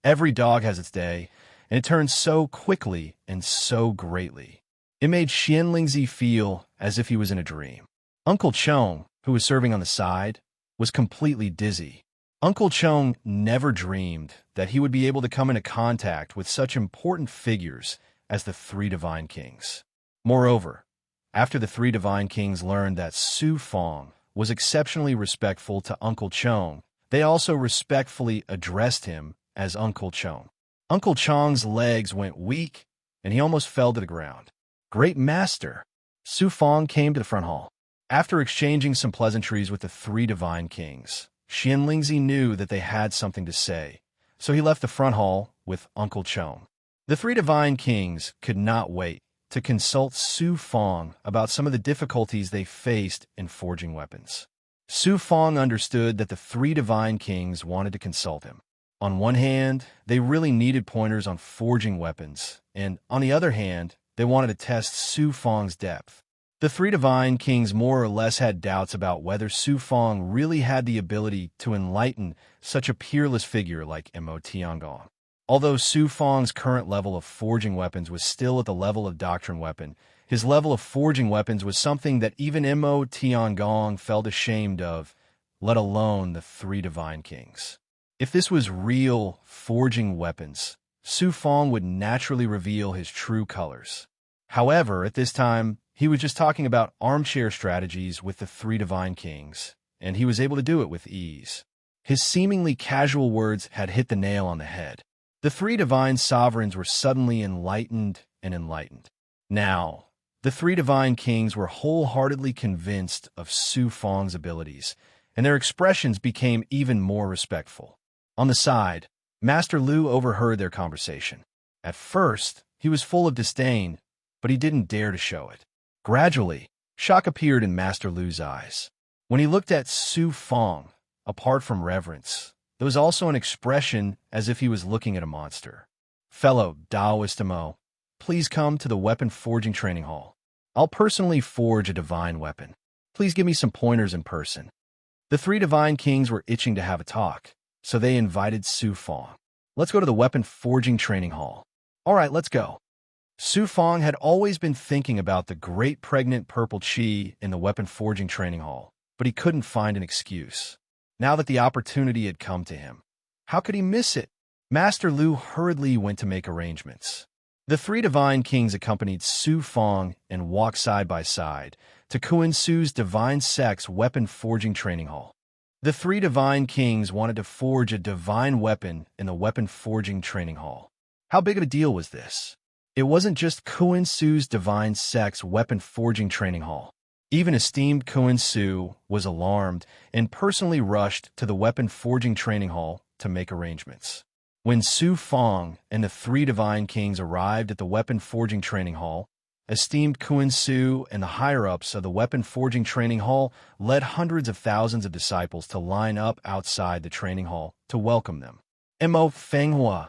every dog has its day, and it turns so quickly and so greatly. It made Xian Lingzi feel as if he was in a dream. Uncle Chong, who was serving on the side, was completely dizzy. Uncle Chong never dreamed that he would be able to come into contact with such important figures as the three divine kings. Moreover, after the three divine kings learned that Su Fong was exceptionally respectful to Uncle Chong, they also respectfully addressed him as Uncle Chong. Uncle Chong's legs went weak, and he almost fell to the ground. "Great master!" Su Fong came to the front hall. After exchanging some pleasantries with the three divine kings, Xian Lingzi knew that they had something to say, so he left the front hall with Uncle Chong. The three divine kings could not wait to consult Su Fong about some of the difficulties they faced in forging weapons. Su Fong understood that the three divine kings wanted to consult him. On one hand, they really needed pointers on forging weapons, and on the other hand, they wanted to test Su Fong's depth. The three divine kings more or less had doubts about whether Su Fong really had the ability to enlighten such a peerless figure like Mo Tiangong. Although Su Fong's current level of forging weapons was still at the level of doctrine weapon, his level of forging weapons was something that even Mo Tiangong felt ashamed of, let alone the three divine kings. If this was real forging weapons, Su Fong would naturally reveal his true colors. However, at this time, he was just talking about armchair strategies with the three divine kings, and he was able to do it with ease. His seemingly casual words had hit the nail on the head. The three divine sovereigns were suddenly enlightened and enlightened. Now, the three divine kings were wholeheartedly convinced of Su Fong's abilities, and their expressions became even more respectful. On the side, Master Lu overheard their conversation. At first, he was full of disdain, but he didn't dare to show it. Gradually, shock appeared in Master Lu's eyes. When he looked at Su Fong, apart from reverence, there was also an expression as if he was looking at a monster. "Fellow Taoist Mo, please come to the weapon forging training hall." I'll personally forge a divine weapon. Please give me some pointers in person. The three divine kings were itching to have a talk, so they invited Su Fong. Let's go to the weapon forging training hall. All right, let's go. Su Fong had always been thinking about the great pregnant purple chi in the weapon forging training hall, but he couldn't find an excuse. Now that the opportunity had come to him, how could he miss it? Master Lu hurriedly went to make arrangements. The three divine kings accompanied Su Fong and walked side by side to Kuan Su's divine sex weapon forging training hall. The three divine kings wanted to forge a divine weapon in the weapon forging training hall. How big of a deal was this? It wasn't just Kuan Su's divine sex weapon forging training hall. Even esteemed Kuan Su was alarmed and personally rushed to the weapon forging training hall to make arrangements. When Su Fong and the three divine kings arrived at the weapon forging training hall, esteemed Kuan Su and the higher-ups of the weapon forging training hall led hundreds of thousands of disciples to line up outside the training hall to welcome them. Mo Fenghua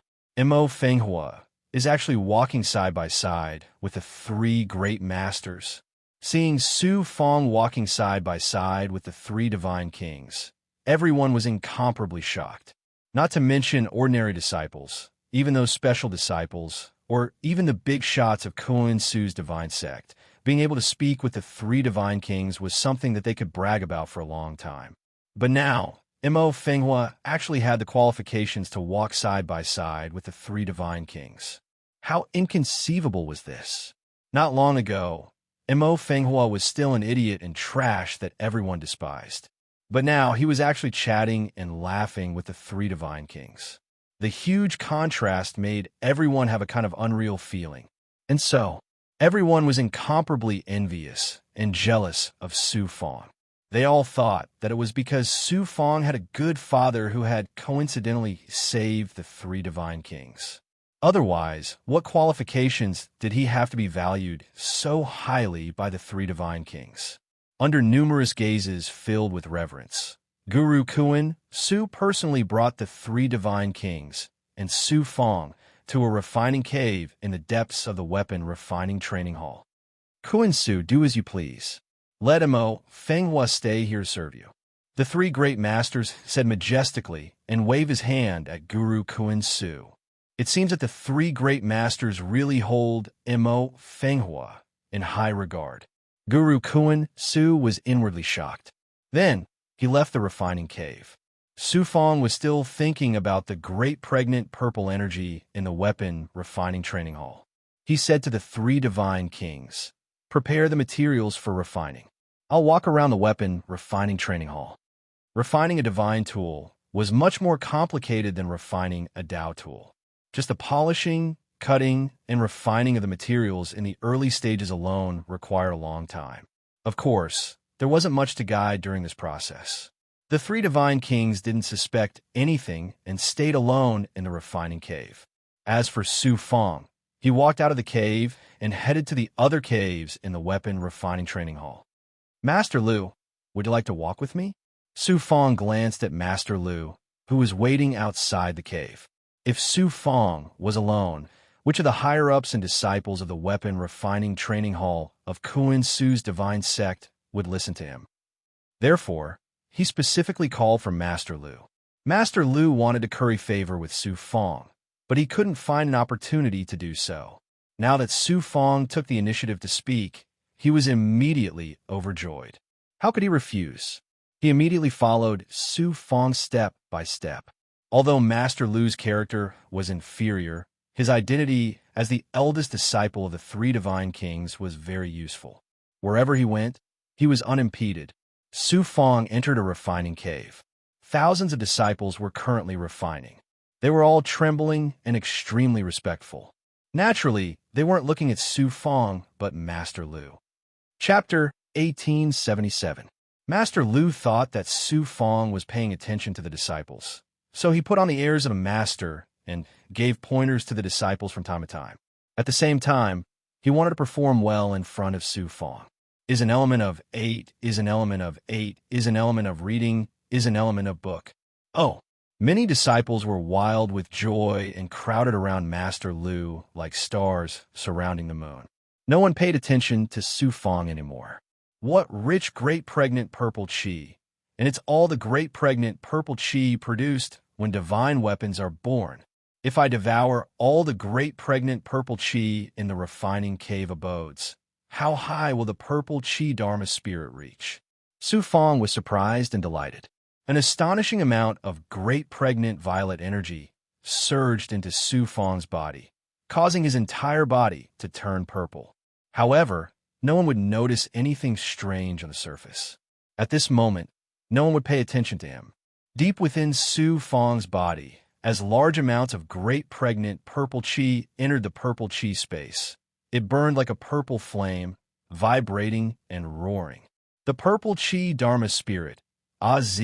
is actually walking side by side with the three great masters. Seeing Su Fong walking side by side with the three divine kings, everyone was incomparably shocked. Not to mention ordinary disciples, even those special disciples, or even the big shots of Kuan Su's divine sect. Being able to speak with the three divine kings was something that they could brag about for a long time. But now, Mo Fenghua actually had the qualifications to walk side by side with the three divine kings. How inconceivable was this? Not long ago, Mo Fenghua was still an idiot and trash that everyone despised. But now he was actually chatting and laughing with the three divine kings. The huge contrast made everyone have a kind of unreal feeling. And so, everyone was incomparably envious and jealous of Su Fong. They all thought that it was because Su Fong had a good father who had coincidentally saved the three divine kings. Otherwise, what qualifications did he have to be valued so highly by the three divine kings? Under numerous gazes filled with reverence, Guru Kuan Su personally brought the three divine kings and Su Fong to a refining cave in the depths of the weapon refining training hall. Kuan Su, do as you please. Let Mo Fenghua stay here to serve you. The three great masters said majestically and waved his hand at Guru Kuan Su. It seems that the three great masters really hold Mo Fenghua in high regard. Guru Kuan Su was inwardly shocked. Then, he left the refining cave. Su Fong was still thinking about the great pregnant purple energy in the weapon refining training hall. He said to the three divine kings, "Prepare the materials for refining. I'll walk around the weapon refining training hall." Refining a divine tool was much more complicated than refining a Tao tool. Just the polishing, cutting, and refining of the materials in the early stages alone required a long time. Of course, there wasn't much to guide during this process. The three divine kings didn't suspect anything and stayed alone in the refining cave. As for Su Fong, he walked out of the cave and headed to the other caves in the weapon refining training hall. "Master Lu, would you like to walk with me?" Su Fong glanced at Master Lu, who was waiting outside the cave. If Su Fong was alone, which of the higher-ups and disciples of the weapon refining training hall of Kuan Su's divine sect would listen to him? Therefore, he specifically called for Master Lu. Master Lu wanted to curry favor with Su Fong, but he couldn't find an opportunity to do so. Now that Su Fong took the initiative to speak, he was immediately overjoyed. How could he refuse? He immediately followed Su Fong step by step. Although Master Lu's character was inferior, his identity as the eldest disciple of the three divine kings was very useful. Wherever he went, he was unimpeded. Su Fong entered a refining cave. Thousands of disciples were currently refining. They were all trembling and extremely respectful. Naturally, they weren't looking at Su Fong, but Master Lu. Chapter 1877. Master Lu thought that Su Fong was paying attention to the disciples, so he put on the airs of a master and gave pointers to the disciples from time to time. At the same time, he wanted to perform well in front of Su Fong. Is an element of 8, is an element of 8, is an element of reading, is an element of book. Oh, many disciples were wild with joy and crowded around Master Lu like stars surrounding the moon. No one paid attention to Su Fong anymore. What rich, great pregnant purple chi. And it's all the great pregnant purple chi produced when divine weapons are born. If I devour all the great pregnant purple chi in the refining cave abodes, how high will the purple chi dharma spirit reach? Su Fong was surprised and delighted. An astonishing amount of great pregnant violet energy surged into Su Fong's body, causing his entire body to turn purple. However, no one would notice anything strange on the surface. At this moment, no one would pay attention to him. Deep within Su Fong's body, as large amounts of great pregnant purple chi entered the purple chi space, it burned like a purple flame, vibrating and roaring. The purple chi dharma spirit, Az,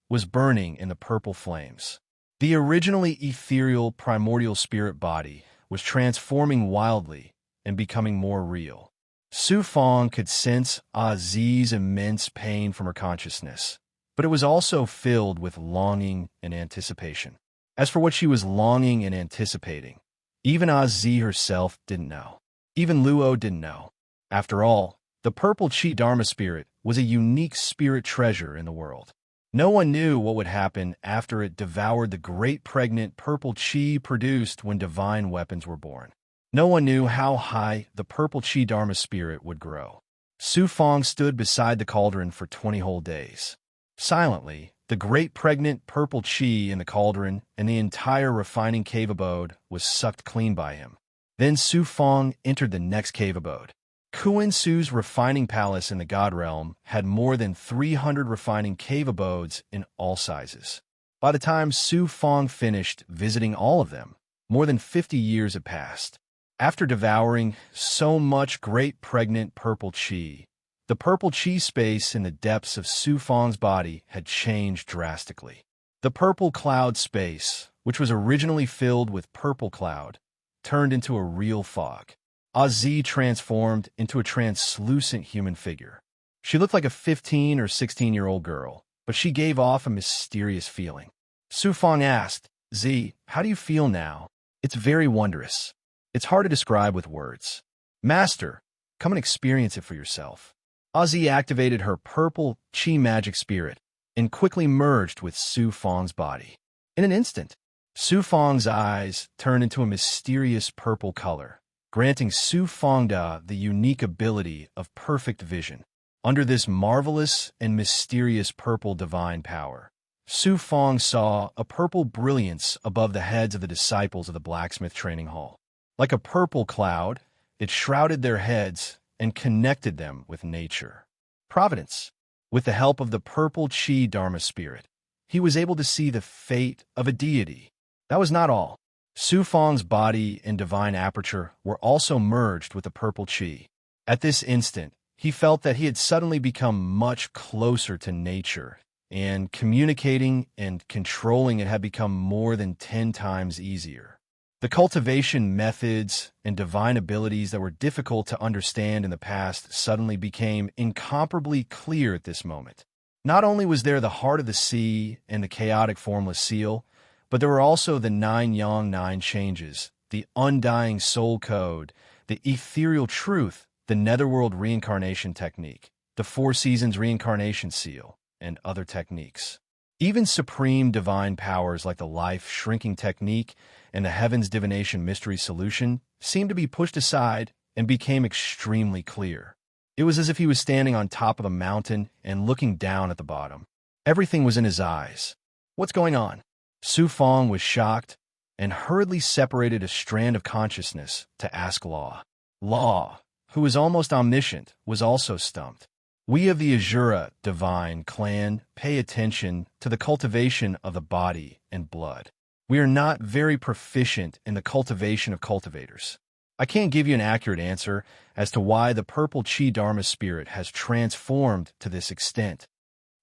was burning in the purple flames. The originally ethereal primordial spirit body was transforming wildly and becoming more real. Su Fong could sense Az's immense pain from her consciousness, but it was also filled with longing and anticipation. As for what she was longing and anticipating, even Az herself didn't know. Even Luo didn't know. After all, the purple chi dharma spirit was a unique spirit treasure in the world. No one knew what would happen after it devoured the great pregnant purple chi produced when divine weapons were born. No one knew how high the purple chi dharma spirit would grow. Su Fong stood beside the cauldron for 20 whole days. Silently, the great pregnant purple chi in the cauldron and the entire refining cave abode was sucked clean by him. Then Su Fong entered the next cave abode. Kuan Su's refining palace in the God Realm had more than 300 refining cave abodes in all sizes. By the time Su Fong finished visiting all of them, more than 50 years had passed. After devouring so much great pregnant purple chi, the purple chi space in the depths of Su Fong's body had changed drastically. The purple cloud space, which was originally filled with purple cloud, turned into a real fog. Az transformed into a translucent human figure. She looked like a 15 or 16-year-old girl, but she gave off a mysterious feeling. Su Fong asked, "Z, how do you feel now?" "It's very wondrous. It's hard to describe with words." "Master, come and experience it for yourself." Az activated her purple chi magic spirit and quickly merged with Su Fong's body. In an instant, Su Fong's eyes turned into a mysterious purple color, granting Su Fongda the unique ability of perfect vision. Under this marvelous and mysterious purple divine power, Su Fong saw a purple brilliance above the heads of the disciples of the blacksmith training hall. Like a purple cloud, it shrouded their heads and connected them with nature. Providence. With the help of the purple chi dharma spirit, he was able to see the fate of a deity. That was not all. Su Fong's body and divine aperture were also merged with the purple chi. At this instant, he felt that he had suddenly become much closer to nature, and communicating and controlling it had become more than 10 times easier. The cultivation methods and divine abilities that were difficult to understand in the past suddenly became incomparably clear at this moment. Not only was there the heart of the sea and the chaotic formless seal, but there were also the 9 yang 9 changes, the undying soul code, the ethereal truth, the netherworld reincarnation technique, the 4 seasons reincarnation seal, and other techniques. Even supreme divine powers like the life shrinking technique and the heavens divination mystery solution seemed to be pushed aside and became extremely clear. It was as if he was standing on top of a mountain and looking down at the bottom. Everything was in his eyes. What's going on? Su Fong was shocked and hurriedly separated a strand of consciousness to ask Law. Law, who was almost omniscient, was also stumped. We of the Azura divine clan pay attention to the cultivation of the body and blood. We are not very proficient in the cultivation of cultivators. I can't give you an accurate answer as to why the purple chi dharma spirit has transformed to this extent.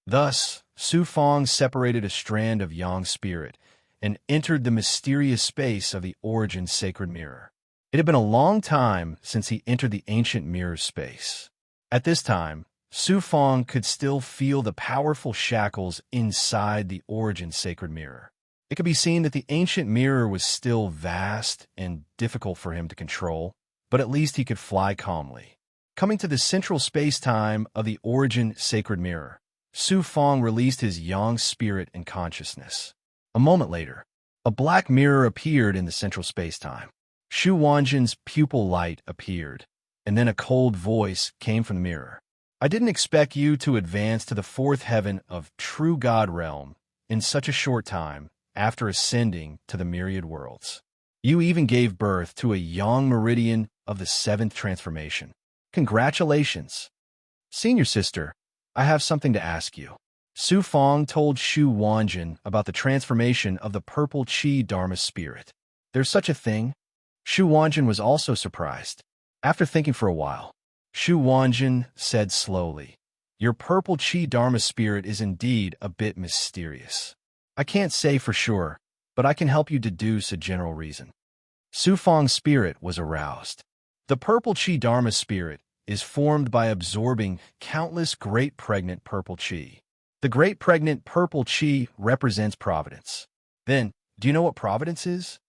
Thus, Su Fong separated a strand of yang spirit and entered the mysterious space of the origin sacred mirror. It had been a long time since he entered the ancient mirror space. At this time, Su Fong could still feel the powerful shackles inside the origin sacred mirror. It could be seen that the ancient mirror was still vast and difficult for him to control. but at least he could fly calmly. Coming to the central space-time of the origin sacred mirror, Su Fong released his yang spirit and consciousness. A moment later, a black mirror appeared in the central space-time. Shu Wanjin's pupil light appeared, and then a cold voice came from the mirror. I didn't expect you to advance to the fourth heaven of true God realm in such a short time after ascending to the myriad worlds. You even gave birth to a yang meridian of the seventh transformation. Congratulations. Senior sister, I have something to ask you. Su Fong told Shu Wanjin about the transformation of the purple Qi Dharma spirit. There's such a thing? Shu Wanjin was also surprised. After thinking for a while, Shu Wanjin said slowly, your purple Qi Dharma spirit is indeed a bit mysterious. I can't say for sure, but I can help you deduce a general reason. Su Fong's spirit was aroused. The purple Qi Dharma spirit is formed by absorbing countless great pregnant purple Qi. The great pregnant purple Qi represents providence. Then, do you know what providence is?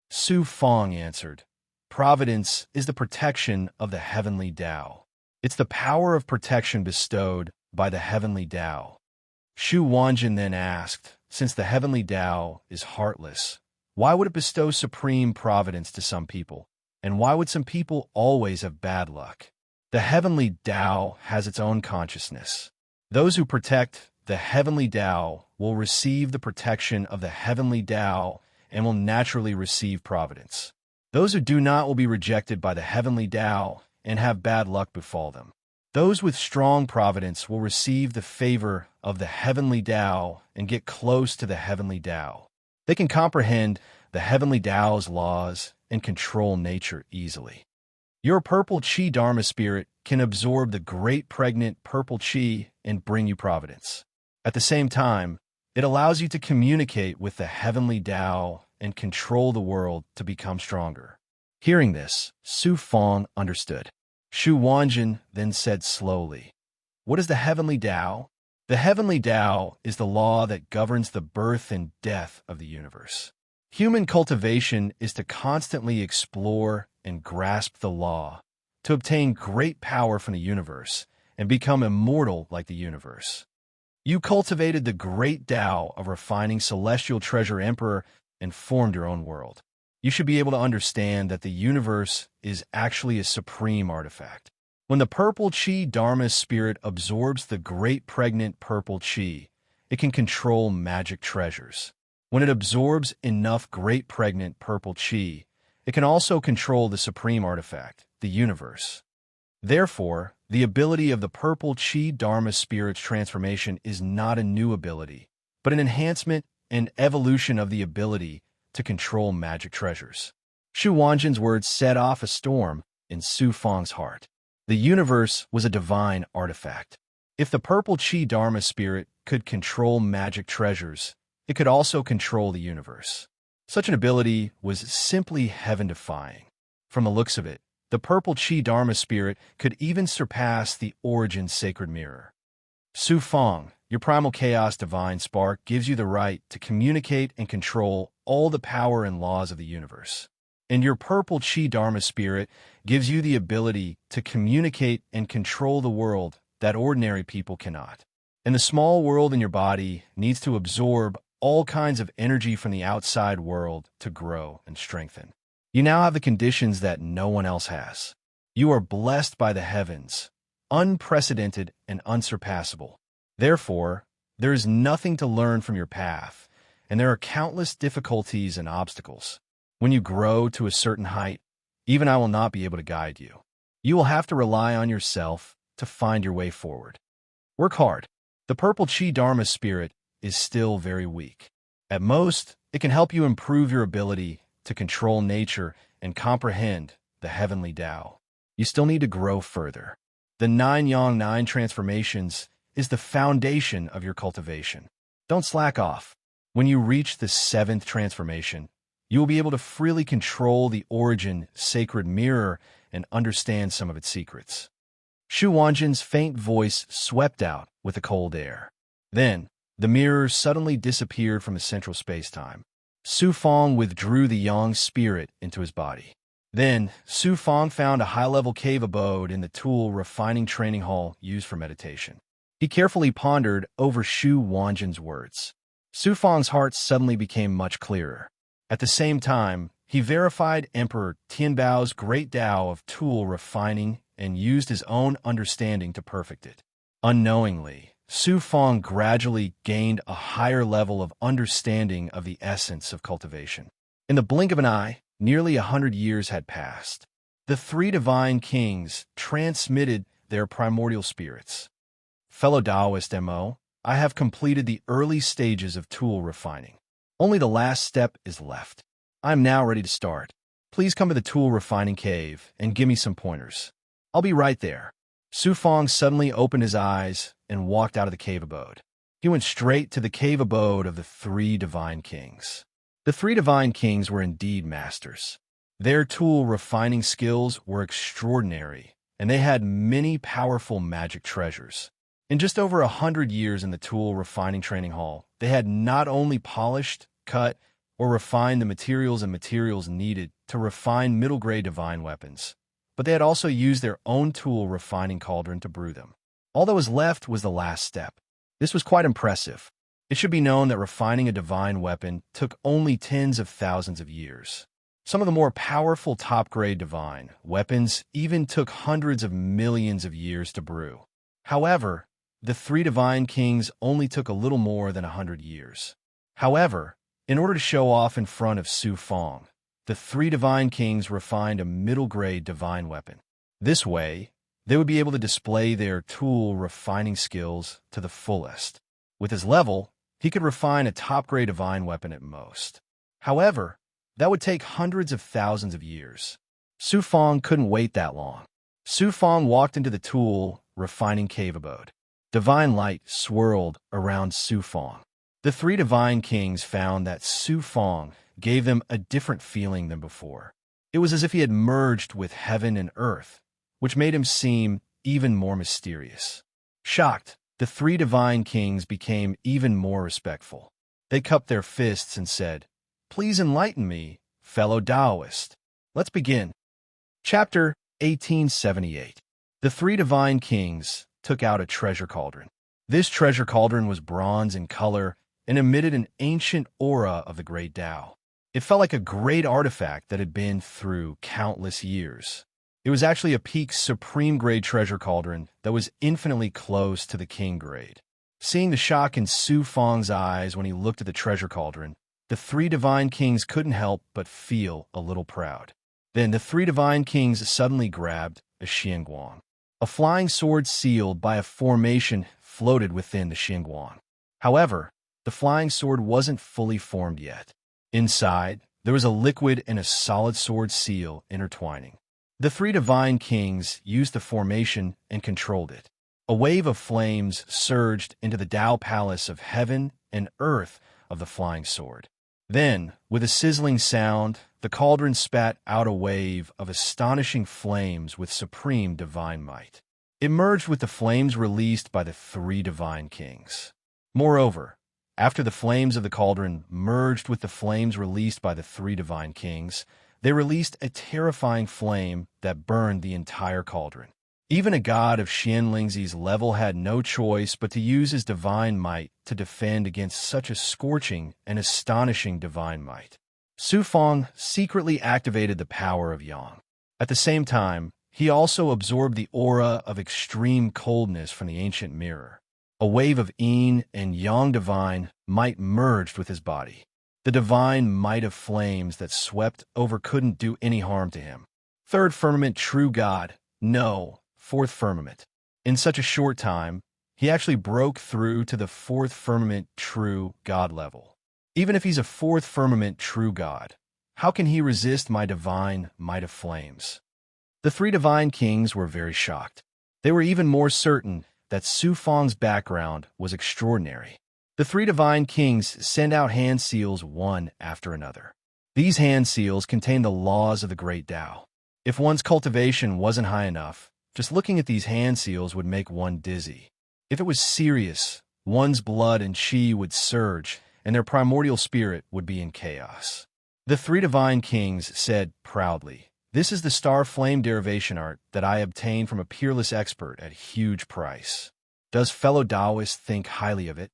Su Fong answered, providence is the protection of the heavenly Tao. It's the power of protection bestowed by the heavenly Tao. Shu Wanjin then asked, since the heavenly Tao is heartless, why would it bestow supreme providence to some people? And why would some people always have bad luck? The heavenly Tao has its own consciousness. Those who protect the heavenly Tao will receive the protection of the heavenly Tao and will naturally receive providence. Those who do not will be rejected by the heavenly Tao and have bad luck befall them. Those with strong providence will receive the favor of the heavenly Tao and get close to the heavenly Tao. They can comprehend the heavenly Tao's laws and control nature easily. Your purple Qi Dharma spirit can absorb the great pregnant purple Qi and bring you providence. At the same time, it allows you to communicate with the heavenly Tao and control the world to become stronger. Hearing this, Su Fong understood. Shu Wanjin then said slowly, what is the heavenly Tao? The heavenly Tao is the law that governs the birth and death of the universe. Human cultivation is to constantly explore and grasp the law, to obtain great power from the universe and become immortal like the universe. You cultivated the great Tao of refining celestial treasure emperor and formed your own world. You should be able to understand that the universe is actually a supreme artifact. When the purple Qi Dharma spirit absorbs the great pregnant purple Qi, it can control magic treasures. When it absorbs enough great pregnant purple Qi, it can also control the supreme artifact, the universe. Therefore, the ability of the purple Qi Dharma spirit's transformation is not a new ability, but an enhancement and evolution of the ability to control magic treasures. Shu Wanjin's words set off a storm in Su Fong's heart. The universe was a divine artifact. If the purple Qi Dharma spirit could control magic treasures, it could also control the universe. Such an ability was simply heaven-defying. From the looks of it, the purple Qi Dharma spirit could even surpass the origin sacred mirror. Su Fong, your primal chaos divine spark gives you the right to communicate and control all the power and laws of the universe. And your purple Qi Dharma spirit gives you the ability to communicate and control the world that ordinary people cannot. And the small world in your body needs to absorb all kinds of energy from the outside world to grow and strengthen. You now have the conditions that no one else has. You are blessed by the heavens, unprecedented and unsurpassable. Therefore, there is nothing to learn from your path, and there are countless difficulties and obstacles. When you grow to a certain height, even I will not be able to guide you. You will have to rely on yourself to find your way forward. Work hard. The purple Qi Dharma spirit is still very weak. At most, it can help you improve your ability to control nature and comprehend the heavenly Tao. You still need to grow further. The 9 Yang 9 transformations is the foundation of your cultivation. Don't slack off. When you reach the 7th transformation, you will be able to freely control the origin sacred mirror and understand some of its secrets. Shu Wanjin's faint voice swept out with the cold air. Then, the mirror suddenly disappeared from the central space-time. Su Fong withdrew the yang spirit into his body. Then, Su Fong found a high-level cave abode in the tool refining training hall used for meditation. He carefully pondered over Shu Wanjin's words. Su Fong's heart suddenly became much clearer. At the same time, he verified Emperor Tianbao's great Tao of tool refining and used his own understanding to perfect it. Unknowingly, Su Fong gradually gained a higher level of understanding of the essence of cultivation. In the blink of an eye, nearly 100 years had passed. The three divine kings transmitted their primordial spirits. Fellow Taoist MO, I have completed the early stages of tool refining. Only the last step is left. I am now ready to start. Please come to the tool refining cave and give me some pointers. I'll be right there. Su Fong suddenly opened his eyes and walked out of the cave abode. He went straight to the cave abode of the three divine kings. The three divine kings were indeed masters. Their tool refining skills were extraordinary, and they had many powerful magic treasures. In just over 100 years in the tool refining training hall, they had not only polished, cut, or refined the materials needed to refine middle-grade divine weapons, but they had also used their own tool refining cauldron to brew them. All that was left was the last step. This was quite impressive. It should be known that refining a divine weapon took only tens of thousands of years. Some of the more powerful top-grade divine weapons even took hundreds of millions of years to brew. However, the three divine kings only took a little more than 100 years. However, in order to show off in front of Su Fong, the three divine kings refined a middle-grade divine weapon. This way, they would be able to display their tool refining skills to the fullest. With his level, he could refine a top-grade divine weapon at most. However, that would take hundreds of thousands of years. Su Fong couldn't wait that long. Su Fong walked into the tool refining cave abode. Divine light swirled around Su Fong. The three divine kings found that Su Fong gave them a different feeling than before. It was as if he had merged with heaven and earth, which made him seem even more mysterious. Shocked, the three divine kings became even more respectful. They cupped their fists and said, "Please enlighten me, fellow Taoist. Let's begin." Chapter 1878. The three divine kings took out a treasure cauldron. This treasure cauldron was bronze in color and emitted an ancient aura of the great Tao. It felt like a great artifact that had been through countless years. It was actually a peak supreme grade treasure cauldron that was infinitely close to the king grade. Seeing the shock in Su Fong's eyes when he looked at the treasure cauldron, the three divine kings couldn't help but feel a little proud. Then the three divine kings suddenly grabbed a xianguang. A flying sword sealed by a formation floated within the xianguang. However, the flying sword wasn't fully formed yet. Inside, there was a liquid and a solid sword seal intertwining. The three divine kings used the formation and controlled it. A wave of flames surged into the Tao palace of heaven and earth of the flying sword. Then, with a sizzling sound, the cauldron spat out a wave of astonishing flames with supreme divine might. It merged with the flames released by the three divine kings. Moreover, after the flames of the cauldron merged with the flames released by the three divine kings, they released a terrifying flame that burned the entire cauldron. Even a god of Xianlingzi's level had no choice but to use his divine might to defend against such a scorching and astonishing divine might. Su Fong secretly activated the power of Yang. At the same time, he also absorbed the aura of extreme coldness from the ancient mirror. A wave of yin and yang divine might merged with his body. The divine might of flames that swept over couldn't do any harm to him. Third firmament, true God. No, fourth firmament. In such a short time, he actually broke through to the fourth firmament, true God level. Even if he's a fourth firmament, true God, how can he resist my divine might of flames? The three divine kings were very shocked. They were even more certain that Su Fong's background was extraordinary. The three divine kings sent out hand seals one after another. These hand seals contained the laws of the great Tao. If one's cultivation wasn't high enough, just looking at these hand seals would make one dizzy. If it was serious, one's blood and chi would surge, and their primordial spirit would be in chaos. The three divine kings said proudly, This is the star flame derivation art that I obtained from a peerless expert at huge price. Does fellow Taoists think highly of it?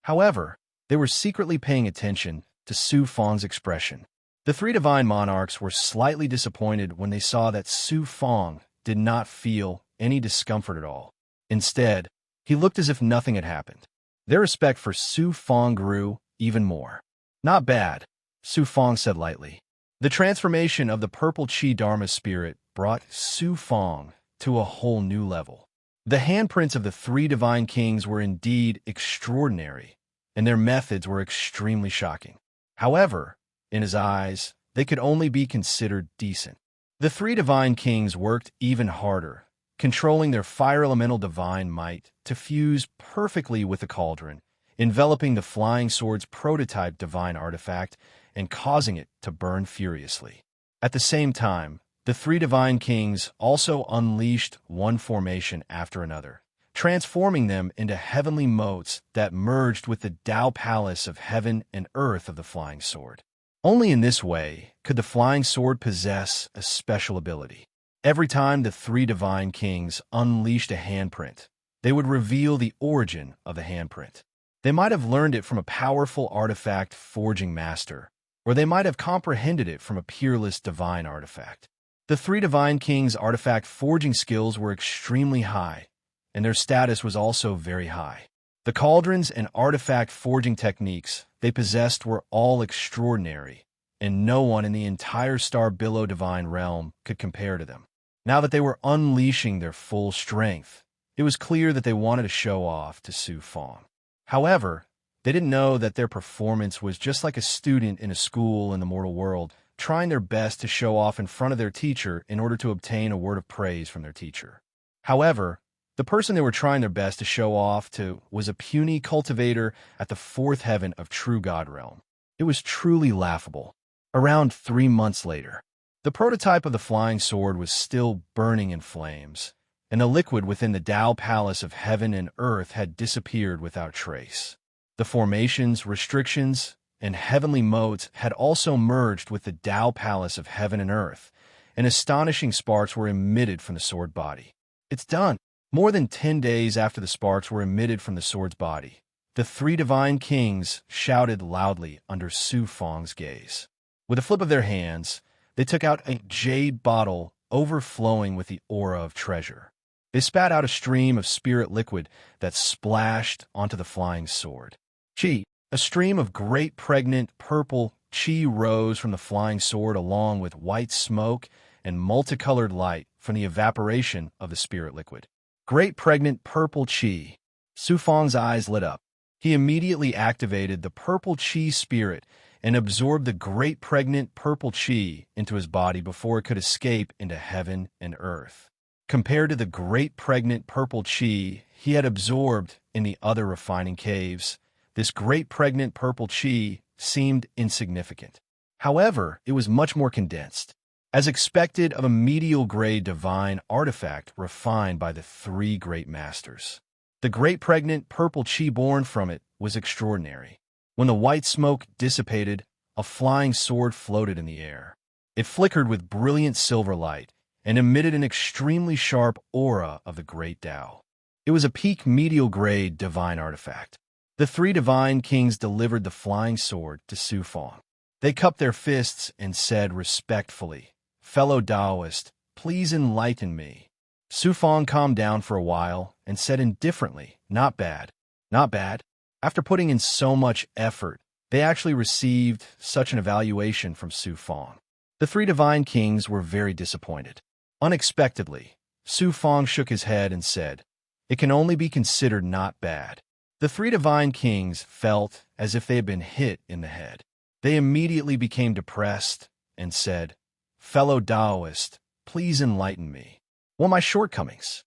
However, they were secretly paying attention to Su Fang's expression. The three divine monarchs were slightly disappointed when they saw that Su Fang did not feel any discomfort at all. Instead, he looked as if nothing had happened. Their respect for Su Fang grew even more. Not bad, Su Fang said lightly. The transformation of the purple Qi Dharma spirit brought Su Fang to a whole new level. The handprints of the three divine kings were indeed extraordinary, and their methods were extremely shocking. However, in his eyes, they could only be considered decent. The three divine kings worked even harder, controlling their fire elemental divine might to fuse perfectly with the cauldron, enveloping the flying sword's prototype divine artifact and causing it to burn furiously. At the same time, the three divine kings also unleashed one formation after another, transforming them into heavenly motes that merged with the Tao palace of heaven and earth of the flying sword. Only in this way could the flying sword possess a special ability. Every time the three divine kings unleashed a handprint, they would reveal the origin of the handprint. They might have learned it from a powerful artifact forging master, or they might have comprehended it from a peerless divine artifact. The three divine kings' artifact forging skills were extremely high, and their status was also very high. The cauldrons and artifact forging techniques they possessed were all extraordinary, and no one in the entire Star Billow divine realm could compare to them. Now that they were unleashing their full strength, it was clear that they wanted to show off to Su Fang. However, they didn't know that their performance was just like a student in a school in the mortal world, trying their best to show off in front of their teacher in order to obtain a word of praise from their teacher. However, the person they were trying their best to show off to was a puny cultivator at the fourth heaven of True God realm. It was truly laughable. Around 3 months later, the prototype of the flying sword was still burning in flames, and the liquid within the Tao palace of heaven and earth had disappeared without trace. The formations, restrictions, and heavenly modes had also merged with the Tao palace of heaven and earth, and astonishing sparks were emitted from the sword body. It's done! More than 10 days after the sparks were emitted from the sword's body, the three divine kings shouted loudly under Su Fang's gaze. With a flip of their hands, they took out a jade bottle overflowing with the aura of treasure. They spat out a stream of spirit liquid that splashed onto the flying sword. Qi, a stream of great pregnant purple qi rose from the flying sword along with white smoke and multicolored light from the evaporation of the spirit liquid. Great pregnant purple qi. Su Fang's eyes lit up. He immediately activated the purple qi spirit and absorbed the great pregnant purple qi into his body before it could escape into heaven and earth. Compared to the great pregnant purple qi he had absorbed in the other refining caves, this great pregnant purple qi seemed insignificant. However, it was much more condensed, as expected of a medial-grade divine artifact refined by the three great masters. The great pregnant purple qi born from it was extraordinary. When the white smoke dissipated, a flying sword floated in the air. It flickered with brilliant silver light and emitted an extremely sharp aura of the great Tao. It was a peak medial-grade divine artifact. The three divine kings delivered the flying sword to Su Fang. They cupped their fists and said respectfully, "Fellow Taoist, please enlighten me." Su Fang calmed down for a while and said indifferently, "Not bad. Not bad." After putting in so much effort, they actually received such an evaluation from Su Fang. The three divine kings were very disappointed. Unexpectedly, Su Fang shook his head and said, "It can only be considered not bad." The three divine kings felt as if they had been hit in the head. They immediately became depressed and said, "Fellow Taoist, please enlighten me. What are my shortcomings?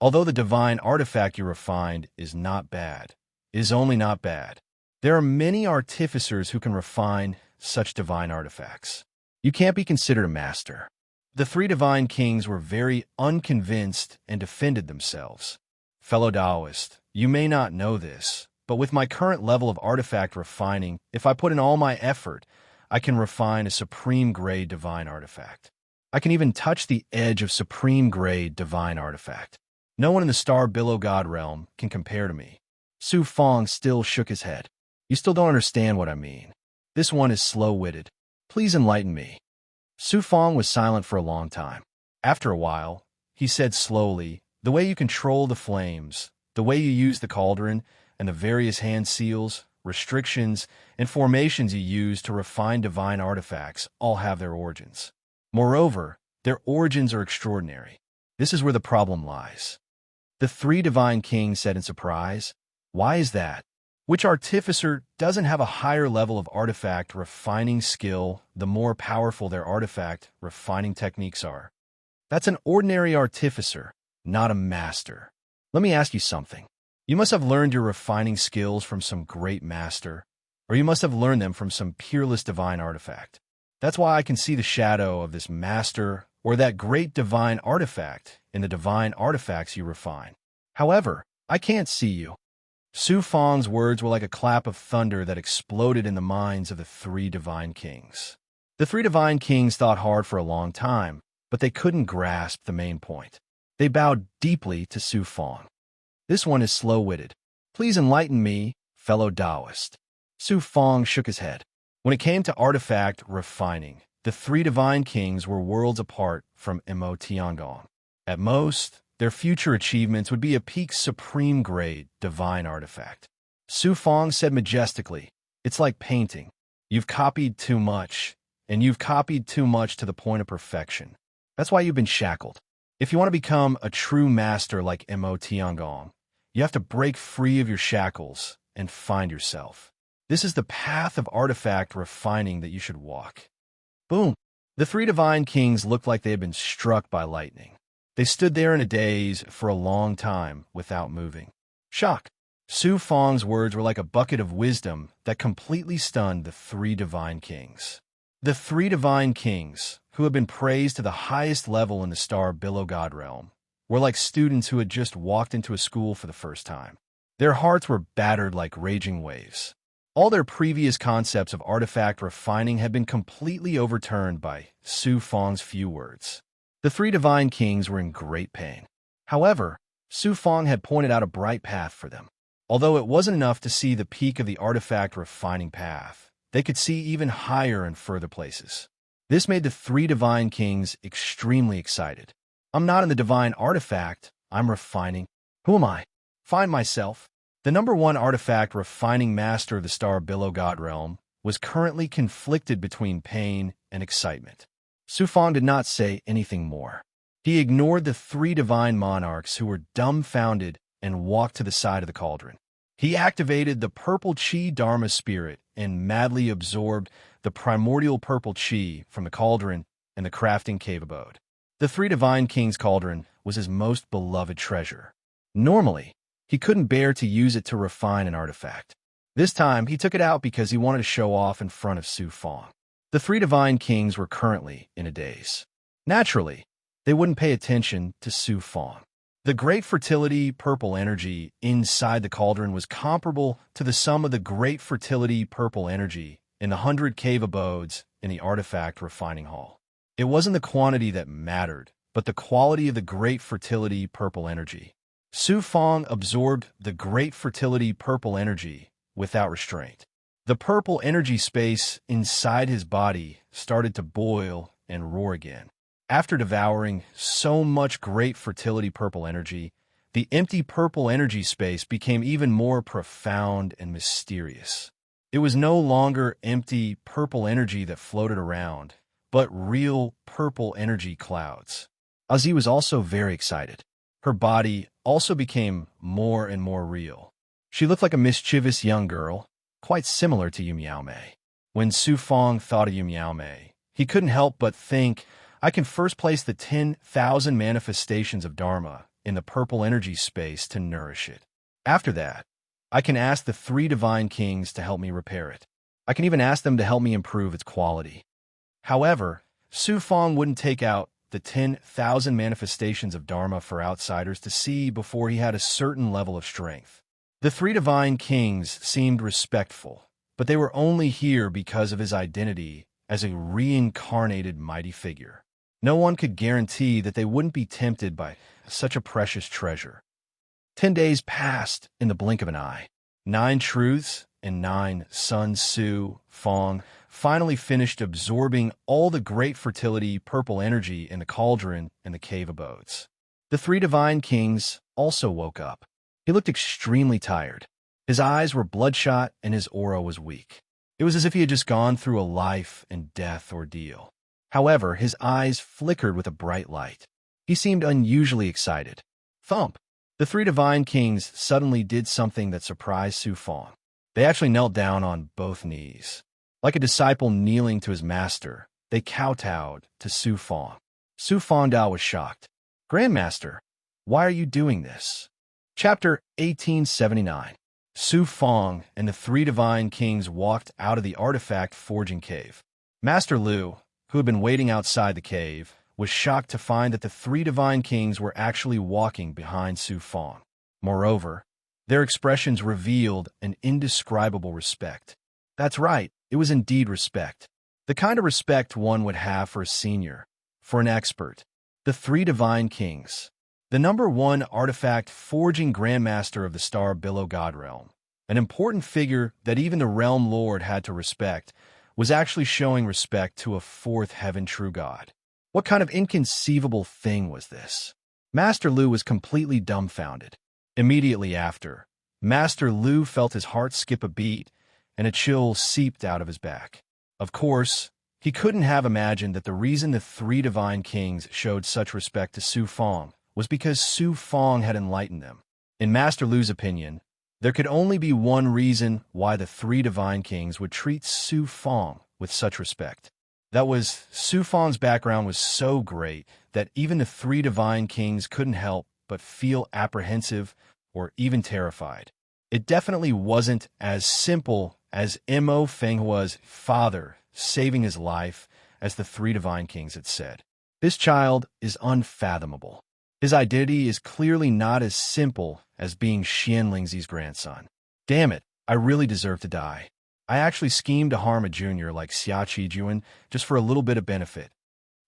Although the divine artifact you refined is not bad, it is only not bad. There are many artificers who can refine such divine artifacts. You can't be considered a master." The three divine kings were very unconvinced and defended themselves. "Fellow Taoist, you may not know this, but with my current level of artifact refining, if I put in all my effort, I can refine a supreme grade divine artifact. I can even touch the edge of supreme-grade divine artifact. No one in the star below God realm can compare to me. Su Fong still shook his head. You still don't understand what I mean. This one is slow-witted. Please enlighten me. Su Fong was silent for a long time. After a while, he said slowly, the way you control the flames, the way you use the cauldron, and the various hand seals, restrictions, and formations you use to refine divine artifacts all have their origins. Moreover, their origins are extraordinary. This is where the problem lies. The three divine kings said in surprise, why is that? Which artificer doesn't have a higher level of artifact refining skill the more powerful their artifact refining techniques are? That's an ordinary artificer, not a master. Let me ask you something. You must have learned your refining skills from some great master, or you must have learned them from some peerless divine artifact. That's why I can see the shadow of this master or that great divine artifact in the divine artifacts you refine. However, I can't see you. Su Fong's words were like a clap of thunder that exploded in the minds of the three divine kings. The three divine kings thought hard for a long time, but they couldn't grasp the main point. They bowed deeply to Su Fong. This one is slow-witted. Please enlighten me, fellow Taoist. Su Fong shook his head. When it came to artifact refining, the three divine kings were worlds apart from Mo Tiangong. At most, their future achievements would be a peak supreme-grade divine artifact. Su Fong said majestically, it's like painting. You've copied too much, and you've copied too much to the point of perfection. That's why you've been shackled. If you want to become a true master like Mo Tiangong, you have to break free of your shackles and find yourself. This is the path of artifact refining that you should walk. Boom! The three divine kings looked like they had been struck by lightning. They stood there in a daze for a long time without moving. Shocked. Su Fong's words were like a bucket of wisdom that completely stunned the three divine kings. The three divine kings, who had been praised to the highest level in the star below God realm, were like students who had just walked into a school for the first time. Their hearts were battered like raging waves. All their previous concepts of artifact refining had been completely overturned by Su Fong's few words. The three divine kings were in great pain. However, Su Fong had pointed out a bright path for them. Although it wasn't enough to see the peak of the artifact refining path, they could see even higher and further places. This made the three divine kings extremely excited. I'm not in the divine artifact, I'm refining. Who am I? Find myself. The number one artifact refining master of the star below God realm was currently conflicted between pain and excitement. Su Fong did not say anything more. He ignored the three divine monarchs who were dumbfounded and walked to the side of the cauldron. He activated the purple chi dharma spirit and madly absorbed the primordial purple chi from the cauldron and the crafting cave abode. The three divine kings' cauldron was his most beloved treasure. Normally, he couldn't bear to use it to refine an artifact. This time, he took it out because he wanted to show off in front of Su Fong. The three divine kings were currently in a daze. Naturally, they wouldn't pay attention to Su Fong. The great fertility purple energy inside the cauldron was comparable to the sum of the great fertility purple energy in the 100 cave abodes in the artifact refining hall. It wasn't the quantity that mattered, but the quality of the great fertility purple energy. Su Fong absorbed the great fertility purple energy without restraint. The purple energy space inside his body started to boil and roar again. After devouring so much great fertility purple energy, the empty purple energy space became even more profound and mysterious. It was no longer empty purple energy that floated around, but real purple energy clouds. Azi was also very excited. Her body also became more and more real. She looked like a mischievous young girl, quite similar to Yu Miaomei. When Su Fong thought of Yu Miaomei, he couldn't help but think, I can first place the 10,000 manifestations of Dharma in the purple energy space to nourish it. After that, I can ask the three divine kings to help me repair it. I can even ask them to help me improve its quality. However, Su Fong wouldn't take out the 10,000 manifestations of Dharma for outsiders to see before he had a certain level of strength. The three divine kings seemed respectful, but they were only here because of his identity as a reincarnated mighty figure. No one could guarantee that they wouldn't be tempted by such a precious treasure. 10 days passed in the blink of an eye. 9 truths and 9 Sun Tzu Fong finally finished absorbing all the great fertility purple energy in the cauldron and the cave abodes. The 3 divine kings also woke up. He looked extremely tired. His eyes were bloodshot and his aura was weak. It was as if he had just gone through a life and death ordeal. However, his eyes flickered with a bright light. He seemed unusually excited. Thump! The 3 divine kings suddenly did something that surprised Su Fong. They actually knelt down on both knees. Like a disciple kneeling to his master, they kowtowed to Su Fong. Su Fongdao was shocked. "Grandmaster, why are you doing this?" Chapter 1879. Su Fong and the 3 divine kings walked out of the artifact forging cave. Master Lu, who had been waiting outside the cave, was shocked to find that the 3 divine kings were actually walking behind Su Fong. Moreover, their expressions revealed an indescribable respect. That's right, it was indeed respect. The kind of respect one would have for a senior, for an expert. The 3 divine kings. The number 1 artifact forging grandmaster of the Star Billow God realm, an important figure that even the realm lord had to respect, was actually showing respect to a 4th heaven true god. What kind of inconceivable thing was this? Master Lu was completely dumbfounded. Immediately after, Master Lu felt his heart skip a beat, and a chill seeped out of his back. Of course, he couldn't have imagined that the reason the 3 divine kings showed such respect to Su Fong was because Su Fong had enlightened them. In Master Lu's opinion, there could only be one reason why the 3 divine kings would treat Su Fong with such respect. That was, Su Fong's background was so great that even the 3 divine kings couldn't help but feel apprehensive or even terrified. It definitely wasn't as simple as Mo Fenghua's father saving his life, as the 3 divine kings had said. This child is unfathomable. His identity is clearly not as simple as being Xian Lingzi's grandson. Damn it, I really deserve to die. I actually schemed to harm a junior like Xia Qijuan just for a little bit of benefit.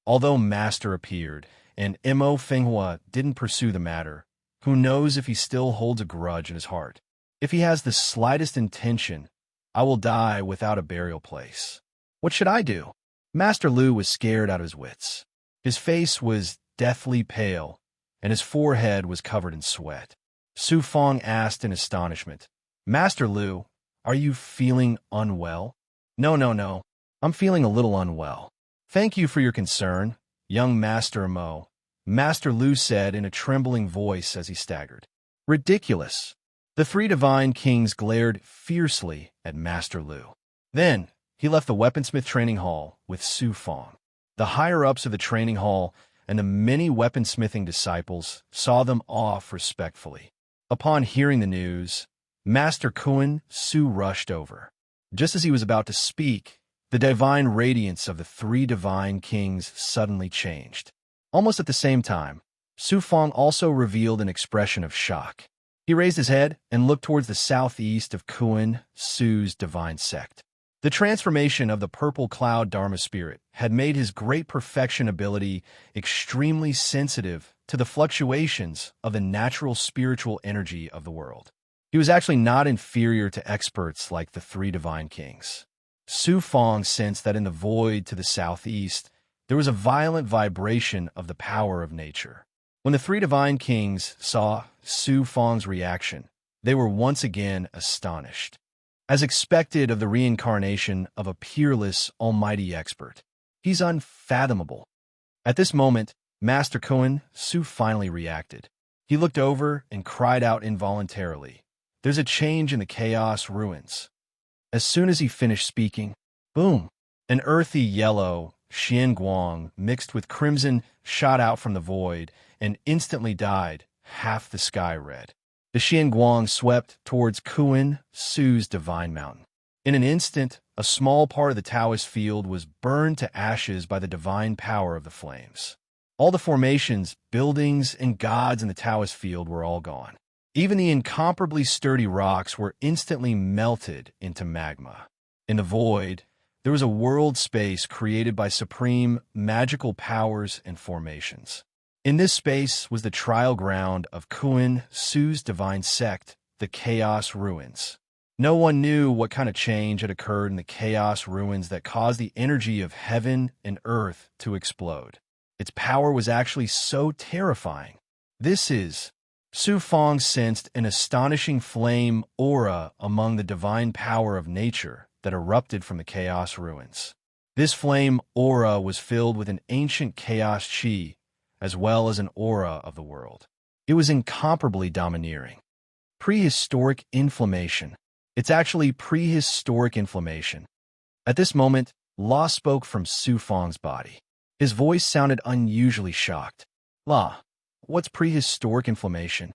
Although Master appeared, and Mo Fenghua didn't pursue the matter, who knows if he still holds a grudge in his heart. If he has the slightest intention, I will die without a burial place. What should I do? Master Lu was scared out of his wits. His face was deathly pale, and his forehead was covered in sweat. Su Fong asked in astonishment, "Master Lu, are you feeling unwell?" No. I'm feeling a little unwell." "Thank you for your concern, young Master Mo," Master Lu said in a trembling voice as he staggered. Ridiculous. The 3 divine kings glared fiercely at Master Lu. Then, he left the weaponsmith training hall with Su Fong. The higher-ups of the training hall and the many weaponsmithing disciples saw them off respectfully. Upon hearing the news, Master Kuan Su rushed over. Just as he was about to speak, the divine radiance of the 3 divine kings suddenly changed. Almost at the same time, Su Fong also revealed an expression of shock. He raised his head and looked towards the southeast of Kuan Su's divine sect. The transformation of the purple cloud Dharma spirit had made his great perfection ability extremely sensitive to the fluctuations of the natural spiritual energy of the world. He was actually not inferior to experts like the 3 divine kings. Su Fong sensed that in the void to the southeast, there was a violent vibration of the power of nature. When the 3 divine kings saw Su Fong's reaction, they were once again astonished. As expected of the reincarnation of a peerless, almighty expert, he's unfathomable. At this moment, Master Kuan Su finally reacted. He looked over and cried out involuntarily, "There's a change in the chaos ruins." As soon as he finished speaking, boom! An earthy yellow Xian Guang mixed with crimson shot out from the void and instantly dyed half the sky red. The Xian Guang swept towards Kuan Su's divine mountain. In an instant, a small part of the Taoist field was burned to ashes by the divine power of the flames. All the formations, buildings, and gods in the Taoist field were all gone. Even the incomparably sturdy rocks were instantly melted into magma. In the void, there was a world space created by supreme magical powers and formations. In this space was the trial ground of Kuan Su's divine sect, the Chaos Ruins. No one knew what kind of change had occurred in the Chaos Ruins that caused the energy of heaven and earth to explode. Its power was actually so terrifying. Su Fong sensed an astonishing flame aura among the divine power of nature that erupted from the Chaos Ruins. This flame aura was filled with an ancient chaos chi, as well as an aura of the world. It was incomparably domineering. Prehistoric inflammation. It's actually prehistoric inflammation. At this moment, La spoke from Su Fong's body. His voice sounded unusually shocked. La, what's prehistoric inflammation?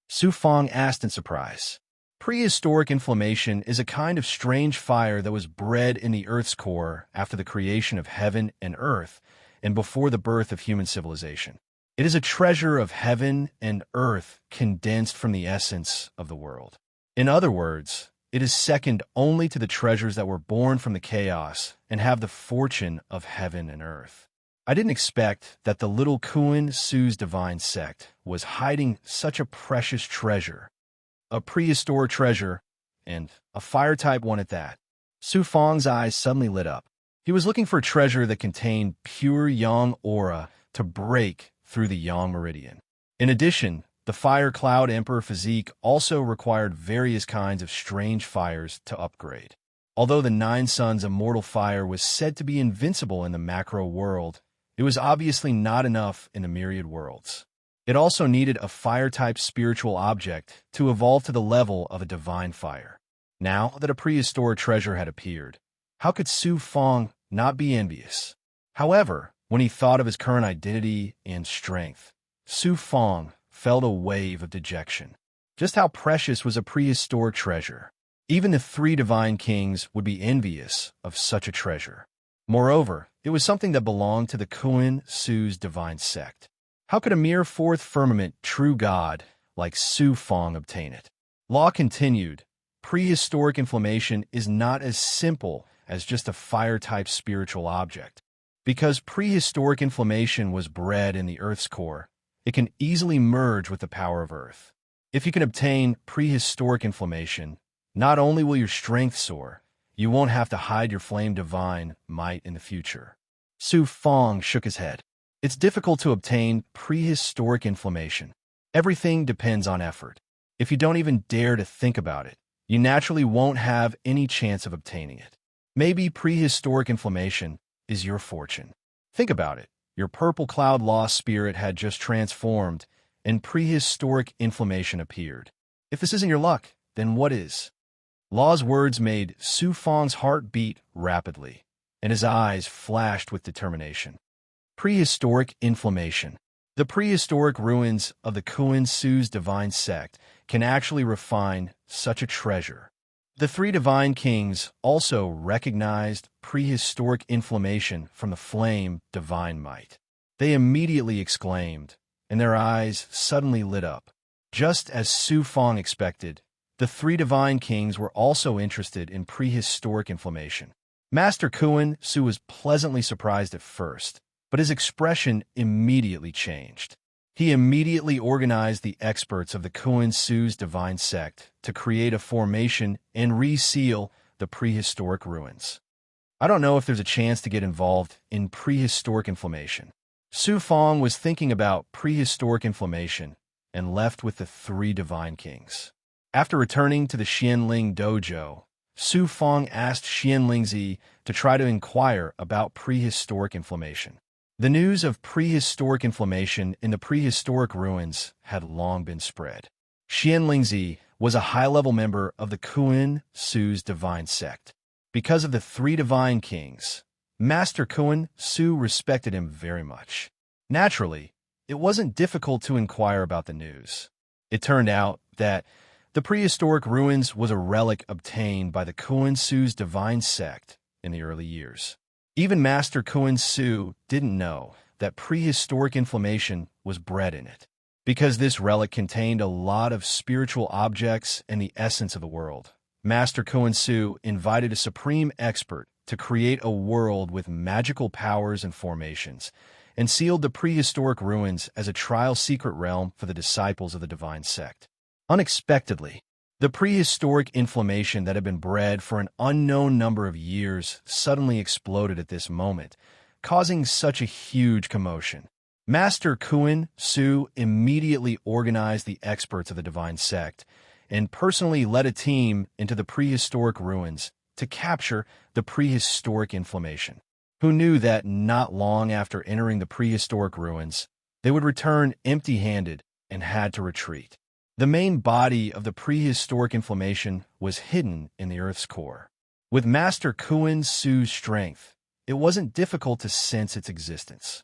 Su Fong asked in surprise. Prehistoric inflammation is a kind of strange fire that was bred in the Earth's core after the creation of heaven and earth and before the birth of human civilization. It is a treasure of heaven and earth condensed from the essence of the world. In other words, it is second only to the treasures that were born from the chaos and have the fortune of heaven and earth. I didn't expect that the little Kuan Su's divine sect was hiding such a precious treasure. A prehistoric treasure, and a fire-type one at that. Su Fong's eyes suddenly lit up. He was looking for a treasure that contained pure yang aura to break through the yang meridian. In addition, the Fire Cloud Emperor physique also required various kinds of strange fires to upgrade. Although the Nine Suns immortal fire was said to be invincible in the macro world, it was obviously not enough in the myriad worlds. It also needed a fire-type spiritual object to evolve to the level of a divine fire. Now that a prehistoric treasure had appeared, how could Su Fong not be envious? However, when he thought of his current identity and strength, Su Fong felt a wave of dejection. Just how precious was a prehistoric treasure? Even the three divine kings would be envious of such a treasure. Moreover, it was something that belonged to the Kuan Su's divine sect. How could a mere fourth firmament true god like Su Fong obtain it? Law continued, prehistoric inflammation is not as simple as just a fire-type spiritual object. Because prehistoric inflammation was bred in the Earth's core, it can easily merge with the power of Earth. If you can obtain prehistoric inflammation, not only will your strength soar, you won't have to hide your flame divine might in the future. Su Fong shook his head. It's difficult to obtain prehistoric inflammation. Everything depends on effort. If you don't even dare to think about it, you naturally won't have any chance of obtaining it. Maybe prehistoric inflammation is your fortune. Think about it. Your purple cloud lost spirit had just transformed, and prehistoric inflammation appeared. If this isn't your luck, then what is? Law's words made Su Fong's heart beat rapidly, and his eyes flashed with determination. Prehistoric inflammation. The prehistoric ruins of the Kuan Su's divine sect can actually refine such a treasure. The three divine kings also recognized prehistoric inflammation from the flame divine might. They immediately exclaimed, and their eyes suddenly lit up. Just as Su Fong expected, the three divine kings were also interested in prehistoric inflammation. Master Kuan Su was pleasantly surprised at first, but his expression immediately changed. He immediately organized the experts of the Kuan Su's divine sect to create a formation and reseal the prehistoric ruins. I don't know if there's a chance to get involved in prehistoric inflammation. Su Fong was thinking about prehistoric inflammation and left with the three divine kings. After returning to the Xianling dojo, Su Fong asked Xianlingzi to try to inquire about prehistoric inflammation. The news of prehistoric inflammation in the prehistoric ruins had long been spread. Xianlingzi was a high-level member of the Kuan Su's divine sect. Because of the three divine kings, Master Kuan Su respected him very much. Naturally, it wasn't difficult to inquire about the news. It turned out that the prehistoric ruins was a relic obtained by the Kuan Su's divine sect in the early years. Even Master Kuan Su didn't know that prehistoric inflammation was bred in it. Because this relic contained a lot of spiritual objects and the essence of the world, Master Kuan Su invited a supreme expert to create a world with magical powers and formations, and sealed the prehistoric ruins as a trial secret realm for the disciples of the divine sect. Unexpectedly, the prehistoric inflammation that had been bred for an unknown number of years suddenly exploded at this moment, causing such a huge commotion. Master Kuan Su immediately organized the experts of the divine sect and personally led a team into the prehistoric ruins to capture the prehistoric inflammation. Who knew that not long after entering the prehistoric ruins, they would return empty-handed and had to retreat. The main body of the prehistoric inflammation was hidden in the Earth's core. With Master Kuan Su's strength, it wasn't difficult to sense its existence.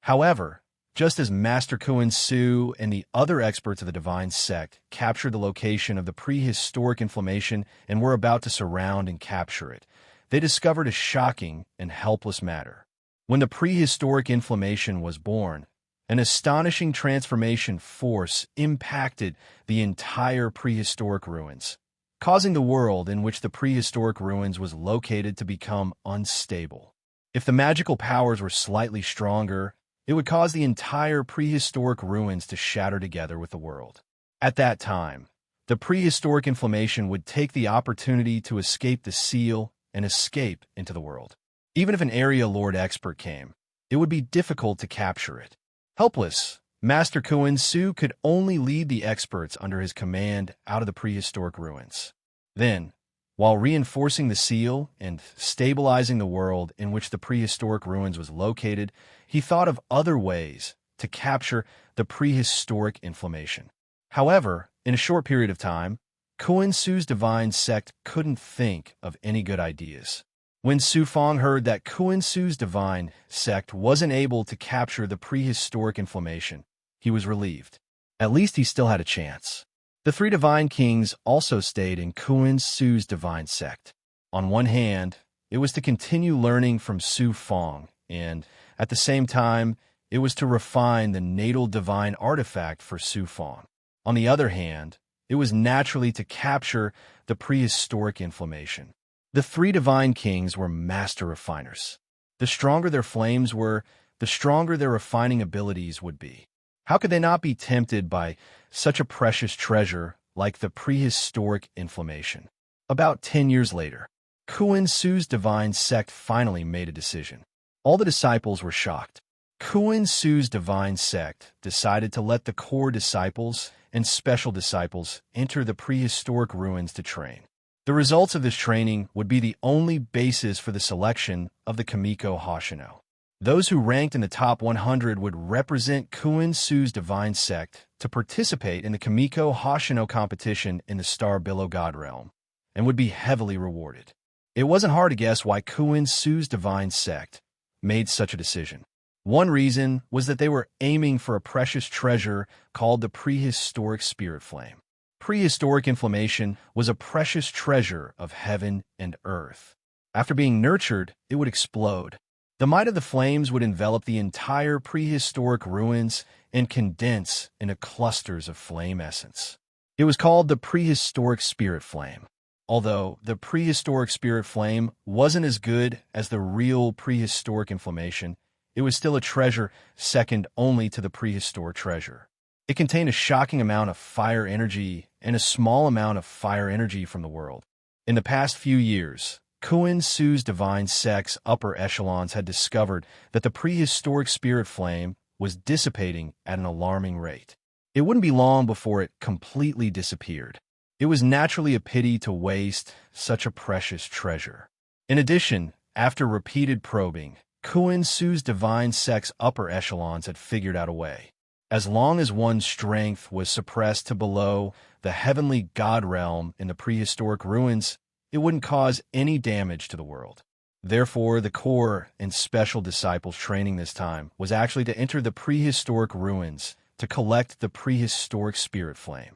However, just as Master Kuan Su and the other experts of the divine sect captured the location of the prehistoric inflammation and were about to surround and capture it, they discovered a shocking and helpless matter. When the prehistoric inflammation was born, an astonishing transformation force impacted the entire prehistoric ruins, causing the world in which the prehistoric ruins was located to become unstable. If the magical powers were slightly stronger, it would cause the entire prehistoric ruins to shatter together with the world. At that time, the prehistoric inflammation would take the opportunity to escape the seal and escape into the world. Even if an area lord expert came, it would be difficult to capture it. Helpless, Master Kuan Su could only lead the experts under his command out of the prehistoric ruins. Then, while reinforcing the seal and stabilizing the world in which the prehistoric ruins was located, he thought of other ways to capture the prehistoric inflammation. However, in a short period of time, Kuan Su's divine sect couldn't think of any good ideas. When Su Fong heard that Kuan Su's divine sect wasn't able to capture the prehistoric inflammation, he was relieved. At least he still had a chance. The three divine kings also stayed in Kuan Su's divine sect. On one hand, it was to continue learning from Su Fong, and, at the same time, it was to refine the natal divine artifact for Su Fong. On the other hand, it was naturally to capture the prehistoric inflammation. The three divine kings were master refiners. The stronger their flames were, the stronger their refining abilities would be. How could they not be tempted by such a precious treasure like the prehistoric inflammation? About 10 years later, Kuan Su's divine sect finally made a decision. All the disciples were shocked. Kuan Su's divine sect decided to let the core disciples and special disciples enter the prehistoric ruins to train. The results of this training would be the only basis for the selection of the Kamiko Hoshino. Those who ranked in the top 100 would represent Kuan Su's divine sect to participate in the Kamiko Hoshino competition in the Star Billow God Realm, and would be heavily rewarded. It wasn't hard to guess why Kuan Su's divine sect made such a decision. One reason was that they were aiming for a precious treasure called the prehistoric spirit flame. Prehistoric inflammation was a precious treasure of heaven and earth. After being nurtured, it would explode. The might of the flames would envelop the entire prehistoric ruins and condense into clusters of flame essence. It was called the prehistoric spirit flame. Although the prehistoric spirit flame wasn't as good as the real prehistoric inflammation, it was still a treasure second only to the prehistoric treasure. It contained a shocking amount of fire energy and a small amount of fire energy from the world. In the past few years, Kuan Su's divine sect's upper echelons had discovered that the prehistoric spirit flame was dissipating at an alarming rate. It wouldn't be long before it completely disappeared. It was naturally a pity to waste such a precious treasure. In addition, after repeated probing, Kuan Su's divine sect's upper echelons had figured out a way. As long as one's strength was suppressed to below the heavenly god realm in the prehistoric ruins, it wouldn't cause any damage to the world. Therefore, the core and special disciples training this time was actually to enter the prehistoric ruins to collect the prehistoric spirit flame.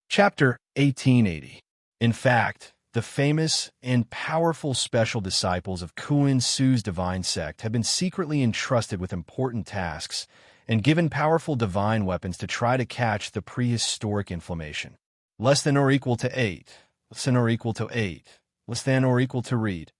Chapter 1880. In fact, the famous and powerful special disciples of Kuan Su's divine sect have been secretly entrusted with important tasks and given powerful divine weapons to try to catch the prehistoric inflammation. Less than or equal to 8. Less than or equal to 8. Less than or equal to read.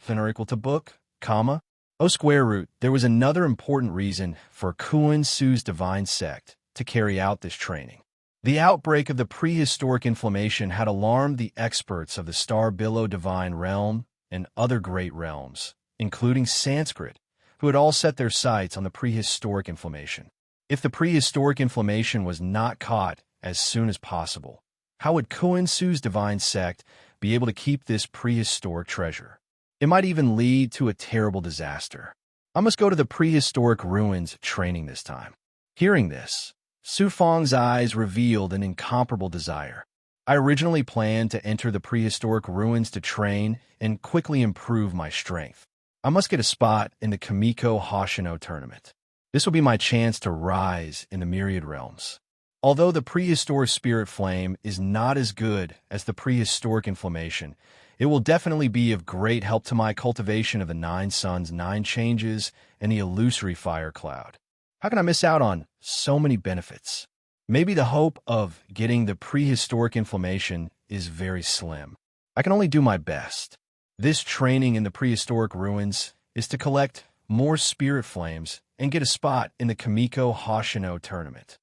than or equal to book, comma, O square root. There was another important reason for Kuan Su's divine sect to carry out this training. The outbreak of the prehistoric inflammation had alarmed the experts of the star billow divine realm and other great realms, including Sanskrit, who had all set their sights on the prehistoric inflammation. If the prehistoric inflammation was not caught as soon as possible, how would Kuan Su's divine sect be able to keep this prehistoric treasure? It might even lead to a terrible disaster. I must go to the prehistoric ruins training this time. Hearing this, Su Fang's eyes revealed an incomparable desire. I originally planned to enter the prehistoric ruins to train and quickly improve my strength. I must get a spot in the Kimiko Hoshino tournament. This will be my chance to rise in the myriad realms. Although the prehistoric spirit flame is not as good as the prehistoric inflammation, it will definitely be of great help to my cultivation of the 9 suns, 9 changes, and the illusory fire cloud. How can I miss out on so many benefits? Maybe the hope of getting the prehistoric inflammation is very slim. I can only do my best. This training in the prehistoric ruins is to collect more spirit flames and get a spot in the Kimiko Hoshino tournament.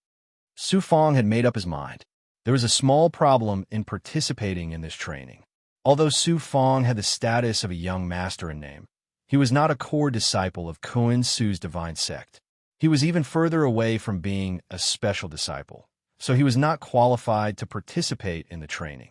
Su Fang had made up his mind. There was a small problem in participating in this training. Although Su Fang had the status of a young master in name, he was not a core disciple of Kuan Su's divine sect. He was even further away from being a special disciple, so he was not qualified to participate in the training.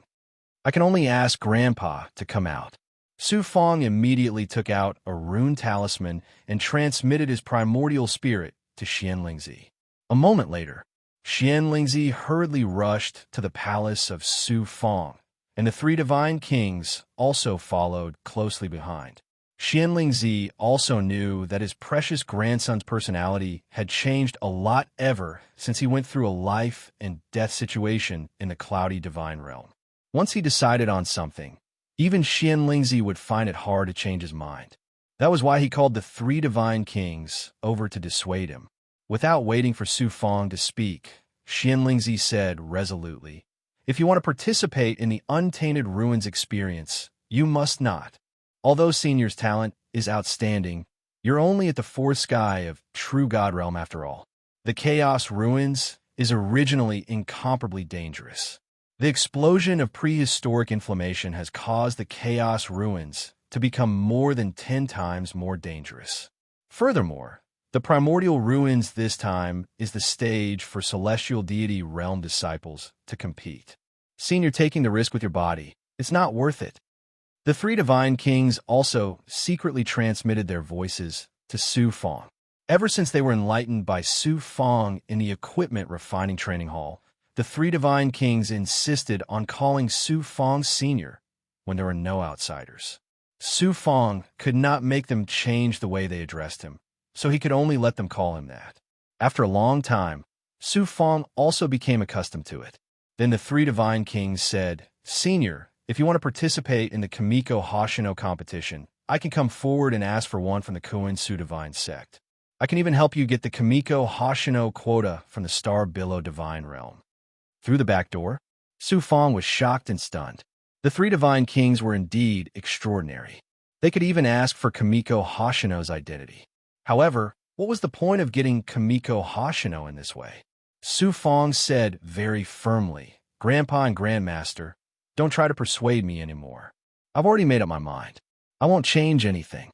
I can only ask Grandpa to come out. Su Fang immediately took out a rune talisman and transmitted his primordial spirit to Xianlingzi. A moment later, Xianlingzi hurriedly rushed to the palace of Su Fang, and the 3 divine kings also followed closely behind. Xianlingzi also knew that his precious grandson's personality had changed a lot ever since he went through a life and death situation in the cloudy divine realm. Once he decided on something, even Xianlingzi would find it hard to change his mind. That was why he called the 3 divine kings over to dissuade him. Without waiting for Su Fang to speak, Xianlingzi said resolutely, "If you want to participate in the Untainted Ruins experience, you must not. Although Senior's talent is outstanding, you're only at the 4th sky of True God Realm after all. The Chaos Ruins is originally incomparably dangerous. The explosion of prehistoric inflammation has caused the Chaos Ruins to become more than 10 times more dangerous. Furthermore, the Primordial Ruins this time is the stage for Celestial Deity Realm disciples to compete. Senior, taking the risk with your body, it's not worth it." The 3 divine kings also secretly transmitted their voices to Su Fang. Ever since they were enlightened by Su Fang in the equipment refining training hall, the 3 divine kings insisted on calling Su Fang Senior when there were no outsiders. Su Fang could not make them change the way they addressed him, so he could only let them call him that. After a long time, Su Fang also became accustomed to it. Then the 3 divine kings said, "Senior, if you want to participate in the Kimiko Hoshino competition, I can come forward and ask for one from the Kuan Su divine sect. I can even help you get the Kimiko Hoshino quota from the Star Billow divine realm." Through the back door, Su Fang was shocked and stunned. The 3 divine kings were indeed extraordinary. They could even ask for Kimiko Hoshino's identity. However, what was the point of getting Kimiko Hoshino in this way? Su Fang said very firmly, "Grandpa and Grandmaster, don't try to persuade me anymore. I've already made up my mind. I won't change anything."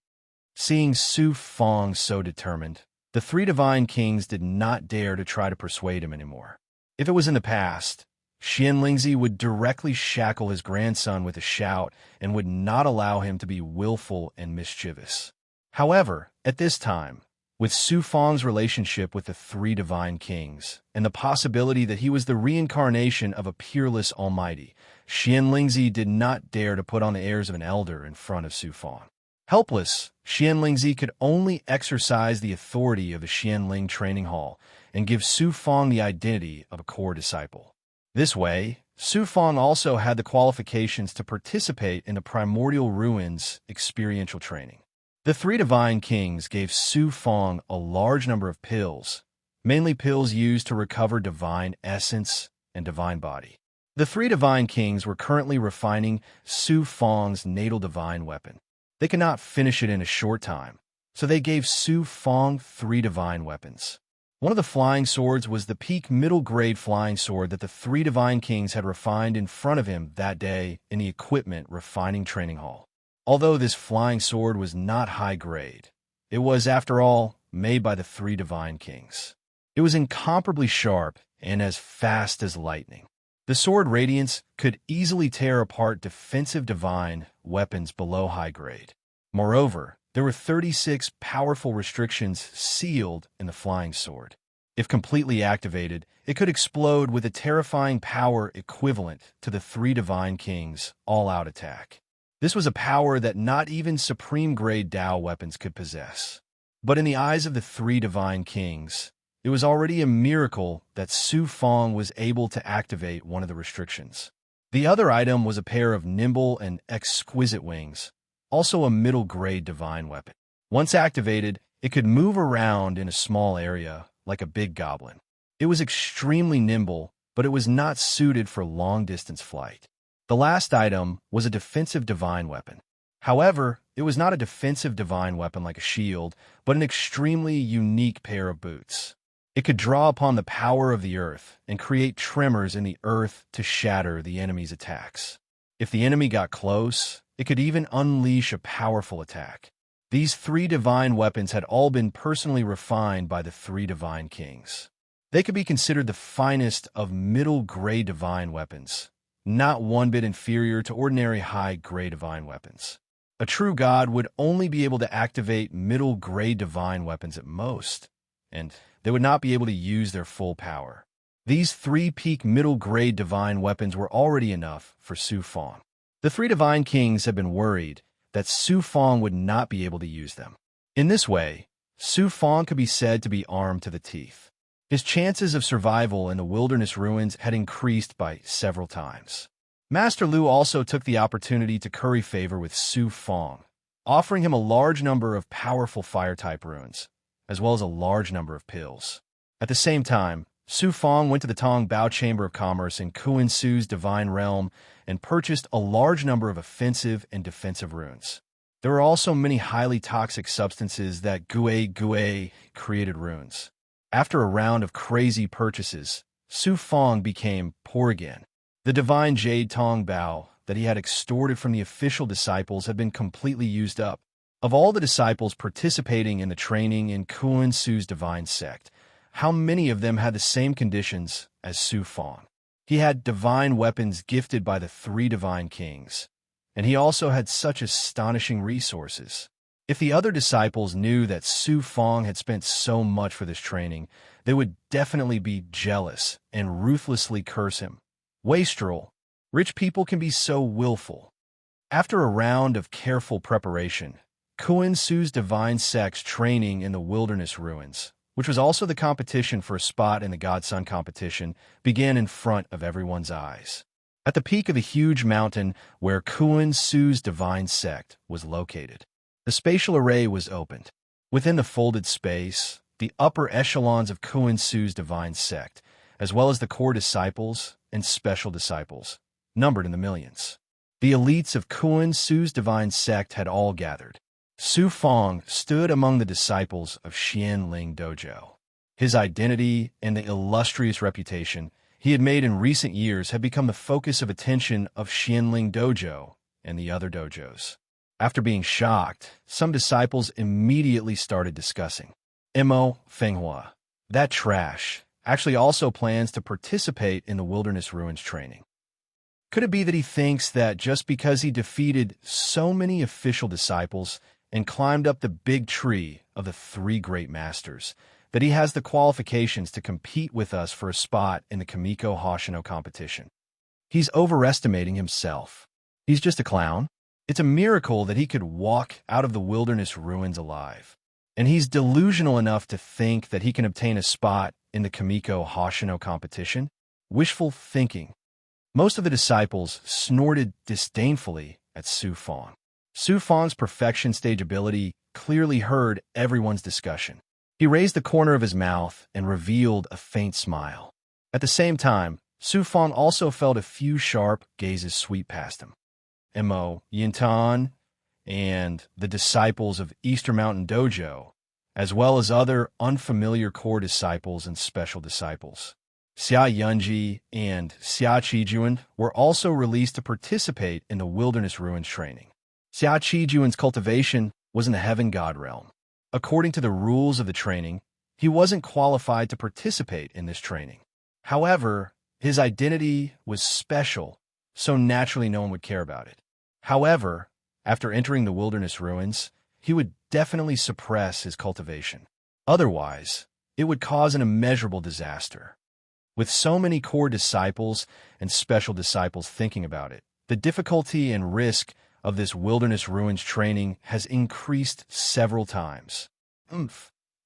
Seeing Su Fang so determined, the 3 divine kings did not dare to try to persuade him anymore. If it was in the past, Xianlingzi would directly shackle his grandson with a shout and would not allow him to be willful and mischievous. However, at this time, with Su Fang's relationship with the 3 divine kings and the possibility that he was the reincarnation of a peerless almighty, Xianlingzi did not dare to put on the airs of an elder in front of Su Fang. Helpless, Xianlingzi could only exercise the authority of the Xianling training hall and give Su Fang the identity of a core disciple. This way, Su Fang also had the qualifications to participate in the Primordial Ruins experiential training. The 3 divine kings gave Su Fang a large number of pills, mainly pills used to recover divine essence and divine body. The 3 divine kings were currently refining Su Fang's natal divine weapon. They could not finish it in a short time, so they gave Su Fong 3 divine weapons. One of the flying swords was the peak middle-grade flying sword that the 3 divine kings had refined in front of him that day in the equipment refining training hall. Although this flying sword was not high-grade, it was, after all, made by the 3 divine kings. It was incomparably sharp and as fast as lightning. The sword Radiance could easily tear apart defensive divine weapons below high grade. Moreover, there were 36 powerful restrictions sealed in the flying sword. If completely activated, it could explode with a terrifying power equivalent to the 3 divine kings' all-out attack. This was a power that not even supreme-grade Dao weapons could possess. But in the eyes of the 3 divine kings, it was already a miracle that Su Fong was able to activate one of the restrictions. The other item was a pair of nimble and exquisite wings, also a middle-grade divine weapon. Once activated, it could move around in a small area like a big goblin. It was extremely nimble, but it was not suited for long-distance flight. The last item was a defensive divine weapon. However, it was not a defensive divine weapon like a shield, but an extremely unique pair of boots. It could draw upon the power of the earth and create tremors in the earth to shatter the enemy's attacks. If the enemy got close, it could even unleash a powerful attack. These 3 divine weapons had all been personally refined by the 3 divine kings. They could be considered the finest of middle-grade divine weapons, not one bit inferior to ordinary high-grade divine weapons. A true god would only be able to activate middle-grade divine weapons at most, and they would not be able to use their full power. These 3 peak middle-grade divine weapons were already enough for Su Fong. The 3 divine kings had been worried that Su Fong would not be able to use them. In this way, Su Fong could be said to be armed to the teeth. His chances of survival in the wilderness ruins had increased by several times. Master Lu also took the opportunity to curry favor with Su Fong, offering him a large number of powerful fire-type runes, as well as a large number of pills. At the same time, Su Fong went to the Tong Bao Chamber of Commerce in Kuan Su's divine realm and purchased a large number of offensive and defensive runes. There were also many highly toxic substances that Gui created runes. After a round of crazy purchases, Su Fong became poor again. The divine jade Tong Bao that he had extorted from the official disciples had been completely used up. Of all the disciples participating in the training in Kuan Su's divine sect, how many of them had the same conditions as Su Fong? He had divine weapons gifted by the 3 divine kings, and he also had such astonishing resources. If the other disciples knew that Su Fong had spent so much for this training, they would definitely be jealous and ruthlessly curse him. Wastrel, rich people can be so willful. After a round of careful preparation, Kuan Su's divine sect's training in the wilderness ruins, which was also the competition for a spot in the Godson competition, began in front of everyone's eyes. At the peak of the huge mountain where Kuan Su's divine sect was located, the spatial array was opened. Within the folded space, the upper echelons of Kuan Su's divine sect, as well as the core disciples and special disciples, numbered in the millions. The elites of Kuan Su's divine sect had all gathered. Su Fong stood among the disciples of Xianling Dojo. His identity and the illustrious reputation he had made in recent years had become the focus of attention of Xianling Dojo and the other dojos. After being shocked, some disciples immediately started discussing. Mo Fenghua, that trash, actually also plans to participate in the Wilderness Ruins training. Could it be that he thinks that just because he defeated so many official disciples and climbed up the big tree of the 3 great masters, that he has the qualifications to compete with us for a spot in the Kamiko Hoshino competition? He's overestimating himself. He's just a clown. It's a miracle that he could walk out of the wilderness ruins alive. And he's delusional enough to think that he can obtain a spot in the Kamiko Hoshino competition? Wishful thinking. Most of the disciples snorted disdainfully at Su Fong. Su Fong's perfection stage ability clearly heard everyone's discussion. He raised the corner of his mouth and revealed a faint smile. At the same time, Su Fong also felt a few sharp gazes sweep past him. Mo Yintan, and the disciples of Easter Mountain Dojo, as well as other unfamiliar core disciples and special disciples. Xia Yunji and Xia Qijuan were also released to participate in the Wilderness Ruins training. Xia Qijuan's cultivation was in the Heaven God realm. According to the rules of the training, he wasn't qualified to participate in this training. However, his identity was special, so naturally no one would care about it. However, after entering the Wilderness Ruins, he would definitely suppress his cultivation. Otherwise, it would cause an immeasurable disaster. With so many core disciples and special disciples thinking about it, the difficulty and risk of this Wilderness Ruins training has increased several times.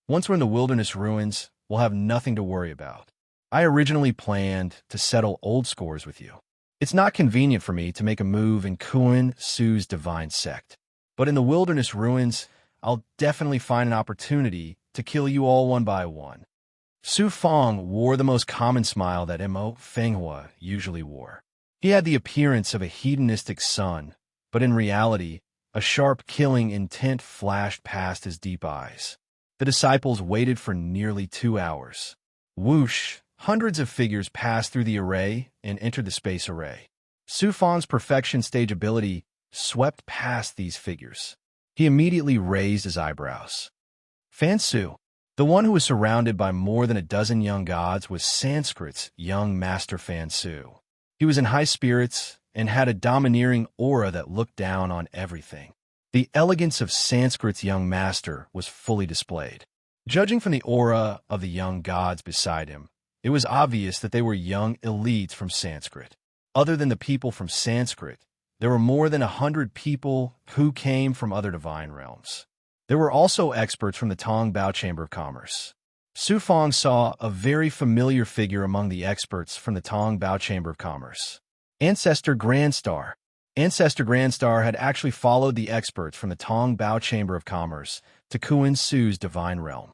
Once we're in the Wilderness Ruins, we'll have nothing to worry about. I originally planned to settle old scores with you. It's not convenient for me to make a move in Kuan Su's divine sect. But in the Wilderness Ruins, I'll definitely find an opportunity to kill you all one by one. Su Fang wore the most common smile that Mo Fenghua usually wore. He had the appearance of a hedonistic son, but in reality, a sharp killing intent flashed past his deep eyes. The disciples waited for nearly 2 hours. Whoosh! Hundreds of figures passed through the array and entered the space array. Su Fang's perfection stage ability swept past these figures. He immediately raised his eyebrows. Fan Su, the one who was surrounded by more than a dozen young gods, was Sanskrit's young master Fan Su. He was in high spirits and had a domineering aura that looked down on everything. The elegance of Sanskrit's young master was fully displayed. Judging from the aura of the young gods beside him, it was obvious that they were young elites from Sanskrit. Other than the people from Sanskrit, there were more than 100 people who came from other divine realms. There were also experts from the Tong Bao Chamber of Commerce. Su Fang saw a very familiar figure among the experts from the Tong Bao Chamber of Commerce. Ancestor Grandstar. Ancestor Grandstar had actually followed the experts from the Tong Bao Chamber of Commerce to Kuan Su's divine realm.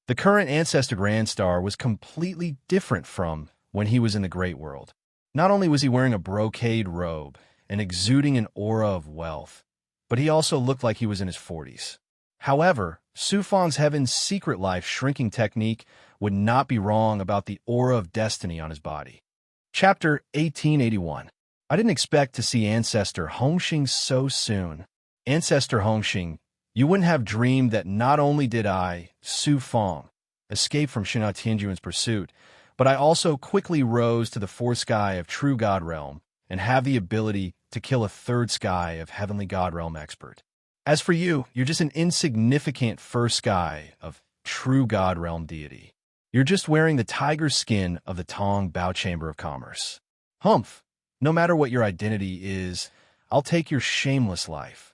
The current Ancestor Grandstar was completely different from when he was in the Great World. Not only was he wearing a brocade robe and exuding an aura of wealth, but he also looked like he was in his 40s. However, Su Fang's Heaven's secret life shrinking technique would not be wrong about the aura of destiny on his body. Chapter 1881. I didn't expect to see Ancestor Hongxing so soon. Ancestor Hongxing, you wouldn't have dreamed that not only did I, Su Fang, escape from Shina Tianjuan's pursuit, but I also quickly rose to the fourth sky of True God Realm and have the ability to kill a third sky of Heavenly God Realm expert. As for you, you're just an insignificant first sky of True God Realm deity. You're just wearing the tiger skin of the Tong Bao Chamber of Commerce. Humph! No matter what your identity is, I'll take your shameless life.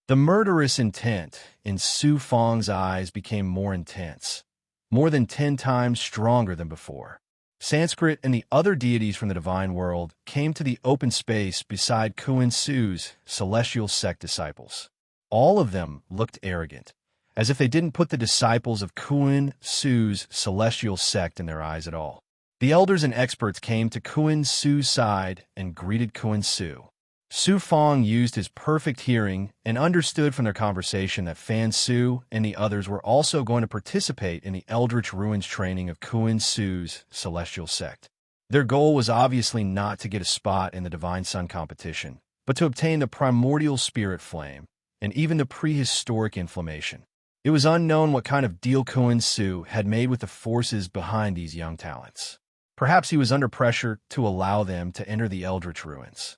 The murderous intent in Su Fang's eyes became more intense, more than 10 times stronger than before. Sanskrit and the other deities from the divine world came to the open space beside Kuan Su's celestial sect disciples. All of them looked arrogant, as if they didn't put the disciples of Kuan Su's celestial sect in their eyes at all. The elders and experts came to Kuan Su's side and greeted Kuan Su. Su Fang used his perfect hearing and understood from their conversation that Fan Su and the others were also going to participate in the Eldritch Ruins training of Kuan Su's celestial sect. Their goal was obviously not to get a spot in the Divine Sun competition, but to obtain the primordial spirit flame and even the prehistoric inflammation. It was unknown what kind of deal Kuan Su had made with the forces behind these young talents. Perhaps he was under pressure to allow them to enter the Eldritch Ruins.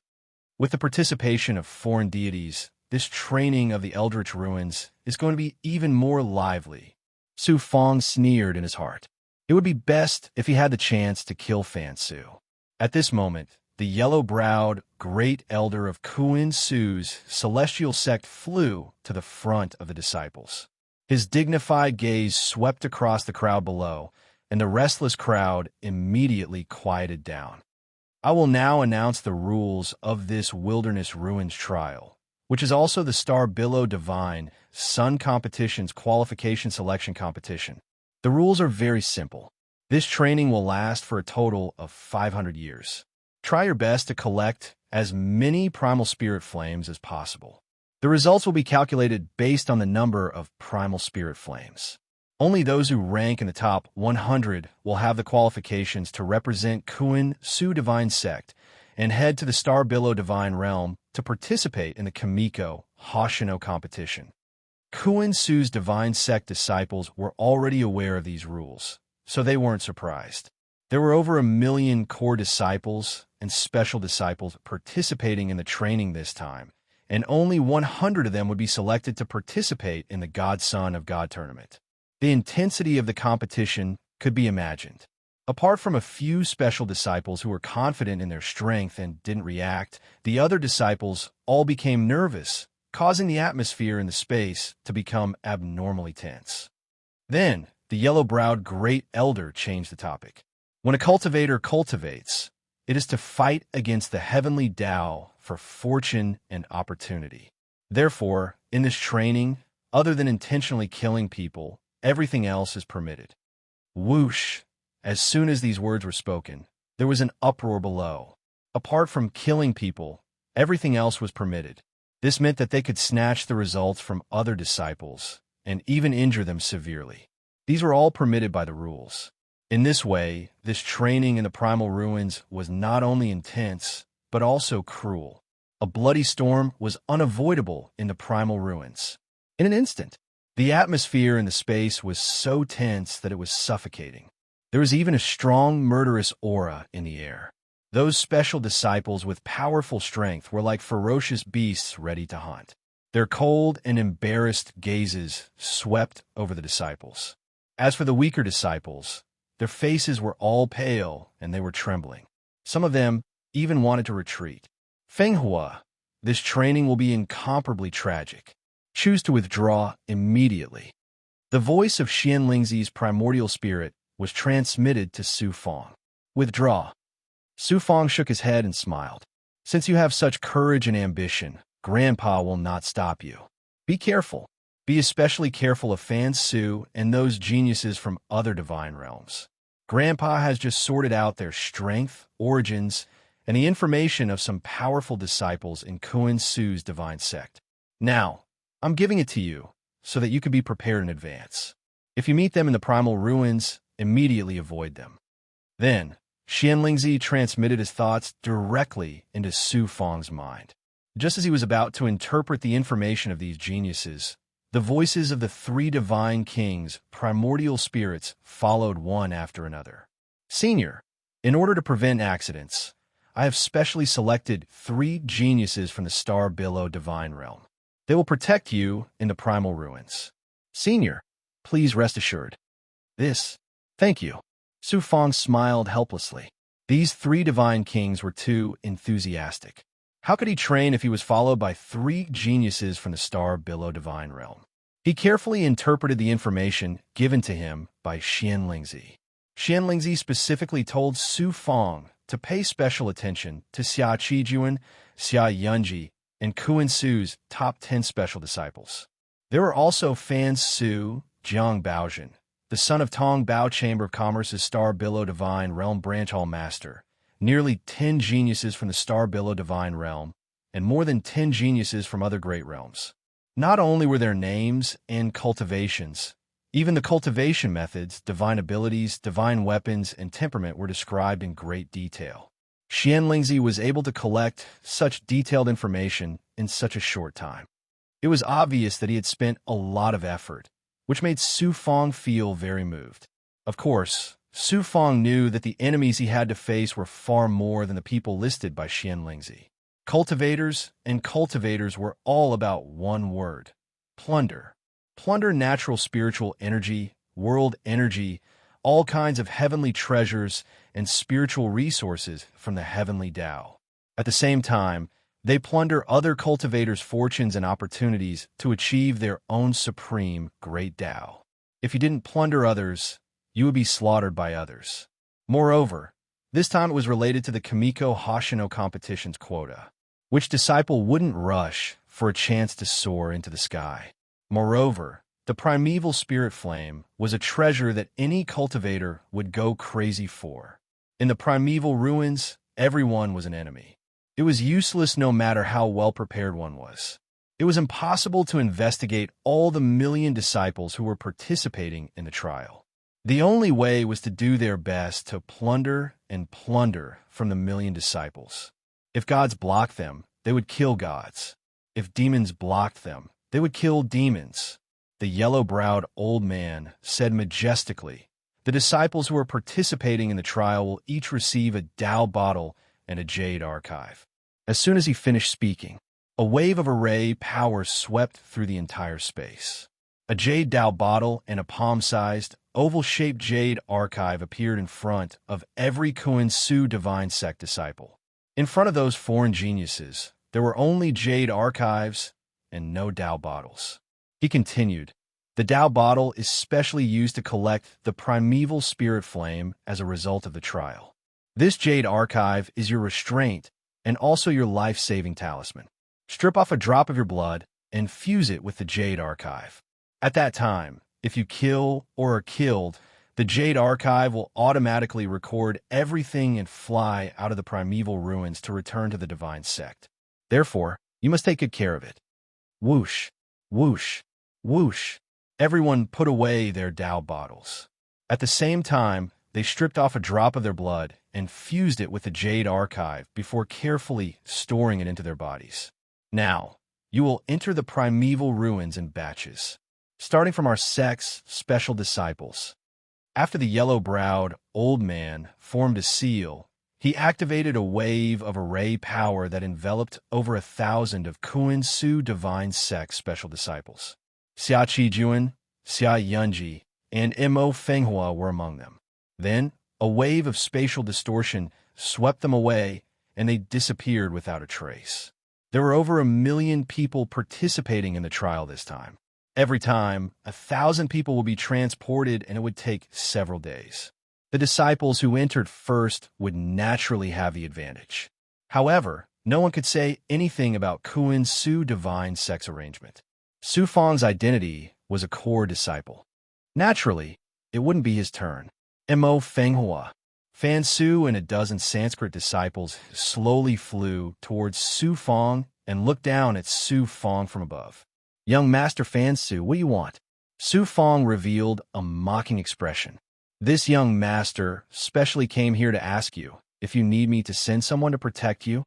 With the participation of foreign deities, this training of the Eldritch Ruins is going to be even more lively. Su Fang sneered in his heart. It would be best if he had the chance to kill Fan Su. At this moment, the yellow-browed great elder of Kuan Su's celestial sect flew to the front of the disciples. His dignified gaze swept across the crowd below, and the restless crowd immediately quieted down. I will now announce the rules of this Wilderness Ruins trial, which is also the Star Billow Divine Sun Competition's qualification selection competition. The rules are very simple. This training will last for a total of 500 years. Try your best to collect as many primal spirit flames as possible. The results will be calculated based on the number of primal spirit flames. Only those who rank in the top 100 will have the qualifications to represent Kuin Su Divine Sect and head to the Star Billow Divine Realm to participate in the Kamiko Hoshino competition. Kuin Su's Divine Sect disciples were already aware of these rules, so they weren't surprised. There were over 1 million core disciples and special disciples participating in the training this time, and only 100 of them would be selected to participate in the Godson of God tournament. The intensity of the competition could be imagined. Apart from a few special disciples who were confident in their strength and didn't react, the other disciples all became nervous, causing the atmosphere in the space to become abnormally tense. Then, the yellow-browed Great Elder changed the topic. When a cultivator cultivates, it is to fight against the heavenly Tao for fortune and opportunity. Therefore, in this training, other than intentionally killing people, everything else is permitted. Whoosh! As soon as these words were spoken, there was an uproar below. Apart from killing people, everything else was permitted. This meant that they could snatch the results from other disciples and even injure them severely. These were all permitted by the rules. In this way, this training in the primal ruins was not only intense, but also cruel. A bloody storm was unavoidable in the primal ruins. In an instant, the atmosphere in the space was so tense that it was suffocating. There was even a strong, murderous aura in the air. Those special disciples with powerful strength were like ferocious beasts ready to hunt. Their cold and embarrassed gazes swept over the disciples. As for the weaker disciples, their faces were all pale and they were trembling. Some of them even wanted to retreat. Fenghua, this training will be incomparably tragic. Choose to withdraw immediately. The voice of Xianlingzi's primordial spirit was transmitted to Su Fong. Withdraw. Su Fong shook his head and smiled. Since you have such courage and ambition, Grandpa will not stop you. Be careful. Be especially careful of Fan Su and those geniuses from other divine realms. Grandpa has just sorted out their strength, origins, and the information of some powerful disciples in Kuin Su's divine sect. Now, I'm giving it to you so that you can be prepared in advance. If you meet them in the primal ruins, immediately avoid them. Then, Xianlingzi transmitted his thoughts directly into Su Fong's mind. Just as he was about to interpret the information of these geniuses, the voices of the 3 divine kings, primordial spirits, followed one after another. Senior, in order to prevent accidents, I have specially selected 3 geniuses from the Star Billow divine realm. They will protect you in the primal ruins. Senior, please rest assured. Thank you. Su Fong smiled helplessly. These 3 divine kings were too enthusiastic. How could he train if he was followed by 3 geniuses from the Star Billow divine realm? He carefully interpreted the information given to him by Xianlingzi. Xianlingzi specifically told Su Fong to pay special attention to Xia Qijuan, Xia Yunji, and Kuin Su's top 10 special disciples. There were also Fan Su, Jiang Baozhen, the son of Tong Bao Chamber of Commerce's Star Billow Divine Realm Branch Hall Master, nearly 10 geniuses from the Star Billow Divine Realm, and more than 10 geniuses from other great realms. Not only were their names and cultivations, even the cultivation methods, divine abilities, divine weapons, and temperament were described in great detail. Xianlingzi was able to collect such detailed information in such a short time. It was obvious that he had spent a lot of effort, which made Su Fong feel very moved. Of course, Su Fong knew that the enemies he had to face were far more than the people listed by Xianlingzi. Cultivators and cultivators were all about one word: plunder. Plunder natural spiritual energy, world energy, all kinds of heavenly treasures and spiritual resources from the heavenly Tao. At the same time, they plunder other cultivators' fortunes and opportunities to achieve their own supreme great Tao. If you didn't plunder others, you would be slaughtered by others. Moreover, this time it was related to the Kamiko Hoshino competition's quota. Which disciple wouldn't rush for a chance to soar into the sky? Moreover, the primeval spirit flame was a treasure that any cultivator would go crazy for. In the primeval ruins, everyone was an enemy. It was useless no matter how well prepared one was. It was impossible to investigate all the million disciples who were participating in the trial. The only way was to do their best to plunder and plunder from the million disciples. If gods blocked them, they would kill gods. If demons blocked them, they would kill demons. The yellow-browed old man said majestically, "The disciples who are participating in the trial will each receive a Tao bottle and a jade archive." As soon as he finished speaking, a wave of array power swept through the entire space. A jade Tao bottle and a palm-sized, oval-shaped jade archive appeared in front of every Kuan Su divine sect disciple. In front of those foreign geniuses, there were only jade archives and no Tao bottles. He continued, "The Tao bottle is specially used to collect the primeval spirit flame as a result of the trial. This jade archive is your restraint and also your life-saving talisman. Strip off a drop of your blood and fuse it with the jade archive. At that time, if you kill or are killed, the jade archive will automatically record everything and fly out of the primeval ruins to return to the divine sect. Therefore, you must take good care of it." Whoosh, whoosh, whoosh. Everyone put away their Tao bottles. At the same time, they stripped off a drop of their blood and fused it with the jade archive before carefully storing it into their bodies. "Now, you will enter the primeval ruins in batches, starting from our sect's special disciples." After the yellow-browed old man formed a seal, he activated a wave of array power that enveloped over 1,000 of Kuan Su divine sect special disciples. Xia Qijuan, Xia Yunji, and Mo Fenghua were among them. Then, a wave of spatial distortion swept them away, and they disappeared without a trace. There were over 1 million people participating in the trial this time. Every time, 1,000 people would be transported, and it would take several days. The disciples who entered first would naturally have the advantage. However, no one could say anything about Kuan Su divine sex arrangement. Su Fang's identity was a core disciple. Naturally, it wouldn't be his turn. Mo Fenghua, Fan Su, and a dozen Sanskrit disciples slowly flew towards Su Fang and looked down at Su Fang from above. "Young Master Fan Su, what do you want?" Su Fang revealed a mocking expression. "This young master specially came here to ask you if you need me to send someone to protect you."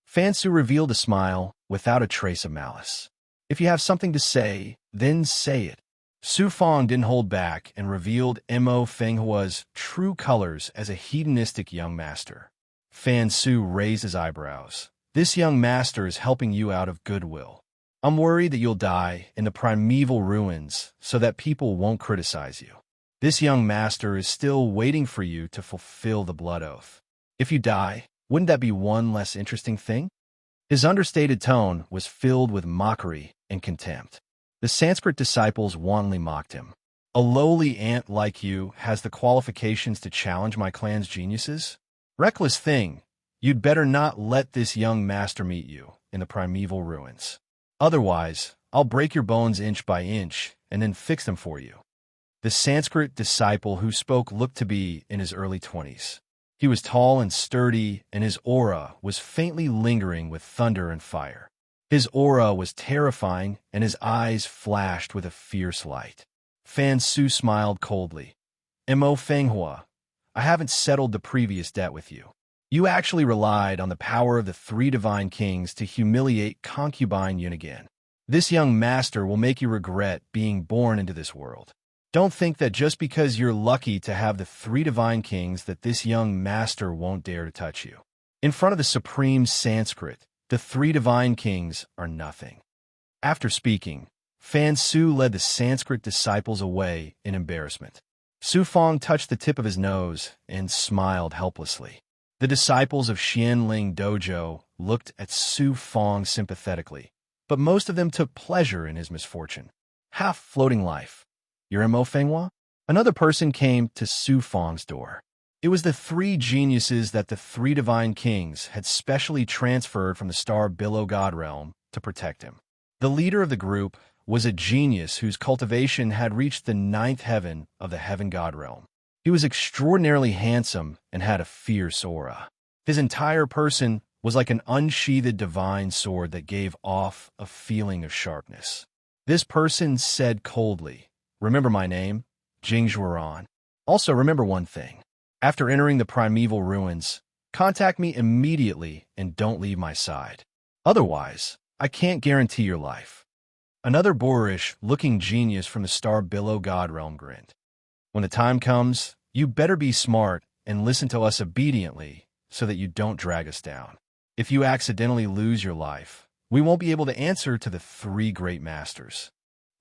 Fan Su revealed a smile without a trace of malice. "If you have something to say, then say it." Su Fang didn't hold back and revealed Mo Fenghua's true colors as a hedonistic young master. Fan Su raised his eyebrows. "This young master is helping you out of goodwill. I'm worried that you'll die in the primeval ruins so that people won't criticize you. This young master is still waiting for you to fulfill the blood oath. If you die, wouldn't that be one less interesting thing?" His understated tone was filled with mockery and contempt. The Sanskrit disciples wantonly mocked him. "A lowly ant like you has the qualifications to challenge my clan's geniuses? Reckless thing, you'd better not let this young master meet you in the primeval ruins. Otherwise, I'll break your bones inch by inch and then fix them for you." The Sanskrit disciple who spoke looked to be in his early 20s. He was tall and sturdy, and his aura was faintly lingering with thunder and fire. His aura was terrifying, and his eyes flashed with a fierce light. Fan Su smiled coldly. "Mo Fenghua, I haven't settled the previous debt with you. You actually relied on the power of the 3 divine kings to humiliate concubine Yunigan. This young master will make you regret being born into this world. Don't think that just because you're lucky to have the 3 divine kings that this young master won't dare to touch you. In front of the supreme Sanskrit, the 3 divine kings are nothing." After speaking, Fan Su led the Sanskrit disciples away in embarrassment. Su Fang touched the tip of his nose and smiled helplessly. The disciples of Xianling Dojo looked at Su Fang sympathetically, but most of them took pleasure in his misfortune. "Half-floating life. You're Mo Fenghua?" Another person came to Su Fang's door. It was the 3 geniuses that the 3 divine kings had specially transferred from the Star Billow God realm to protect him. The leader of the group was a genius whose cultivation had reached the 9th heaven of the Heaven God realm. He was extraordinarily handsome and had a fierce aura. His entire person was like an unsheathed divine sword that gave off a feeling of sharpness. This person said coldly, "Remember my name, Jingzhuan. Also remember one thing. After entering the primeval ruins, contact me immediately and don't leave my side. Otherwise, I can't guarantee your life." Another boorish-looking genius from the star below God realm grinned. "When the time comes, you better be smart and listen to us obediently so that you don't drag us down. If you accidentally lose your life, we won't be able to answer to the three great masters."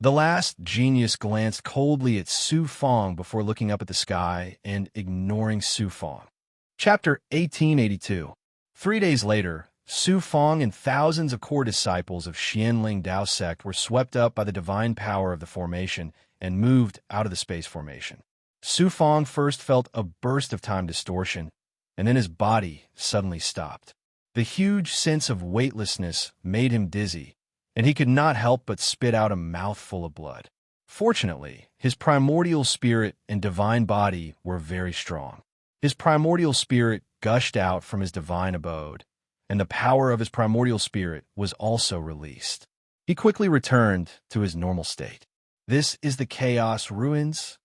The last genius glanced coldly at Su Fong before looking up at the sky and ignoring Su Fong. Chapter 1882. 3 days later, Su Fong and thousands of core disciples of Xianling Dao sect were swept up by the divine power of the formation and moved out of the space formation. Su Fong first felt a burst of time distortion, and then his body suddenly stopped. The huge sense of weightlessness made him dizzy, and he could not help but spit out a mouthful of blood. Fortunately, his primordial spirit and divine body were very strong. His primordial spirit gushed out from his divine abode, and the power of his primordial spirit was also released. He quickly returned to his normal state. "This is the Chaos Ruins?"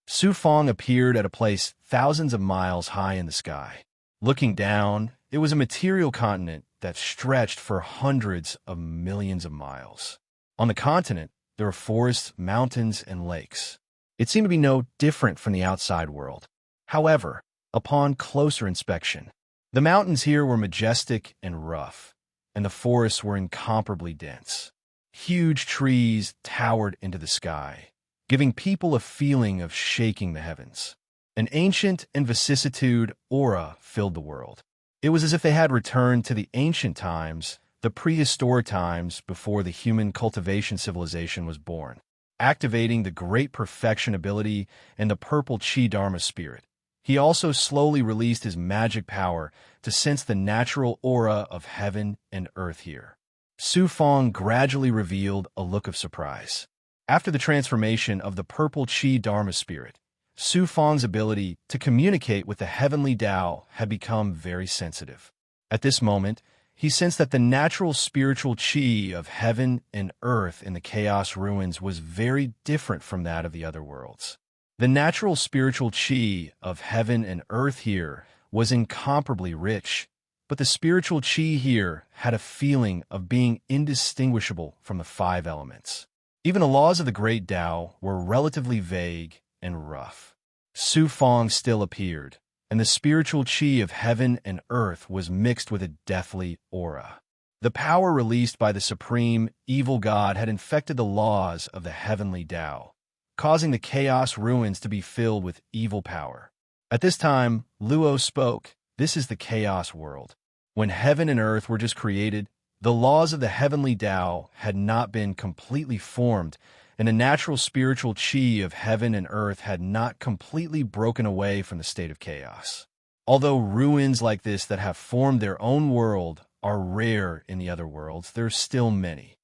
Su Fong appeared at a place thousands of miles high in the sky. Looking down, it was a material continent that stretched for hundreds of millions of miles. On the continent, there were forests, mountains, and lakes. It seemed to be no different from the outside world. However, upon closer inspection, the mountains here were majestic and rough, and the forests were incomparably dense. Huge trees towered into the sky, giving people a feeling of shaking the heavens. An ancient and vicissitude aura filled the world. It was as if they had returned to the ancient times, the prehistoric times before the human cultivation civilization was born, activating the great perfection ability and the purple chi dharma spirit. He also slowly released his magic power to sense the natural aura of heaven and earth here. Su Fong gradually revealed a look of surprise. After the transformation of the purple chi dharma spirit, Su Fong's ability to communicate with the heavenly Tao had become very sensitive. At this moment, he sensed that the natural spiritual chi of heaven and earth in the Chaos Ruins was very different from that of the other worlds. The natural spiritual chi of heaven and earth here was incomparably rich, but the spiritual chi here had a feeling of being indistinguishable from the five elements. Even the laws of the great Tao were relatively vague and rough. Su Fong still appeared, and the spiritual chi of heaven and earth was mixed with a deathly aura. The power released by the supreme evil god had infected the laws of the heavenly Tao, causing the Chaos Ruins to be filled with evil power. At this time, Luo spoke, "This is the Chaos world. When heaven and earth were just created, the laws of the heavenly Tao had not been completely formed, and the natural spiritual chi of heaven and earth had not completely broken away from the state of chaos. Although ruins like this that have formed their own world are rare in the other worlds, there are still many."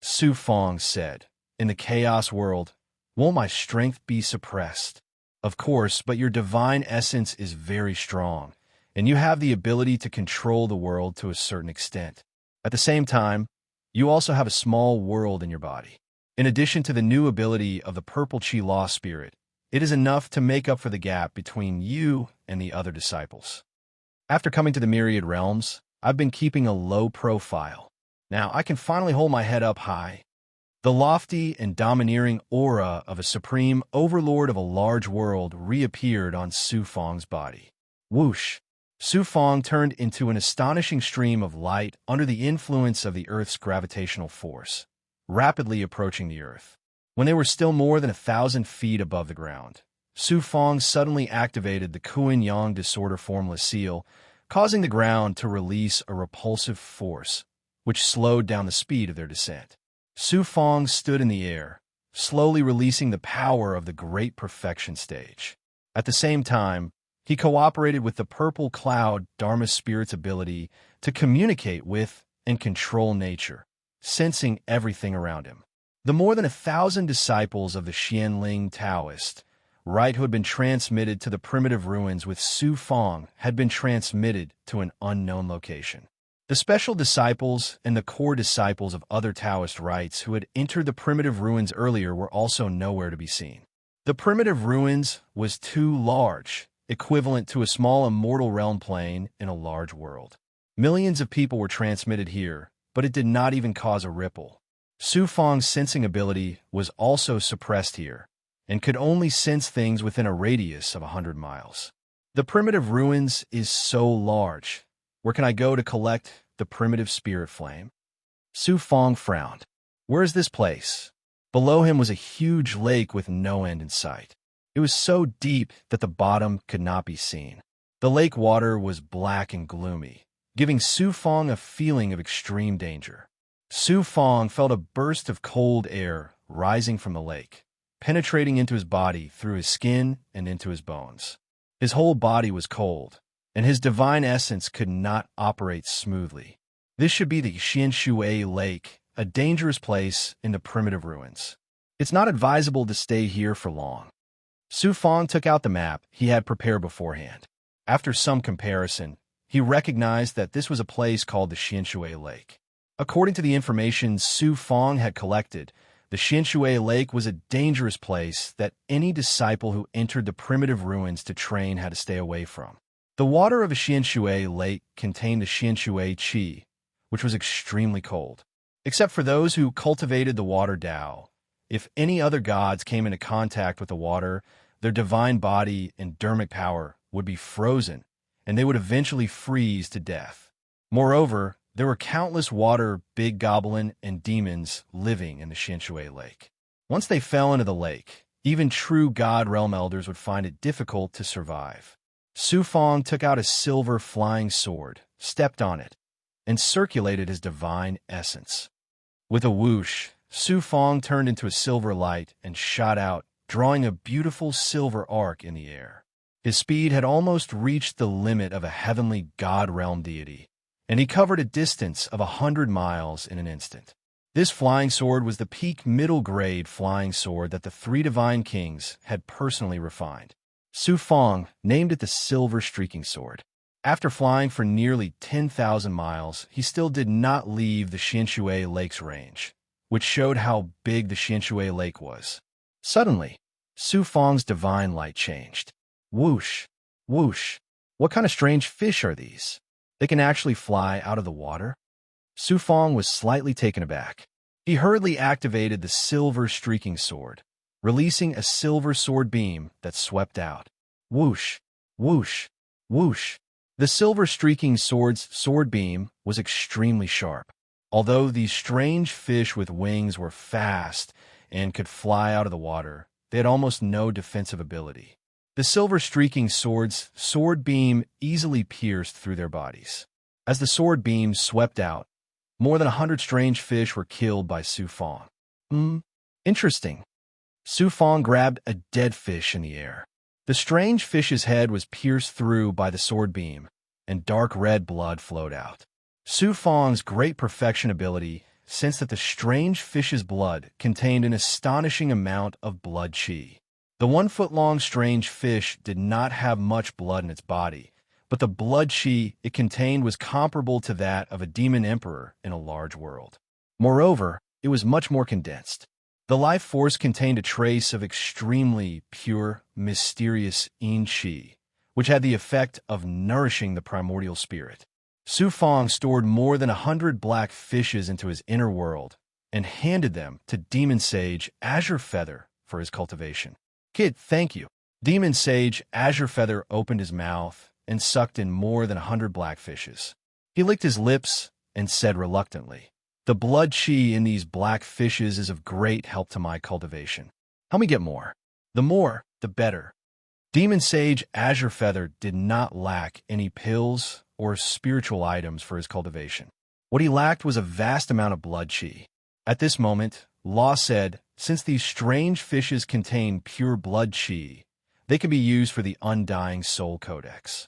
Su Fong said, "In the chaos world, won't my strength be suppressed? Of course, but your divine essence is very strong, and you have the ability to control the world to a certain extent. At the same time, you also have a small world in your body. In addition to the new ability of the Purple Chi Law Spirit, it is enough to make up for the gap between you and the other disciples. After coming to the Myriad Realms, I've been keeping a low profile. Now I can finally hold my head up high." The lofty and domineering aura of a supreme overlord of a large world reappeared on Su Fong's body. Whoosh! Su Fong turned into an astonishing stream of light under the influence of the Earth's gravitational force, rapidly approaching the Earth. When they were still more than 1,000 feet above the ground, Su Fong suddenly activated the Kuan-Yang disorder formless seal, causing the ground to release a repulsive force, which slowed down the speed of their descent. Su Fong stood in the air, slowly releasing the power of the Great Perfection stage. At the same time, he cooperated with the Purple Cloud Dharma Spirit's ability to communicate with and control nature, sensing everything around him. The more than 1,000 disciples of the Xianling Taoist rite who had been transmitted to the primitive ruins with Su Fong had been transmitted to an unknown location. The special disciples and the core disciples of other Taoist rites who had entered the primitive ruins earlier were also nowhere to be seen. The primitive ruins was too large, equivalent to a small immortal realm plane in a large world. Millions of people were transmitted here, but it did not even cause a ripple. Su Fang's sensing ability was also suppressed here, and could only sense things within a radius of 100 miles. The primitive ruins is so large. Where can I go to collect the primitive spirit flame? Su Fang frowned. Where is this place? Below him was a huge lake with no end in sight. It was so deep that the bottom could not be seen. The lake water was black and gloomy, giving Su Fang a feeling of extreme danger. Su Fang felt a burst of cold air rising from the lake, penetrating into his body through his skin and into his bones. His whole body was cold, and his divine essence could not operate smoothly. This should be the Xianshui Lake, a dangerous place in the primitive ruins. It's not advisable to stay here for long. Su Fang took out the map he had prepared beforehand. After some comparison, he recognized that this was a place called the Xianshui Lake. According to the information Su Fang had collected, the Xianshui Lake was a dangerous place that any disciple who entered the primitive ruins to train had to stay away from. The water of a Xianshui Lake contained the Xianshui Qi, which was extremely cold. Except for those who cultivated the water Tao, if any other gods came into contact with the water, their divine body and dermic power would be frozen, and they would eventually freeze to death. Moreover, there were countless water big goblin and demons living in the Xianshui Lake. Once they fell into the lake, even true god realm elders would find it difficult to survive. Su Fang took out a silver flying sword, stepped on it, and circulated his divine essence. With a whoosh, Su Fang turned into a silver light and shot out, drawing a beautiful silver arc in the air. His speed had almost reached the limit of a heavenly god realm deity, and he covered a distance of 100 miles in an instant. This flying sword was the peak middle-grade flying sword that the three divine kings had personally refined. Su Fang named it the Silver Streaking Sword. After flying for nearly 10,000 miles, he still did not leave the Xianshui Lake's range, which showed how big the Xianshui Lake was. Suddenly, Su Fang's divine light changed. Whoosh! Whoosh! What kind of strange fish are these? They can actually fly out of the water? Su Fang was slightly taken aback. He hurriedly activated the Silver Streaking Sword, releasing a silver sword beam that swept out. Whoosh! Whoosh! Whoosh! The Silver Streaking Sword's sword beam was extremely sharp. Although these strange fish with wings were fast and could fly out of the water, they had almost no defensive ability. The Silver Streaking Sword's sword beam easily pierced through their bodies. As the sword beam swept out, more than 100 strange fish were killed by Su Fang. Interesting. Su Fang grabbed a dead fish in the air. The strange fish's head was pierced through by the sword beam, and dark red blood flowed out. Su Fang's great perfection ability sensed that the strange fish's blood contained an astonishing amount of blood qi. The 1-foot-long strange fish did not have much blood in its body, but the blood qi it contained was comparable to that of a demon emperor in a large world. Moreover, it was much more condensed. The life force contained a trace of extremely pure, mysterious yin qi, which had the effect of nourishing the primordial spirit. Su Fang stored more than 100 black fishes into his inner world and handed them to Demon Sage Azure Feather for his cultivation. Kid, thank you. Demon Sage Azure Feather opened his mouth and sucked in more than 100 black fishes. He licked his lips and said reluctantly, "The blood qi in these black fishes is of great help to my cultivation. Help me get more. The more, the better." Demon Sage Azure Feather did not lack any pills or spiritual items for his cultivation. What he lacked was a vast amount of blood qi. At this moment, Law said, since these strange fishes contain pure blood qi, they can be used for the Undying Soul Codex.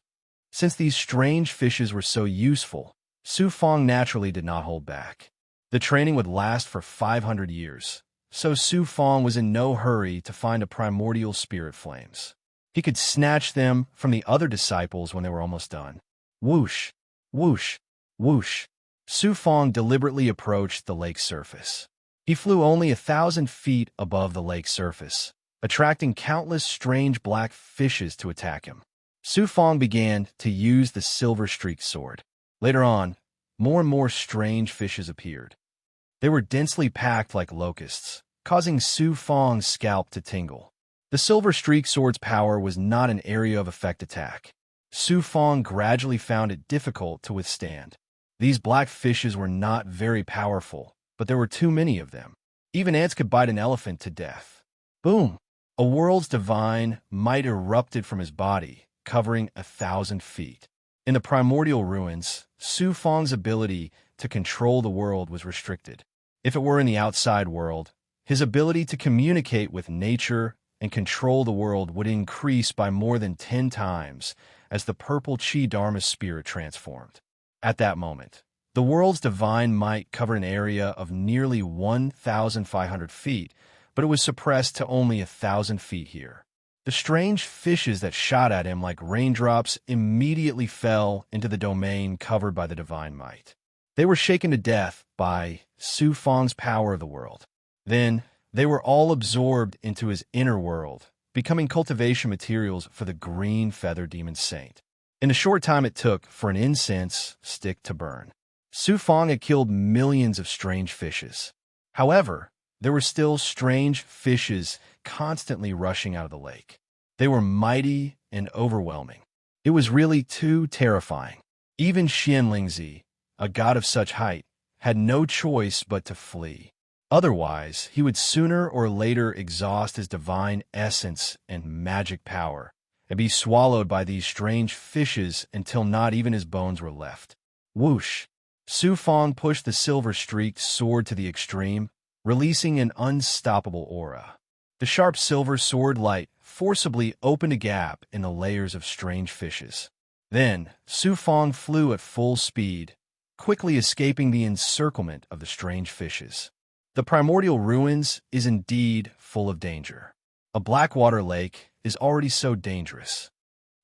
Since these strange fishes were so useful, Su Fang naturally did not hold back. The training would last for 500 years, so Su Fang was in no hurry to find a primordial spirit flames. He could snatch them from the other disciples when they were almost done. Whoosh! Whoosh! Whoosh! Su Fong deliberately approached the lake's surface. He flew only 1,000 feet above the lake's surface, attracting countless strange black fishes to attack him. Su Fong began to use the silver-streaked sword. Later on, more and more strange fishes appeared. They were densely packed like locusts, causing Su Fong's scalp to tingle. The silver-streaked sword's power was not an area of effect attack. Su Fong gradually found it difficult to withstand. These black fishes were not very powerful, but there were too many of them. Even ants could bite an elephant to death. Boom! A world's divine might erupted from his body, covering 1,000 feet. In the primordial ruins, Su Fong's ability to control the world was restricted. If it were in the outside world, his ability to communicate with nature and control the world would increase by more than 10 times as the purple Chi Dharma spirit transformed. At that moment, the world's divine might covered an area of nearly 1,500 feet, but it was suppressed to only 1,000 feet here. The strange fishes that shot at him like raindrops immediately fell into the domain covered by the divine might. They were shaken to death by Su Fong's power of the world. Then, they were all absorbed into his inner world, becoming cultivation materials for the green feather demon saint. In the short time it took for an incense stick to burn, Su Fong had killed millions of strange fishes. However, there were still strange fishes constantly rushing out of the lake. They were mighty and overwhelming. It was really too terrifying. Even Xianlingzi, a god of such height, had no choice but to flee. Otherwise, he would sooner or later exhaust his divine essence and magic power and be swallowed by these strange fishes until not even his bones were left. Whoosh! Su Fong pushed the silver-streaked sword to the extreme, releasing an unstoppable aura. The sharp silver sword light forcibly opened a gap in the layers of strange fishes. Then, Su Fong flew at full speed, quickly escaping the encirclement of the strange fishes. The primordial ruins is indeed full of danger. A blackwater lake is already so dangerous.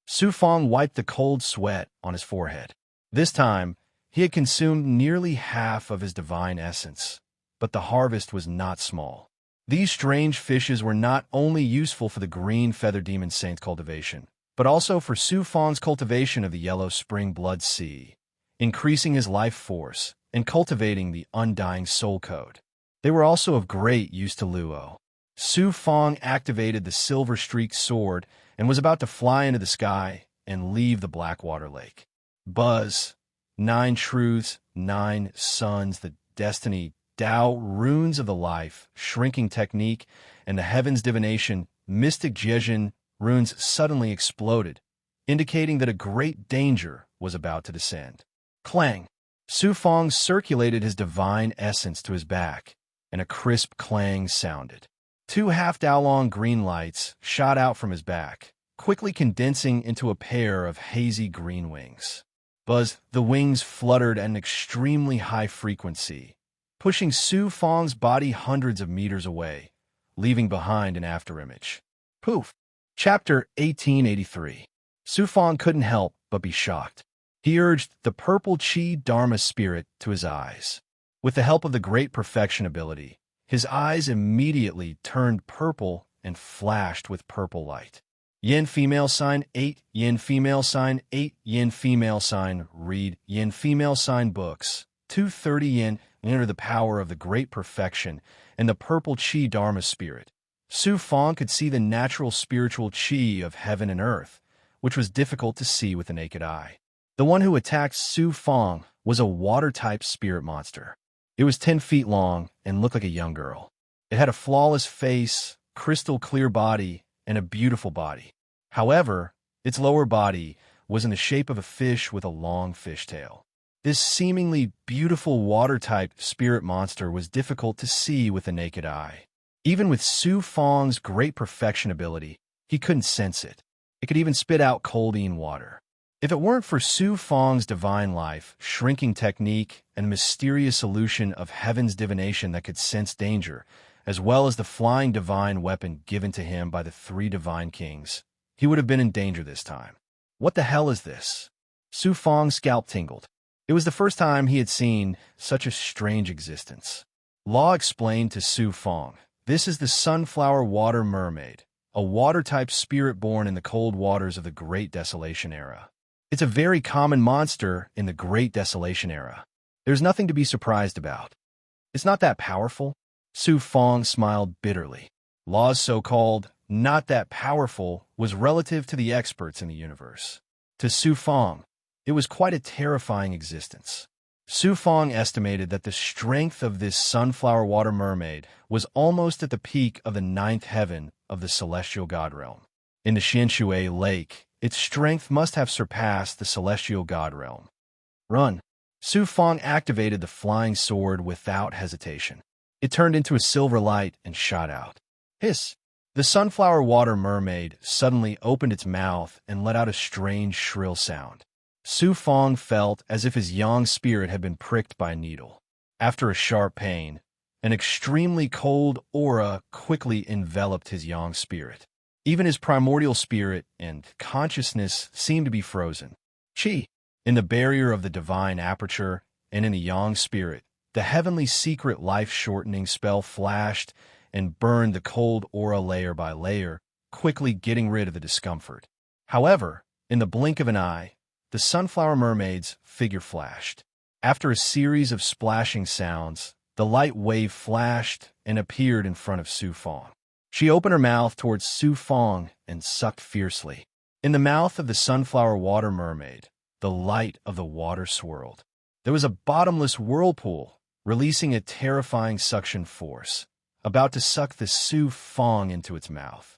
Su Fong wiped the cold sweat on his forehead. This time, he had consumed nearly half of his divine essence, but the harvest was not small. These strange fishes were not only useful for the green feather demon saint's cultivation, but also for Su Fong's cultivation of the yellow spring blood sea, increasing his life force and cultivating the undying soul code. They were also of great use to Luo. Su Fong activated the silver-streaked sword and was about to fly into the sky and leave the Blackwater Lake. Buzz, 9 truths, 9 suns, the destiny, Tao, runes of the life, shrinking technique, and the heavens divination, mystic Jejin runes suddenly exploded, indicating that a great danger was about to descend. Clang! Su Fong circulated his divine essence to his back, and a crisp clang sounded. 2 half-Dao-long green lights shot out from his back, quickly condensing into a pair of hazy green wings. Buzz, the wings fluttered at an extremely high frequency, pushing Su Fong's body hundreds of meters away, leaving behind an afterimage. Poof! Chapter 1883. Su Fong couldn't help but be shocked. He urged the purple Chi Dharma spirit to his eyes. With the help of the great perfection ability, his eyes immediately turned purple and flashed with purple light. Yin female sign 8, yin female sign 8, yin female sign, read yin female sign books. 230 yin, enter the power of the great perfection and the purple Chi Dharma spirit. Su Fong could see the natural spiritual Chi of heaven and earth, which was difficult to see with the naked eye. The one who attacked Su Fong was a water-type spirit monster. It was 10 feet long and looked like a young girl. It had a flawless face, crystal-clear body, and a beautiful body. However, its lower body was in the shape of a fish with a long fishtail. This seemingly beautiful water-type spirit monster was difficult to see with the naked eye. Even with Su Fong's great perfection ability, he couldn't sense it. It could even spit out coldine water. If it weren't for Su Fong's divine life, shrinking technique, and mysterious solution of heaven's divination that could sense danger, as well as the flying divine weapon given to him by the 3 divine kings, he would have been in danger this time. What the hell is this? Su Fong's scalp tingled. It was the first time he had seen such a strange existence. Law explained to Su Fong, "This is the sunflower water mermaid, a water-type spirit born in the cold waters of the Great Desolation Era. It's a very common monster in the Great Desolation Era. There's nothing to be surprised about. It's not that powerful." Su Fong smiled bitterly. Law's so-called "not that powerful" was relative to the experts in the universe. To Su Fong, it was quite a terrifying existence. Su Fong estimated that the strength of this sunflower water mermaid was almost at the peak of the ninth heaven of the celestial god realm. In the Xianshui Lake, its strength must have surpassed the celestial god realm. Run! Su Fong activated the flying sword without hesitation. It turned into a silver light and shot out. Hiss! The sunflower water mermaid suddenly opened its mouth and let out a strange, shrill sound. Su Fong felt as if his yang spirit had been pricked by a needle. After a sharp pain, an extremely cold aura quickly enveloped his yang spirit. Even his primordial spirit and consciousness seemed to be frozen. Qi! In the barrier of the divine aperture and in the yang spirit, the heavenly secret life-shortening spell flashed and burned the cold aura layer by layer, quickly getting rid of the discomfort. However, in the blink of an eye, the sunflower mermaid's figure flashed. After a series of splashing sounds, the light wave flashed and appeared in front of Su Fong. She opened her mouth towards Su Fong and sucked fiercely. In the mouth of the sunflower water mermaid, the light of the water swirled. There was a bottomless whirlpool, releasing a terrifying suction force, about to suck the Su Fong into its mouth.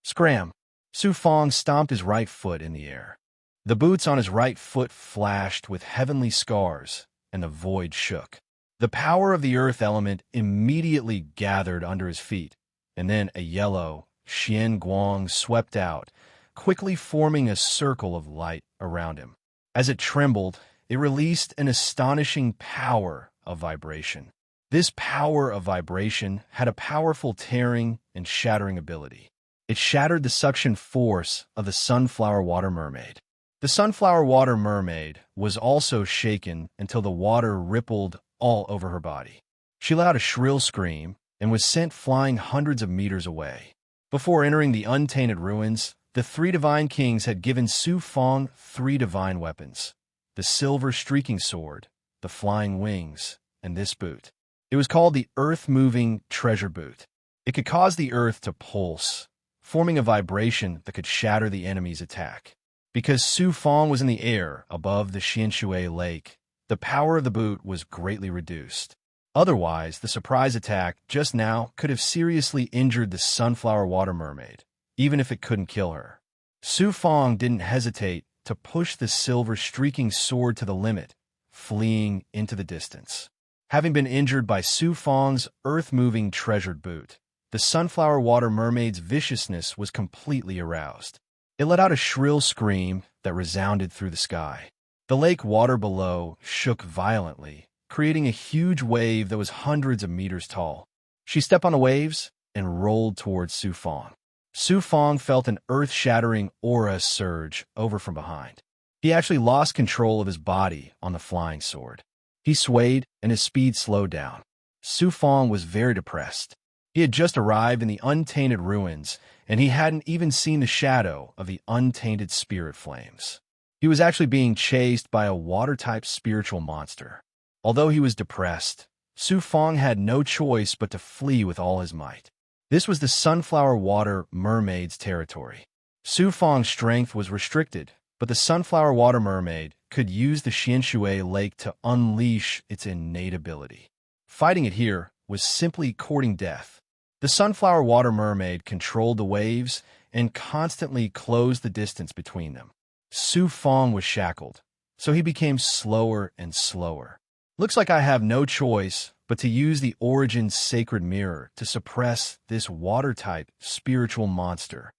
Scram! Su Fong stomped his right foot in the air. The boots on his right foot flashed with heavenly scars, and the void shook. The power of the earth element immediately gathered under his feet, and then a yellow Xian Guang swept out, quickly forming a circle of light around him. As it trembled, it released an astonishing power of vibration. This power of vibration had a powerful tearing and shattering ability. It shattered the suction force of the sunflower water mermaid. The sunflower water mermaid was also shaken until the water rippled all over her body. She let out a shrill scream and was sent flying hundreds of meters away. Before entering the untainted ruins, the three divine kings had given Su Fong three divine weapons: the silver streaking sword, the flying wings, and this boot. It was called the earth-moving treasure boot. It could cause the earth to pulse, forming a vibration that could shatter the enemy's attack. Because Su Fong was in the air above the Xianshui Lake, the power of the boot was greatly reduced. Otherwise, the surprise attack just now could have seriously injured the sunflower water mermaid, even if it couldn't kill her. Su Fong didn't hesitate to push the silver streaking sword to the limit, fleeing into the distance. Having been injured by Su Fong's earth-moving treasured boot, the sunflower water mermaid's viciousness was completely aroused. It let out a shrill scream that resounded through the sky. The lake water below shook violently, creating a huge wave that was hundreds of meters tall. She stepped on the waves and rolled towards Su Fong. Su Fong felt an earth-shattering aura surge over from behind. He actually lost control of his body on the flying sword. He swayed, and his speed slowed down. Su Fong was very depressed. He had just arrived in the untainted ruins, and he hadn't even seen the shadow of the untainted spirit flames. He was actually being chased by a water-type spiritual monster. Although he was depressed, Su Fong had no choice but to flee with all his might. This was the sunflower water mermaid's territory. Su Fong's strength was restricted, but the sunflower water mermaid could use the Xianshui Lake to unleash its innate ability. Fighting it here was simply courting death. The sunflower water mermaid controlled the waves and constantly closed the distance between them. Su Fong was shackled, so he became slower and slower. Looks like I have no choice but to use the Origin's sacred mirror to suppress this water-type spiritual monster.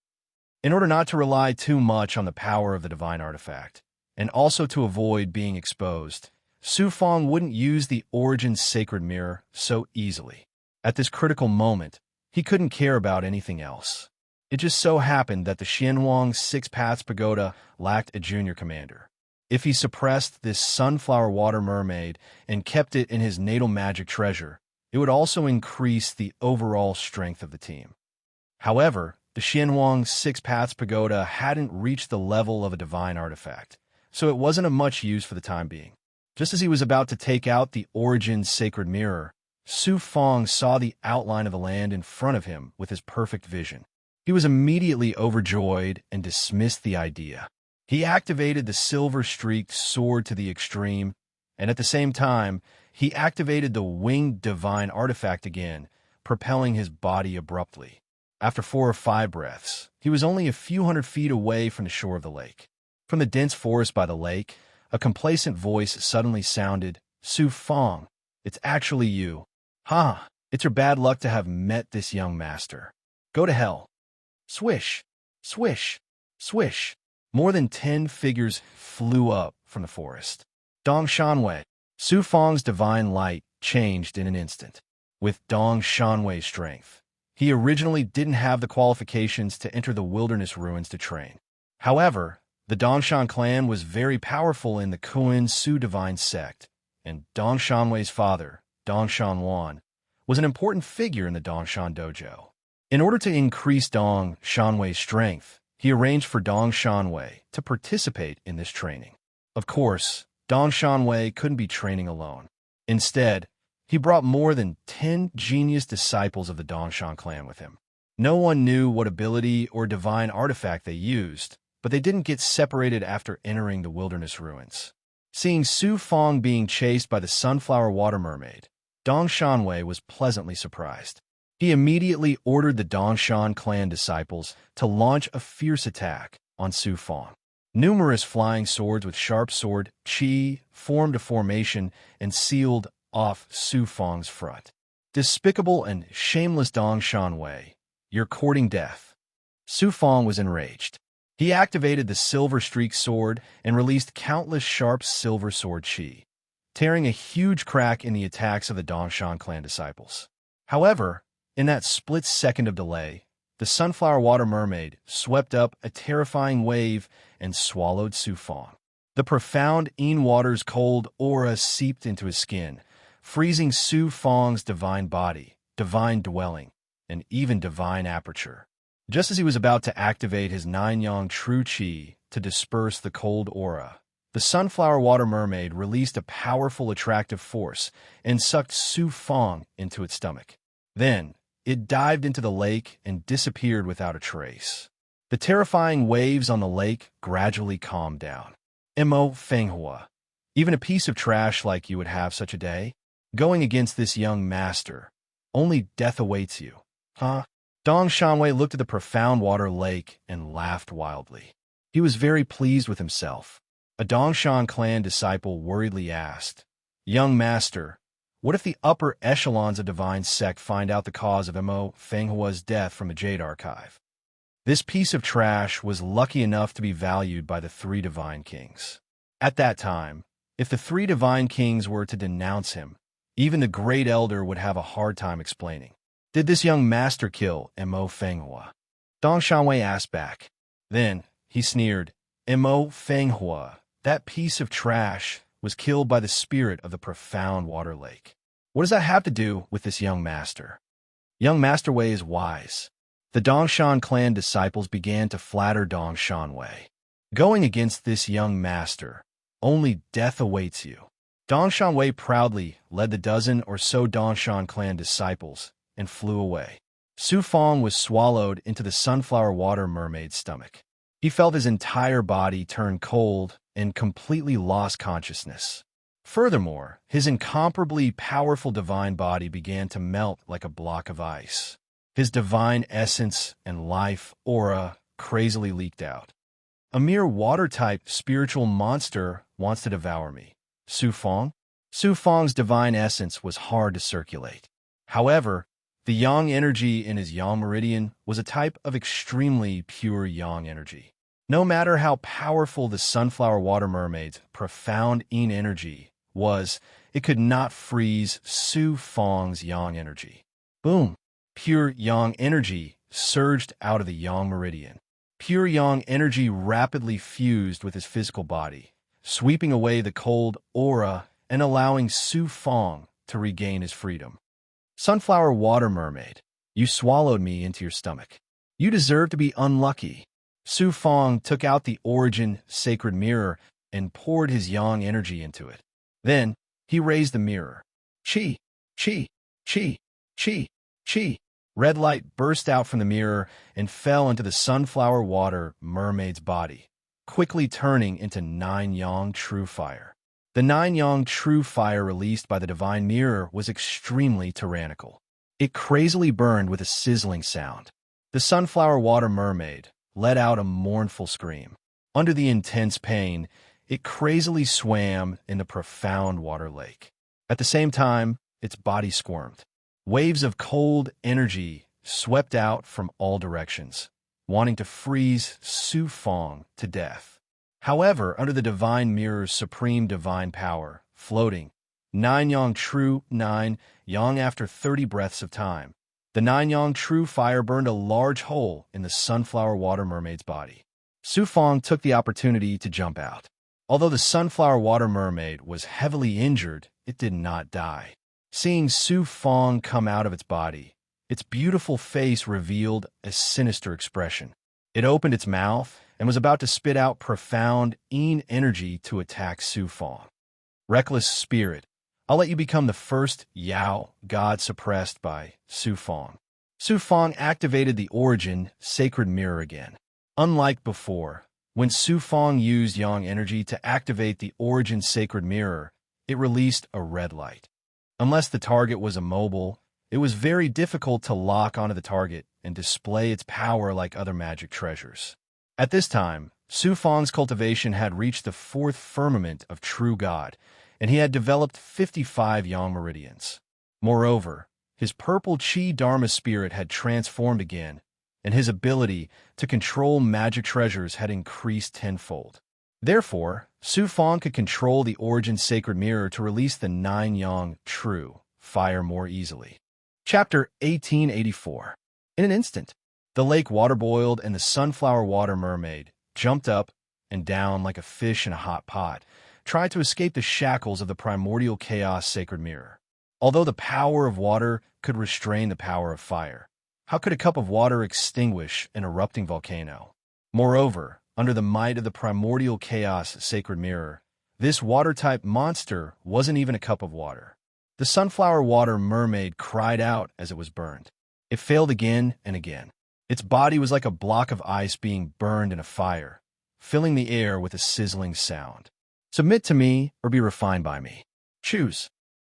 In order not to rely too much on the power of the divine artifact, and also to avoid being exposed, Su Fong wouldn't use the Origin's sacred mirror so easily. At this critical moment, he couldn't care about anything else. It just so happened that the Xianwang Six Paths Pagoda lacked a junior commander. If he suppressed this sunflower water mermaid and kept it in his natal magic treasure, it would also increase the overall strength of the team. However, the Xianhuang Six Paths Pagoda hadn't reached the level of a divine artifact, so it wasn't of much use for the time being. Just as he was about to take out the Origin's sacred mirror, Su Fong saw the outline of the land in front of him with his perfect vision. He was immediately overjoyed and dismissed the idea. He activated the silver-streaked sword to the extreme, and at the same time, he activated the winged divine artifact again, propelling his body abruptly. After 4 or 5 breaths, he was only a few hundred feet away from the shore of the lake. From the dense forest by the lake, a complacent voice suddenly sounded, "Su Fong, it's actually you. Ha! It's your bad luck to have met this young master. Go to hell." Swish, swish, swish. More than 10 figures flew up from the forest. Dong Shanwei. Su Fong's divine light changed in an instant. With Dong Shanwei's strength, he originally didn't have the qualifications to enter the wilderness ruins to train. However, the Dongshan clan was very powerful in the Kuan Su divine sect, and Dong Shanwei's father, Dongshan Wan, was an important figure in the Dongshan dojo. In order to increase Dong Shanwei's strength, he arranged for Dong Shanwei to participate in this training. Of course, Dong Shanwei couldn't be training alone. Instead, he brought more than 10 genius disciples of the Dongshan clan with him. No one knew what ability or divine artifact they used, but they didn't get separated after entering the wilderness ruins. Seeing Su Fong being chased by the sunflower water mermaid, Dong Shanwei was pleasantly surprised. He immediately ordered the Dongshan clan disciples to launch a fierce attack on Su Fong. Numerous flying swords with sharp sword qi formed a formation and sealed off Su Fong's front. Despicable and shameless Dong Shanwei, you're courting death. Su Fong was enraged. He activated the silver streak sword and released countless sharp silver sword qi, tearing a huge crack in the attacks of the Dongshan clan disciples. However, in that split second of delay, the sunflower water mermaid swept up a terrifying wave and swallowed Su Fong. The profound Yin water's cold aura seeped into his skin, freezing Su Fong's divine body, divine dwelling, and even divine aperture. Just as he was about to activate his 9-yang true qi to disperse the cold aura, the sunflower water mermaid released a powerful attractive force and sucked Su Fong into its stomach. Then, it dived into the lake and disappeared without a trace. The terrifying waves on the lake gradually calmed down. Mo Fenghua, even a piece of trash like you would have such a day? Going against this young master, only death awaits you. Huh? Dong Shanwei looked at the profound water lake and laughed wildly. He was very pleased with himself. A Dongshan clan disciple worriedly asked, "Young master, what if the upper echelons of divine sect find out the cause of Mo Fenghua's death from a Jade archive?" This piece of trash was lucky enough to be valued by the 3 divine kings. At that time, if the 3 divine kings were to denounce him, even the great elder would have a hard time explaining. Did this young master kill Mo Fenghua? Dong Shanwei asked back. Then, he sneered, Mo Fenghua, that piece of trash, was killed by the spirit of the profound water lake. What does that have to do with this young master? Young Master Wei is wise. The Dongshan clan disciples began to flatter Dong Shanwei. Going against this young master, only death awaits you. Dong Shanwei proudly led the dozen or so Dongshan clan disciples and flew away. Su Fong was swallowed into the sunflower water mermaid's stomach. He felt his entire body turn cold and completely lost consciousness. Furthermore, his incomparably powerful divine body began to melt like a block of ice. His divine essence and life aura crazily leaked out. A mere water-type spiritual monster wants to devour me. Su Fong? Su Fong's divine essence was hard to circulate. However, the yang energy in his yang meridian was a type of extremely pure yang energy. No matter how powerful the sunflower water mermaid's profound yin energy was, it could not freeze Su Fong's yang energy. Boom! Pure yang energy surged out of the yang meridian. Pure yang energy rapidly fused with his physical body, sweeping away the cold aura and allowing Su Fong to regain his freedom. Sunflower water mermaid, you swallowed me into your stomach. You deserve to be unlucky. Su Fong took out the origin sacred mirror and poured his yang energy into it. Then, he raised the mirror. Chi, chi, chi, chi, chi. Red light burst out from the mirror and fell into the sunflower water mermaid's body, quickly turning into 9 yang true fire. The 9 yang true fire released by the divine mirror was extremely tyrannical. It crazily burned with a sizzling sound. The sunflower water mermaid let out a mournful scream. Under the intense pain, it crazily swam in the profound water lake. At the same time, its body squirmed. Waves of cold energy swept out from all directions, wanting to freeze Su Fong to death. However, under the divine mirror's supreme divine power, floating, 9 yang true, 9 yang after 30 breaths of time, the 9 yang true fire burned a large hole in the sunflower water mermaid's body. Su Fong took the opportunity to jump out. Although the sunflower water mermaid was heavily injured, it did not die. Seeing Su Fong come out of its body, its beautiful face revealed a sinister expression. It opened its mouth and was about to spit out profound Yin energy to attack Su Fong. Reckless spirit, I'll let you become the first Yao god suppressed by Su Fong. Su Fong activated the origin sacred mirror again. Unlike before, when Su Fong used yang energy to activate the origin sacred mirror, it released a red light. Unless the target was immobile, it was very difficult to lock onto the target and display its power like other magic treasures. At this time, Su Fong's cultivation had reached the 4th firmament of true God, and he had developed 55 yang meridians. Moreover, his purple Qi Dharma spirit had transformed again, and his ability to control magic treasures had increased tenfold. Therefore, Su Fong could control the origin sacred mirror to release the 9 yang true fire more easily. Chapter 1884. In an instant, the lake water boiled and the sunflower water mermaid jumped up and down like a fish in a hot pot, tried to escape the shackles of the primordial chaos sacred mirror. Although the power of water could restrain the power of fire, how could a cup of water extinguish an erupting volcano? Moreover, under the might of the primordial chaos sacred mirror, this water-type monster wasn't even a cup of water. The sunflower water mermaid cried out as it was burned. It failed again and again. Its body was like a block of ice being burned in a fire, filling the air with a sizzling sound. Submit to me or be refined by me. Choose.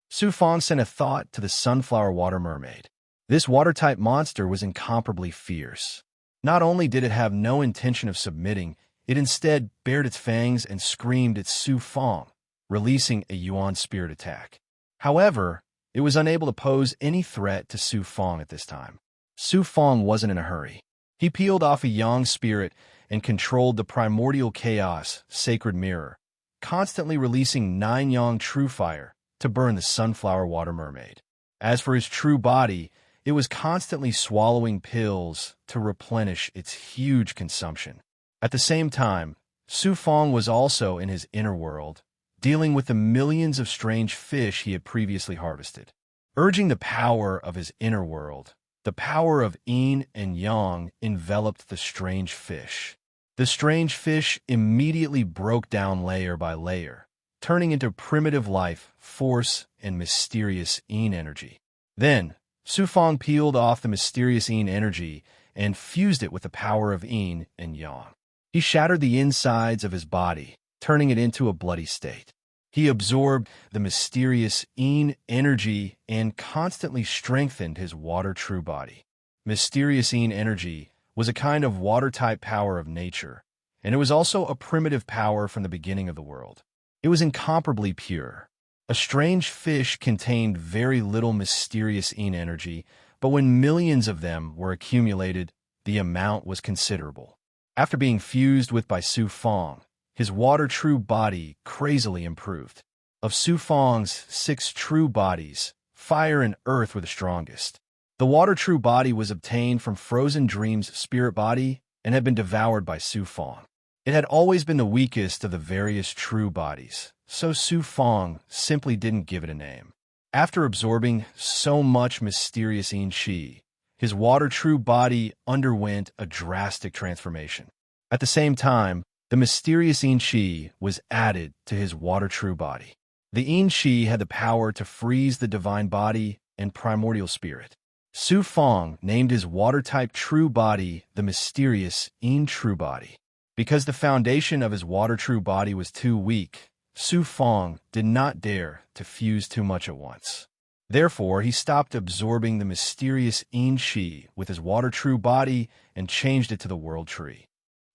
Su Fong sent a thought to the sunflower water mermaid. This water-type monster was incomparably fierce. Not only did it have no intention of submitting, it instead bared its fangs and screamed at Su Fong, releasing a Yuan spirit attack. However, it was unable to pose any threat to Su Fong at this time. Su Fong wasn't in a hurry. He peeled off a yang spirit and controlled the primordial chaos sacred mirror, constantly releasing 9 yang true fire to burn the sunflower water mermaid. As for his true body, it was constantly swallowing pills to replenish its huge consumption. At the same time, Su Fong was also in his inner world, dealing with the millions of strange fish he had previously harvested. Urging the power of his inner world, the power of yin and yang enveloped the strange fish. The strange fish immediately broke down layer by layer, turning into primitive life, force, and mysterious yin energy. Then, Su Fong peeled off the mysterious yin energy and fused it with the power of yin and yang. He shattered the insides of his body, turning it into a bloody state. He absorbed the mysterious yin energy and constantly strengthened his water-true body. Mysterious yin energy was a kind of water-type power of nature, and it was also a primitive power from the beginning of the world. It was incomparably pure. A strange fish contained very little mysterious yin energy, but when millions of them were accumulated, the amount was considerable. After being fused with by Su Fong, his water-true body crazily improved. Of Su Fong's 6 true bodies, fire and earth were the strongest. The water-true body was obtained from Frozen Dream's spirit body and had been devoured by Su Fong. It had always been the weakest of the various true bodies, so Su Fong simply didn't give it a name. After absorbing so much mysterious yin qi, his water true body underwent a drastic transformation. At the same time, the mysterious yin qi was added to his water true body. The yin qi had the power to freeze the divine body and primordial spirit. Su Fong named his water-type true body the mysterious yin true body. Because the foundation of his water true body was too weak, Su Fong did not dare to fuse too much at once. Therefore, he stopped absorbing the mysterious yin qi with his water true body and changed it to the world tree.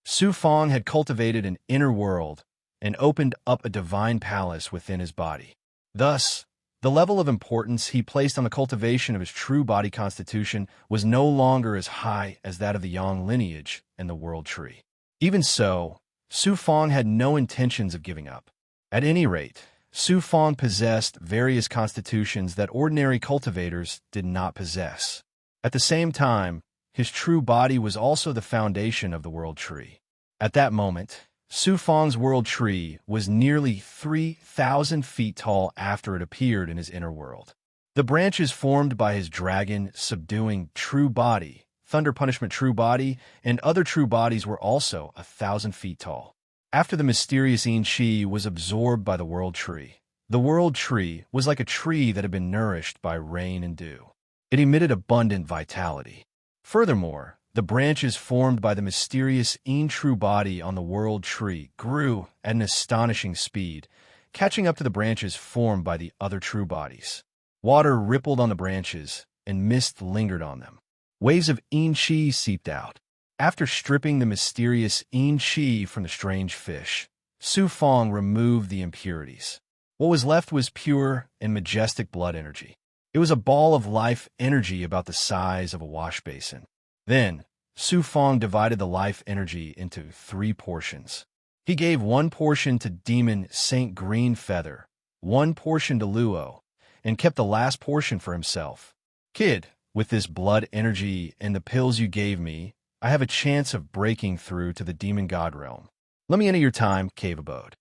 Su Fong had cultivated an inner world and opened up a divine palace within his body. Thus, the level of importance he placed on the cultivation of his true body constitution was no longer as high as that of the Yang lineage and the world tree. Even so, Su Fong had no intentions of giving up. At any rate, Su Fong possessed various constitutions that ordinary cultivators did not possess. At the same time, his true body was also the foundation of the world tree. At that moment, Su Fong's world tree was nearly 3,000 feet tall after it appeared in his inner world. The branches formed by his dragon subduing true body, thunder punishment true body, and other true bodies were also 1,000 feet tall. After the mysterious yin qi was absorbed by the world tree, the world tree was like a tree that had been nourished by rain and dew. It emitted abundant vitality. Furthermore, the branches formed by the mysterious yin true body on the world tree grew at an astonishing speed, catching up to the branches formed by the other true bodies. Water rippled on the branches, and mist lingered on them. Waves of yin qi seeped out. After stripping the mysterious yin qi from the strange fish, Su Fong removed the impurities. What was left was pure and majestic blood energy. It was a ball of life energy about the size of a wash basin. Then, Su Fong divided the life energy into 3 portions. He gave 1 portion to Demon Saint Green Feather, 1 portion to Luo, and kept the last portion for himself. Kid, with this blood energy and the pills you gave me, I have a chance of breaking through to the demon god realm. Let me enter your time cave abode.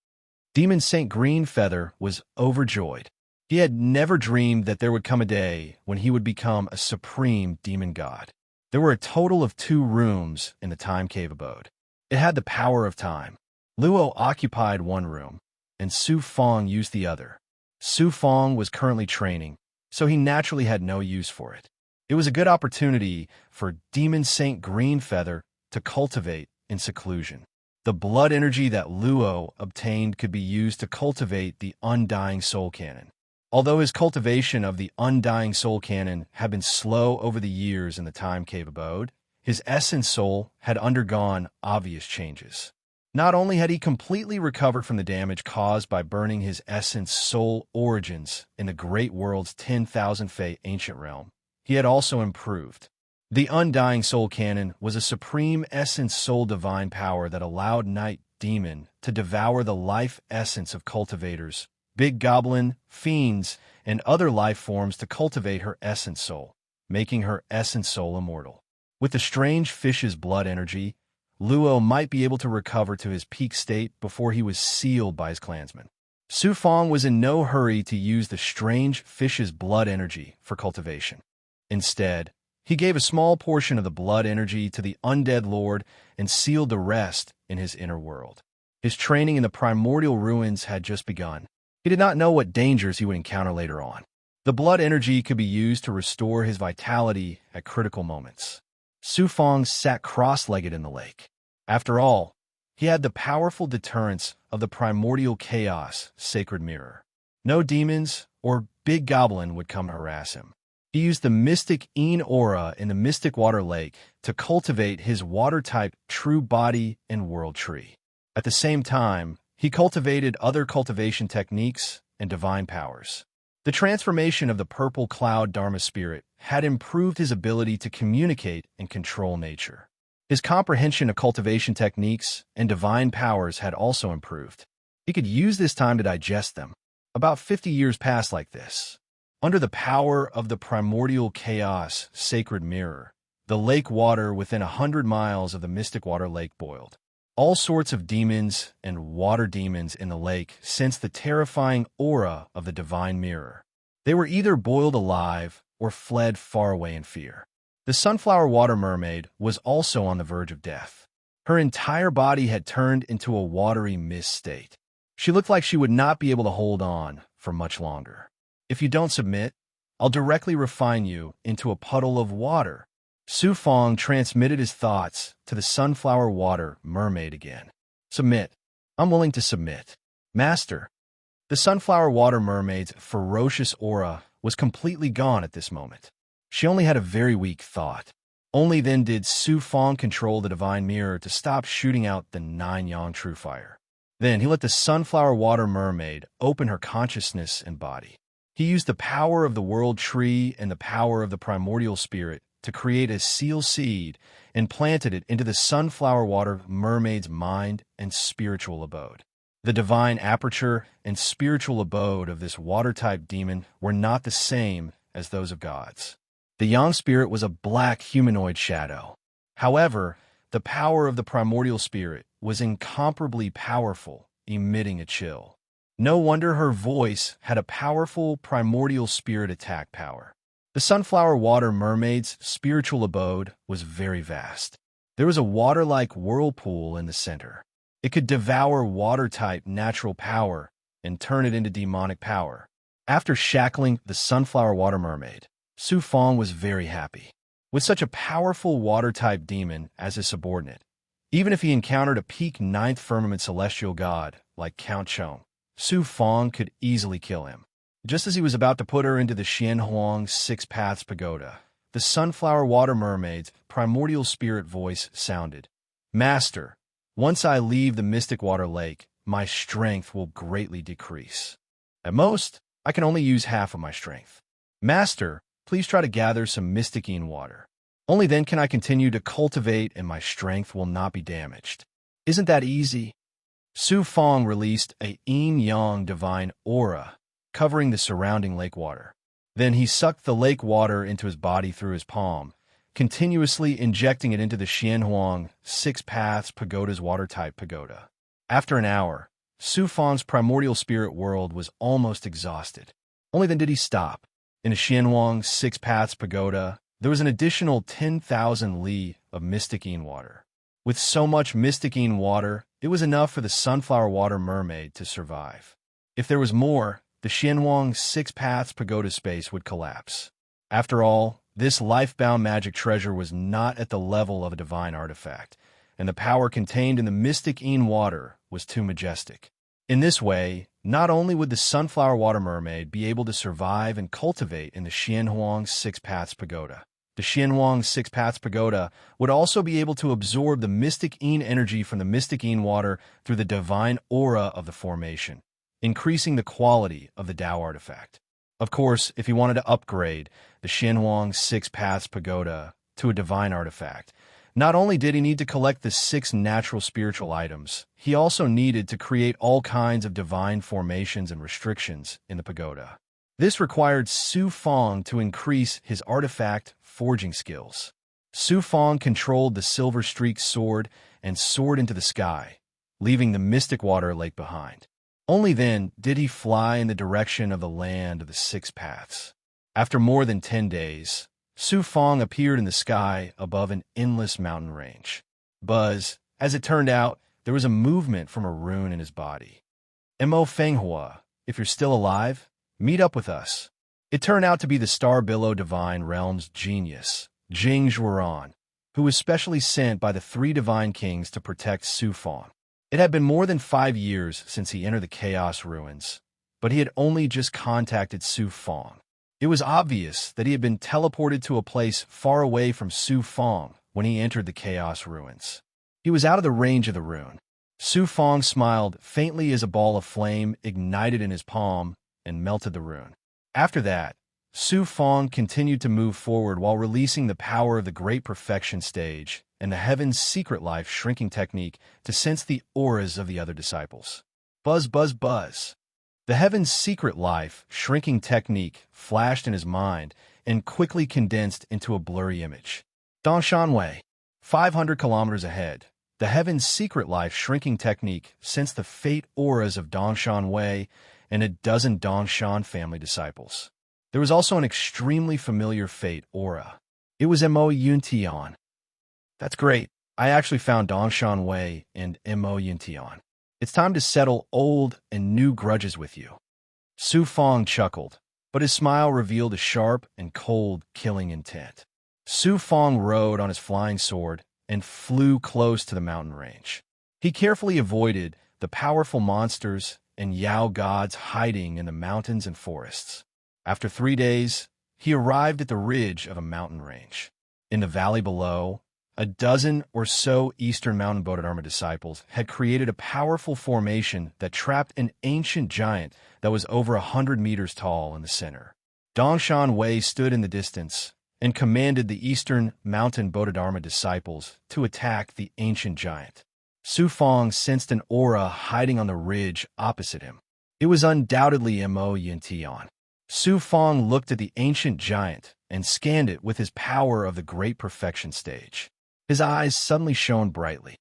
Demon Saint Green Feather was overjoyed. He had never dreamed that there would come a day when he would become a supreme demon god. There were a total of 2 rooms in the time cave abode. It had the power of time. Luo occupied 1 room, and Su Fong used the other. Su Fong was currently training, so he naturally had no use for it. It was a good opportunity for Demon Saint Green Feather to cultivate in seclusion. The blood energy that Luo obtained could be used to cultivate the Undying Soul Cannon. Although his cultivation of the Undying Soul Cannon had been slow over the years in the Time Cave abode, his essence soul had undergone obvious changes. Not only had he completely recovered from the damage caused by burning his essence soul origins in the Great World's 10,000 Fei ancient realm, he had also improved. The Undying Soul Cannon was a supreme essence soul divine power that allowed Night Demon to devour the life essence of cultivators, big goblin, fiends, and other life forms to cultivate her essence soul, making her essence soul immortal. With the strange fish's blood energy, Luo might be able to recover to his peak state before he was sealed by his clansmen. Su Fong was in no hurry to use the strange fish's blood energy for cultivation. Instead, he gave a small portion of the blood energy to the undead lord and sealed the rest in his inner world. His training in the primordial ruins had just begun. He did not know what dangers he would encounter later on. The blood energy could be used to restore his vitality at critical moments. Su Fong sat cross-legged in the lake. After all, he had the powerful deterrence of the primordial chaos sacred mirror. No demons or big goblin would come harass him. He used the mystic Yin aura in the mystic water lake to cultivate his water-type true body and world tree. At the same time, he cultivated other cultivation techniques and divine powers. The transformation of the purple cloud Dharma spirit had improved his ability to communicate and control nature. His comprehension of cultivation techniques and divine powers had also improved. He could use this time to digest them. About 50 years passed like this. Under the power of the primordial chaos sacred mirror, the lake water within 100 miles of the mystic water lake boiled. All sorts of demons and water demons in the lake sensed the terrifying aura of the divine mirror. They were either boiled alive or fled far away in fear. The sunflower water mermaid was also on the verge of death. Her entire body had turned into a watery mist state. She looked like she would not be able to hold on for much longer. If you don't submit, I'll directly refine you into a puddle of water. Su Fong transmitted his thoughts to the sunflower water mermaid again. Submit. I'm willing to submit. Master. The sunflower water mermaid's ferocious aura was completely gone at this moment. She only had a very weak thought. Only then did Su Fong control the divine mirror to stop shooting out the 9-yang true fire. Then he let the sunflower water mermaid open her consciousness and body. He used the power of the world tree and the power of the primordial spirit to create a seal seed and planted it into the sunflower water mermaid's mind and spiritual abode. The divine aperture and spiritual abode of this water-type demon were not the same as those of gods. The yang spirit was a black humanoid shadow. However, the power of the primordial spirit was incomparably powerful, emitting a chill. No wonder her voice had a powerful primordial spirit attack power. The sunflower water mermaid's spiritual abode was very vast. There was a water-like whirlpool in the center. It could devour water-type natural power and turn it into demonic power. After shackling the sunflower water mermaid, Su Fong was very happy. With such a powerful water-type demon as his subordinate, even if he encountered a peak 9th firmament celestial god like Count Chong, Su Fong could easily kill him. Just as he was about to put her into the Xianhuang Six Paths Pagoda, the sunflower water mermaid's primordial spirit voice sounded. Master, once I leave the mystic water lake, my strength will greatly decrease. At most, I can only use half of my strength. Master, please try to gather some mysticine water. Only then can I continue to cultivate and my strength will not be damaged. Isn't that easy? Su Fong released a yin-yang divine aura, covering the surrounding lake water. Then he sucked the lake water into his body through his palm, continuously injecting it into the Xianhuang Six Paths Pagoda's water-type pagoda. After an hour, Su Fong's primordial spirit world was almost exhausted. Only then did he stop. In the Xianhuang Six Paths Pagoda, there was an additional 10,000 li of mysticine water. With so much mysticine water, it was enough for the sunflower water mermaid to survive. If there was more, the Xianhuang Six Paths Pagoda space would collapse. After all, this life-bound magic treasure was not at the level of a divine artifact, and the power contained in the mysticine water was too majestic. In this way, not only would the sunflower water mermaid be able to survive and cultivate in the Xianhuang Six Paths Pagoda, the Xianhuang Six Paths Pagoda would also be able to absorb the mysticine energy from the mysticine water through the divine aura of the formation, increasing the quality of the Tao artifact. Of course, if he wanted to upgrade the Xianhuang Six Paths Pagoda to a divine artifact, not only did he need to collect the 6 natural spiritual items, he also needed to create all kinds of divine formations and restrictions in the pagoda. This required Su Fong to increase his artifact forging skills. Su Fong controlled the silver-streaked sword and soared into the sky, leaving the mystic water lake behind. Only then did he fly in the direction of the land of the 6 paths. After more than 10 days, Su Fong appeared in the sky above an endless mountain range. Buzz, as it turned out, there was a movement from a rune in his body. Mo Fenghua, if you're still alive, meet up with us. It turned out to be the Star Billow Divine Realm's genius, Jing Zhuoran, who was specially sent by the 3 divine kings to protect Su Fong. It had been more than 5 years since he entered the Chaos Ruins, but he had only just contacted Su Fong. It was obvious that he had been teleported to a place far away from Su Fong when he entered the Chaos Ruins. He was out of the range of the rune. Su Fong smiled faintly as a ball of flame ignited in his palm and melted the rune. After that, Su Fong continued to move forward while releasing the power of the Great Perfection stage and the Heaven's Secret Life shrinking technique to sense the auras of the other disciples. Buzz, buzz, buzz. The Heaven's Secret Life shrinking technique flashed in his mind and quickly condensed into a blurry image. Dongshanwei, 500 kilometers ahead, The Heaven's Secret Life shrinking technique sensed the fate auras of Dongshan Wei and a dozen Dongshan family disciples. There was also an extremely familiar fate aura. It was Mo Yuntian. That's great. I actually found Dongshan Wei and Mo Yuntian. It's time to settle old and new grudges with you. Su Fong chuckled, but his smile revealed a sharp and cold killing intent. Su Fong rode on his flying sword and flew close to the mountain range. He carefully avoided the powerful monsters and Yao gods hiding in the mountains and forests. After 3 days, he arrived at the ridge of a mountain range. In the valley below, a dozen or so Eastern Mountain Bodhidharma disciples had created a powerful formation that trapped an ancient giant that was over 100 meters tall in the center. Dongshan Wei stood in the distance and commanded the Eastern Mountain Bodhidharma disciples to attack the ancient giant. Su Fong sensed an aura hiding on the ridge opposite him. It was undoubtedly Mo Yintian. Su Fong looked at the ancient giant and scanned it with his power of the Great Perfection stage. His eyes suddenly shone brightly.